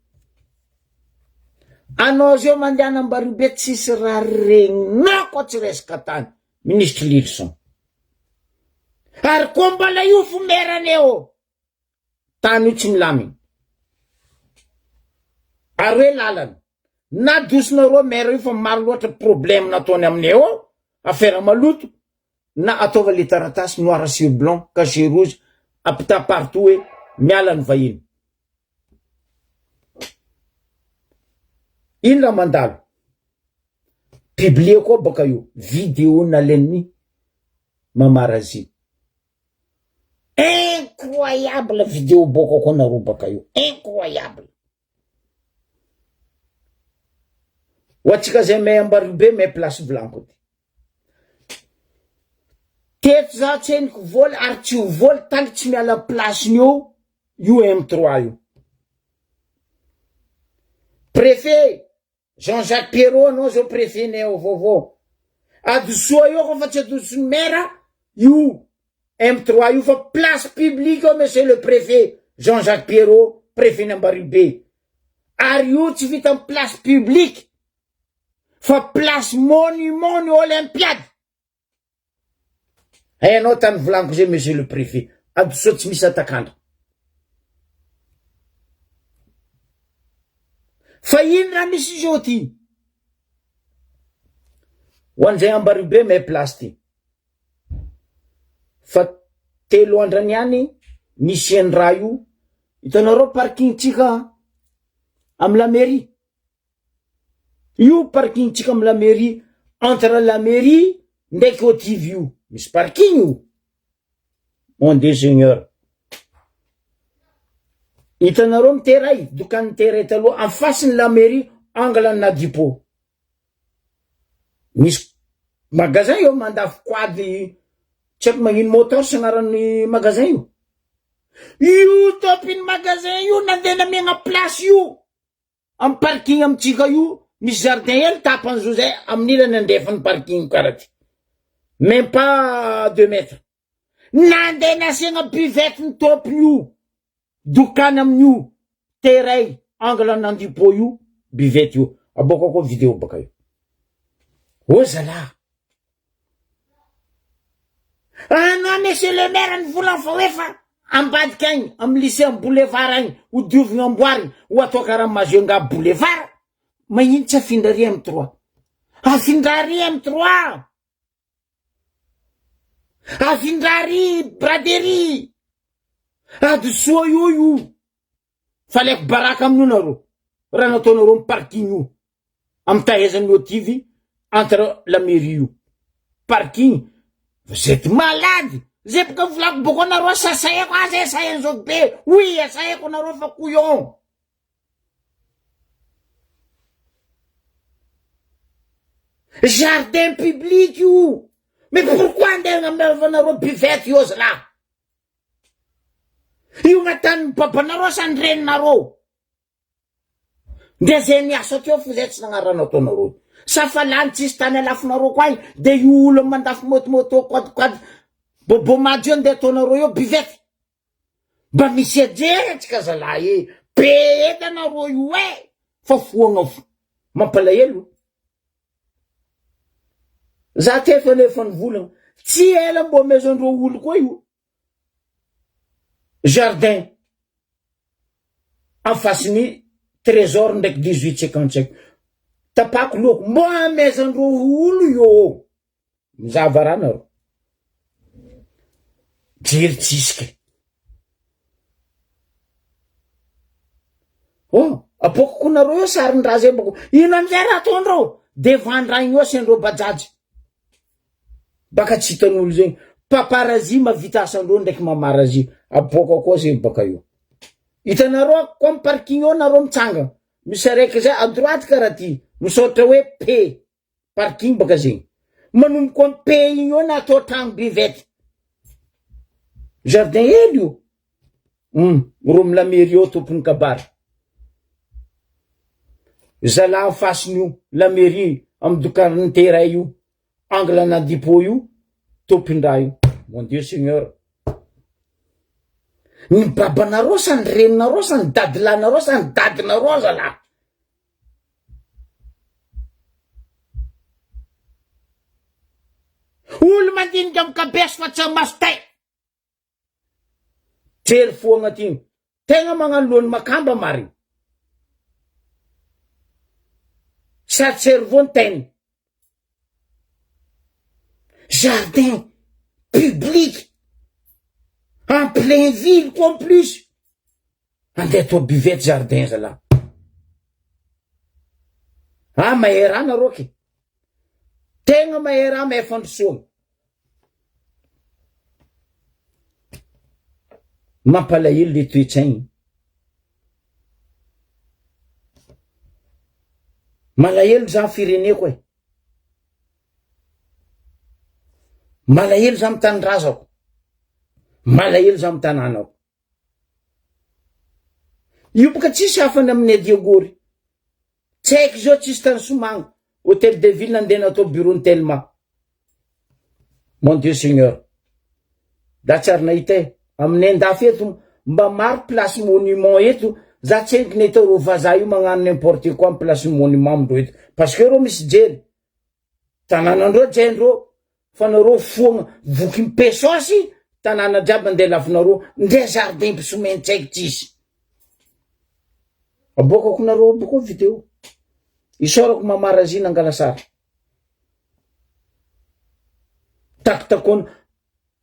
anao zio mandeana Mbaribe tsisy raha regninao koa tsy resaka tany ministre Nilson ary koa mbala io fomeraneo tany io tsy milamigna ary hoe lalana na dosonareo maire io fa maro loatra problème nataony amineo affaire maloto na ataova le taratasy noir sur blanc cachet rouge apita partout hoe miala ny vahiny ino la mandalo publie koa baka io vidéo nalainy mamarazy incroyable vidéo boko koa nareo baka io incroyable watsika zay may Mbaribe may place blanco teto za tsy heniko voly ary tsy ho voly tangy tsy miala place nio M3 io préfet Jean-Jacques Pierrot anao zao préfet neo vaovao adosoa io koa fa tsy adosony maire io M3 io fa place publique monsieur le préfet Jean-Jacques Pierrot préfet Mbaribe ary io tsy vita amin'ny place publique fa place monument ny olympiade hainao tany volaniko zay monsieur le préfet adosoa tsy misy atakandra fa ino raha misy zao ty ho an'izay Mbaribe may place ty fa telo andrany any misy any raha io hitanareo parking tsika amy la mairie io parking tsika amy la mairie entre la mairie ndraiky Haute-Vive io misy parking io mon Dieu Seigneur hitanareo miteray dokany teray taloha en face ny la mairie angle na dipo misy magasin io mandafy quady tsy haiko magnino moteur sagnaran'ny magasin io topiny magasin io nandena megna place io amy parking amitsika io misy jardin hely tapany zo zay amin'ilany andefany parking karaha ty même pas 2 mètres nandena asiagna buvette ny topiny io dokany amin'io teray angle nandipo io buvette io aboaka koa vidéo baka io o zala anao monsieur le maire ny volan fa hoe fa ambadika agny amy lycée amy boulevard agny ho diovigna amboarigny ho atao karaha mazenga boulevard magnino tsy afindrary amy 3 afindrary amy 3 afindrary braderie adosoa io fa leko baraka amin'io nareo raha nataonareo amy parking io amy taezany motivy entre la mairie io parking vous êtes malade zay baka volako boko nareo sasaeko azy esaen'izao be oui esaeko nareo fa couillon jardin public io mais pourquoi ndeha gn'avanareo buvette io là io gn'atany babanareo sa ny reninareo nde zay niasa teo fo zay tsy nagnarana ataonareo sa fa lany tsisy tany alafinareo koa igny de io olo mandafy motomoto quadquad bobo madio nde ataonareo io buvette mba misy ajeretsika zalahy be etanareo io fa foagna fo mampalahelo za te fa ny volagna tsy ela mbo maison-dreo olo koa io jardin en face ni trésor ndraiky 1855 tapako loko mbo maison-dreo olo io mizava raha nareo jery tsisika apoko ko nareo io sarin-draha zay mbako ino amizay raha ataonareo devant-draha igny io asendreo bajaji baka tsy hitan'olo zegny paparazi mavita asandreo ndraiky mamarazi aboaka koa zegny baka io hitanareo koa amy parking io nareo mitsanga misy araiky zay à droite karaha ty misaotra hoe P parking baka zegny manomboka amy P igny io na atao tragno bivety jardin hely io romo la mairie io tompony kabary zala en face io la mairie amy dokarany teray io angle na dépôt io tompin-draha io mon dieu seigneur ny babanareo sa ny reninareo sa ny dadilanareo sa ny dadinareo zalahy olo mandinika amy kabesy fa tsy amasotay jery foagna ty tegna magnano lohany makamba mariny sady cerveau ny teny jardin public en plein ville quoi en plus andeha atao buvette jardin zalahy mahera nareo ke tegna mahera mahay fandrosoagna mampalahelo le toetsaigny malahelo za fireneko malahelo za mitandrazako malahelo za mitanànako io boka tsisy hafany amin'ny adiagory tsy haiko zao tsisy tany somagna hôtel de ville nandeha natao bureau ny telma mon dieu seigneur da tsary nahita amin'ny andafy eto mba maro place monument eto za tsy haiko nahita reo vazaha io magnano n'importe quoi amy place monument amindreo eto parce que reo misy jery tanànandreo jendreo fa nareo foagna voky mipesosy tanàna jiaby andeha lafinareo nde jardin mpisomeny tsy haiko tsisy aboakako nareo abokoa video isorako mamarazina angalasary takotakona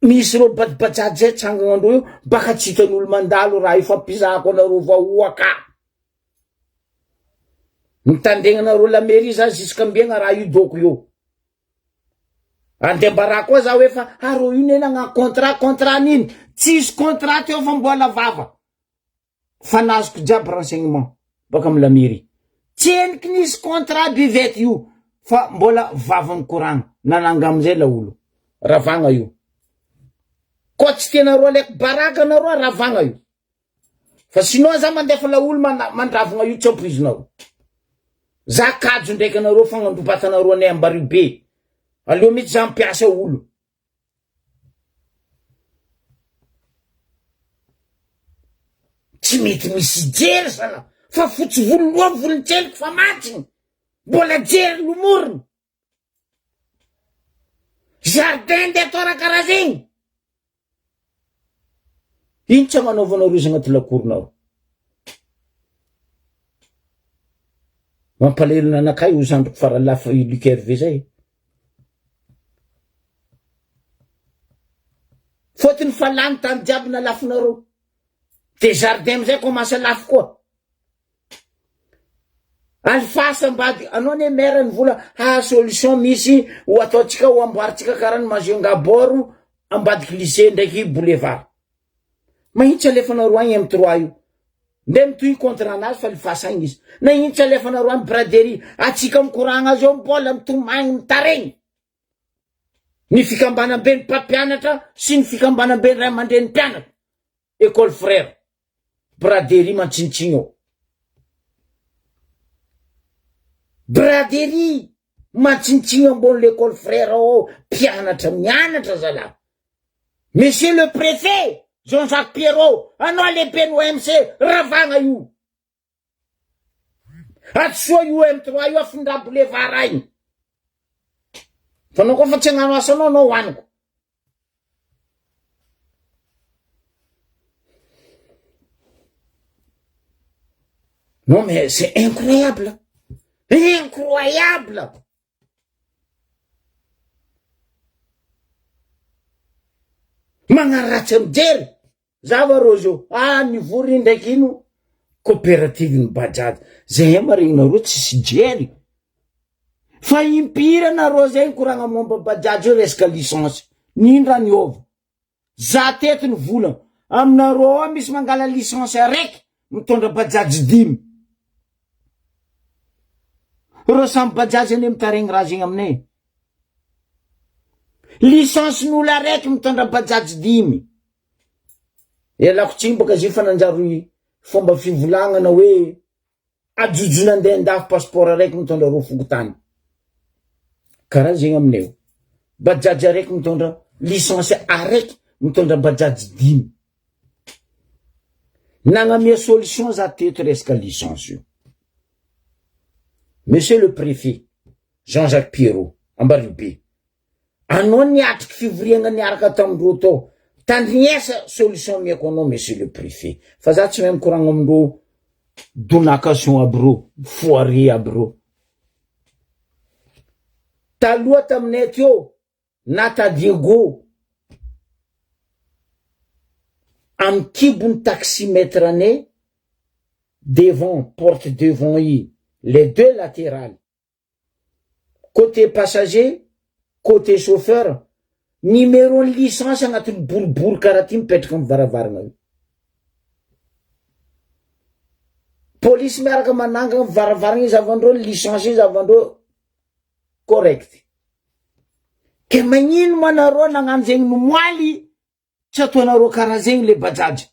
misy reo badibajady zay tsangagnandreo io baka tsy hitan'olo mandalo raha io fampizahako anareo vahoaka mitandegnanareo la mairie za jusqu'ambiagna raha io doko io andeha mbara koa za hoe fa areo io nenagna contrat niny tsisy contrat teo fa mbola vava fa nazoko jiaby renseignement baka amy la mairie tsy eniky nisy contrat bivety io fa mbola vavany koragna nananga amizay la olo ravagna io koa tsy tianareo alaiky baraka nareo ravagna io fa sinon za mandefa la olo mandravagna io tsy amprizinareo za kajo ndraiky anareo fagnandrobatanareo anay ambary be aleo mitsy za mpiasa olo tsy mety misy jery sana fa fotsy vololoa volontseliky fa matiny mbola jery lomoriny jardin de tora karaha zegny ino tsy manaovanao rozy agnaty lakoronao mampalelona anakay ho zandroko faralafa Lukerve zay fôtiny fa lany tany jiaby na lafinareo de jardin amizay commence lafo koa alifasa mbady anao ne maire ny vola solution misy ho ataotsika ho amboaritsika karaha ny Majungaboro ambadiky lycée ndraiky boulevard mahitsy alefanareo agny M3 io nde mitohy contre anazy fa lifasa agny izy na ino tsy alefanareo agny braderie atsika mikoragna azy eo mbola mitomagny mitaregny ny fikambanam-be ny mpampianatra sy ny fikambanam-be ny ray aman-dren'ny mpianatra école frère braderie mantsinitsiny eo braderie mantsinitsiny ambony l'école frère ao mpianatra mianatra zala monsieur le préfet Jean-Jacques Pierrot anao lehibe ny OMC ravagna io atsoa io M3 io afindra boulevard agny fa anao koa fa tsy agnano asanao anao hoaniko non mais c'est incroyable incroyable magnaratsy mijery zava rozo nivory ndraiky ino coopérative ny bajaj zay maregnareo tsisy jery fa impira nareo zay koragna momba bajaj io resaka licence nindra niova za teto ny vola aminareo misy mangala licence araiky mitondra bajaj 10 ro samy bajaj ane mitaregny raha zegny aminay licence n'olo araiky mitondra bajaj 10 elako tsiny baka zay fa nanjary fomba fivolagnana hoe ajojona andeha andafy passeport araiky mitondra ro fokotany karaha zegny aminay bajaj araiky mitondra licence araiky mitondra bajaj 10 nagnamia solution za teto resaka licence io monsieur le préfet Jean-Jacques Pierrot Ambaribe anao niatriky fivoriagna niaraka tamindreo tao tandrignesa solution miako anao monsieur le préfet fa za tsy mahay mikoragna amindreo donation aby reo foire aby reo taloha taminay teo nata Diego amy kibony taximètre anay devant porte devant i les deux latérales côté passager côté chauffeur numéro ny licence agnatiny boribory karaha ty mipetraky amy varavarana io police miaraka mananga amy varavarana izy avandreo licence izy avandreo correct ke magnino manareo nagnano zegny no moaly tsy ataonareo karaha zegny le bajaj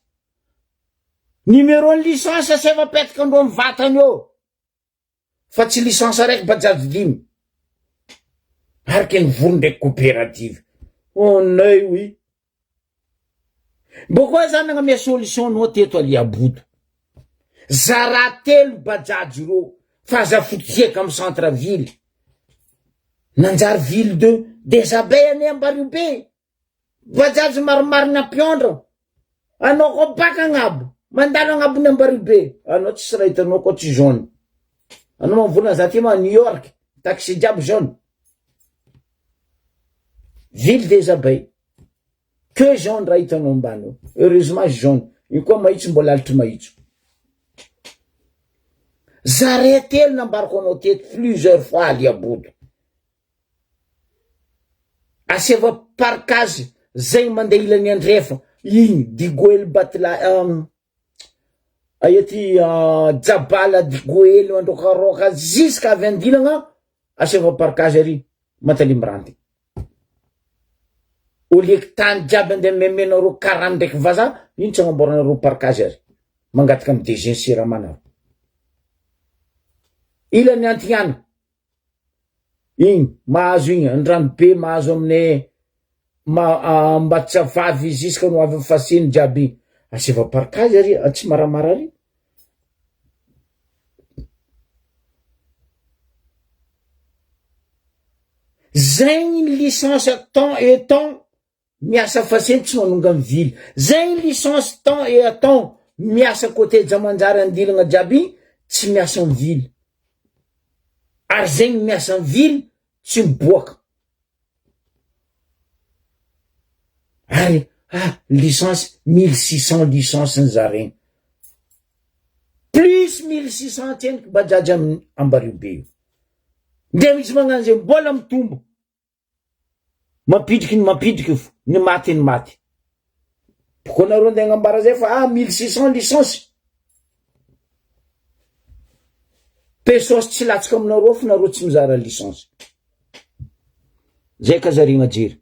numéro ny licence aseva petaka andreo amy vatany eo fa tsy licence araiky bajaj 10 araky ny vory ndraiky coopérative nay oui bokoa zany nagnamia solution nao teto Aliaboto zara telo bajaj reo fa za fotieka amy centre ville nanjary ville de Desabay ane Ambaribe bajaj maromaro na mpiondra anao ko baka agnabo mandalo agnabony Ambaribe anao tsisy raha hitanao koa tsy jaune anao mamvolana za ty ma New York taxi jiaby jaune ville des Abeilles que jaune raha hitanao ambany heureusement jaune io koa mahitso mbola alitry mahitso zare telo nambarako anao teto plusieurs fois Aliaboto aseva parkage zay mandeha ilany andrefa igny Digoel Batla ayety Jabala Digoel androkaroka jusqu'à avy andilagna aseva parkage ary Mataly Miranty oliky tany jiaby andeha memenareo 40 ndraiky vaza ino tsy agnamboaranareo parkage ary mangataka amy DG Siramanao ilany antignana igny mahazo igny Andranobe mahazo aminay Mbatsavavy jusqu'à no avy fasiny jiaby aseva parkage ary tsy maramara ary zay ny licence temps et temps miasa faseny tsy manonga amy vily. Zay licence temps et à temps miasa côté Jamanjary andilagna jiaby tsy miasa amy vily. Ary zegny miasa amy vily tsy miboaka. Ary licence 1600 licence nzaregny. Plus 1600 tieniky bajaj amy Ambaribe io. Nde misy magnano zay mbola mitombo. Mampidriky ny maty. Pourquoi nareo nde agnambara zay fa 1600 licence. Pesos tsy latsaka aminareo fa nareo tsy mizara licence. Zay ka zarigna jery.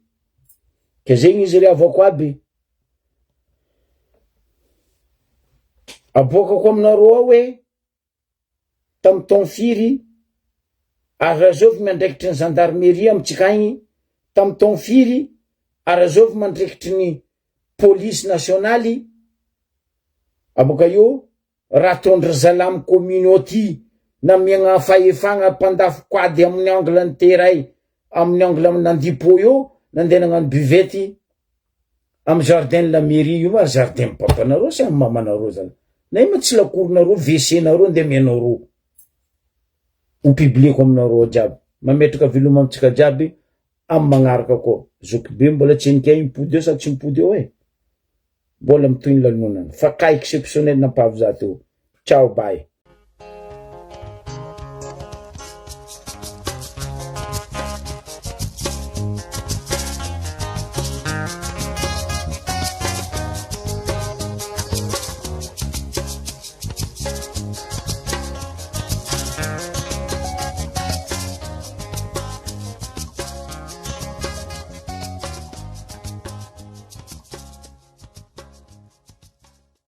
Ka zegny izy avako aby. Aboakako aminareo hoe tamy taogno firy Arazovy mandraikitry ny gendarmerie amitsika agny tamy taogno firy Arazovy mandraikitry ny police nationaly aboka eo Ratondra Zalamy communauty na miagna fahefagna mpandafo quady amin'ny angle ny teray amin'ny angle Nandipo eo nandeha nagnano buvety amy jardin la mairie io ma jardin papanareo sy amy mamanareo zany. Na ima tsy lakoronareo WC nareo nde mianareo ho publieko aminareo jiaby. Mametraka veloma amitsika jiaby amy magnaraka koa. Zokibe mbola tsy enikay mipody eo sa tsy mipody eo mbola mitoy ny lanonana. Fa cas exceptionnel nampavy za teo. Ciao bye.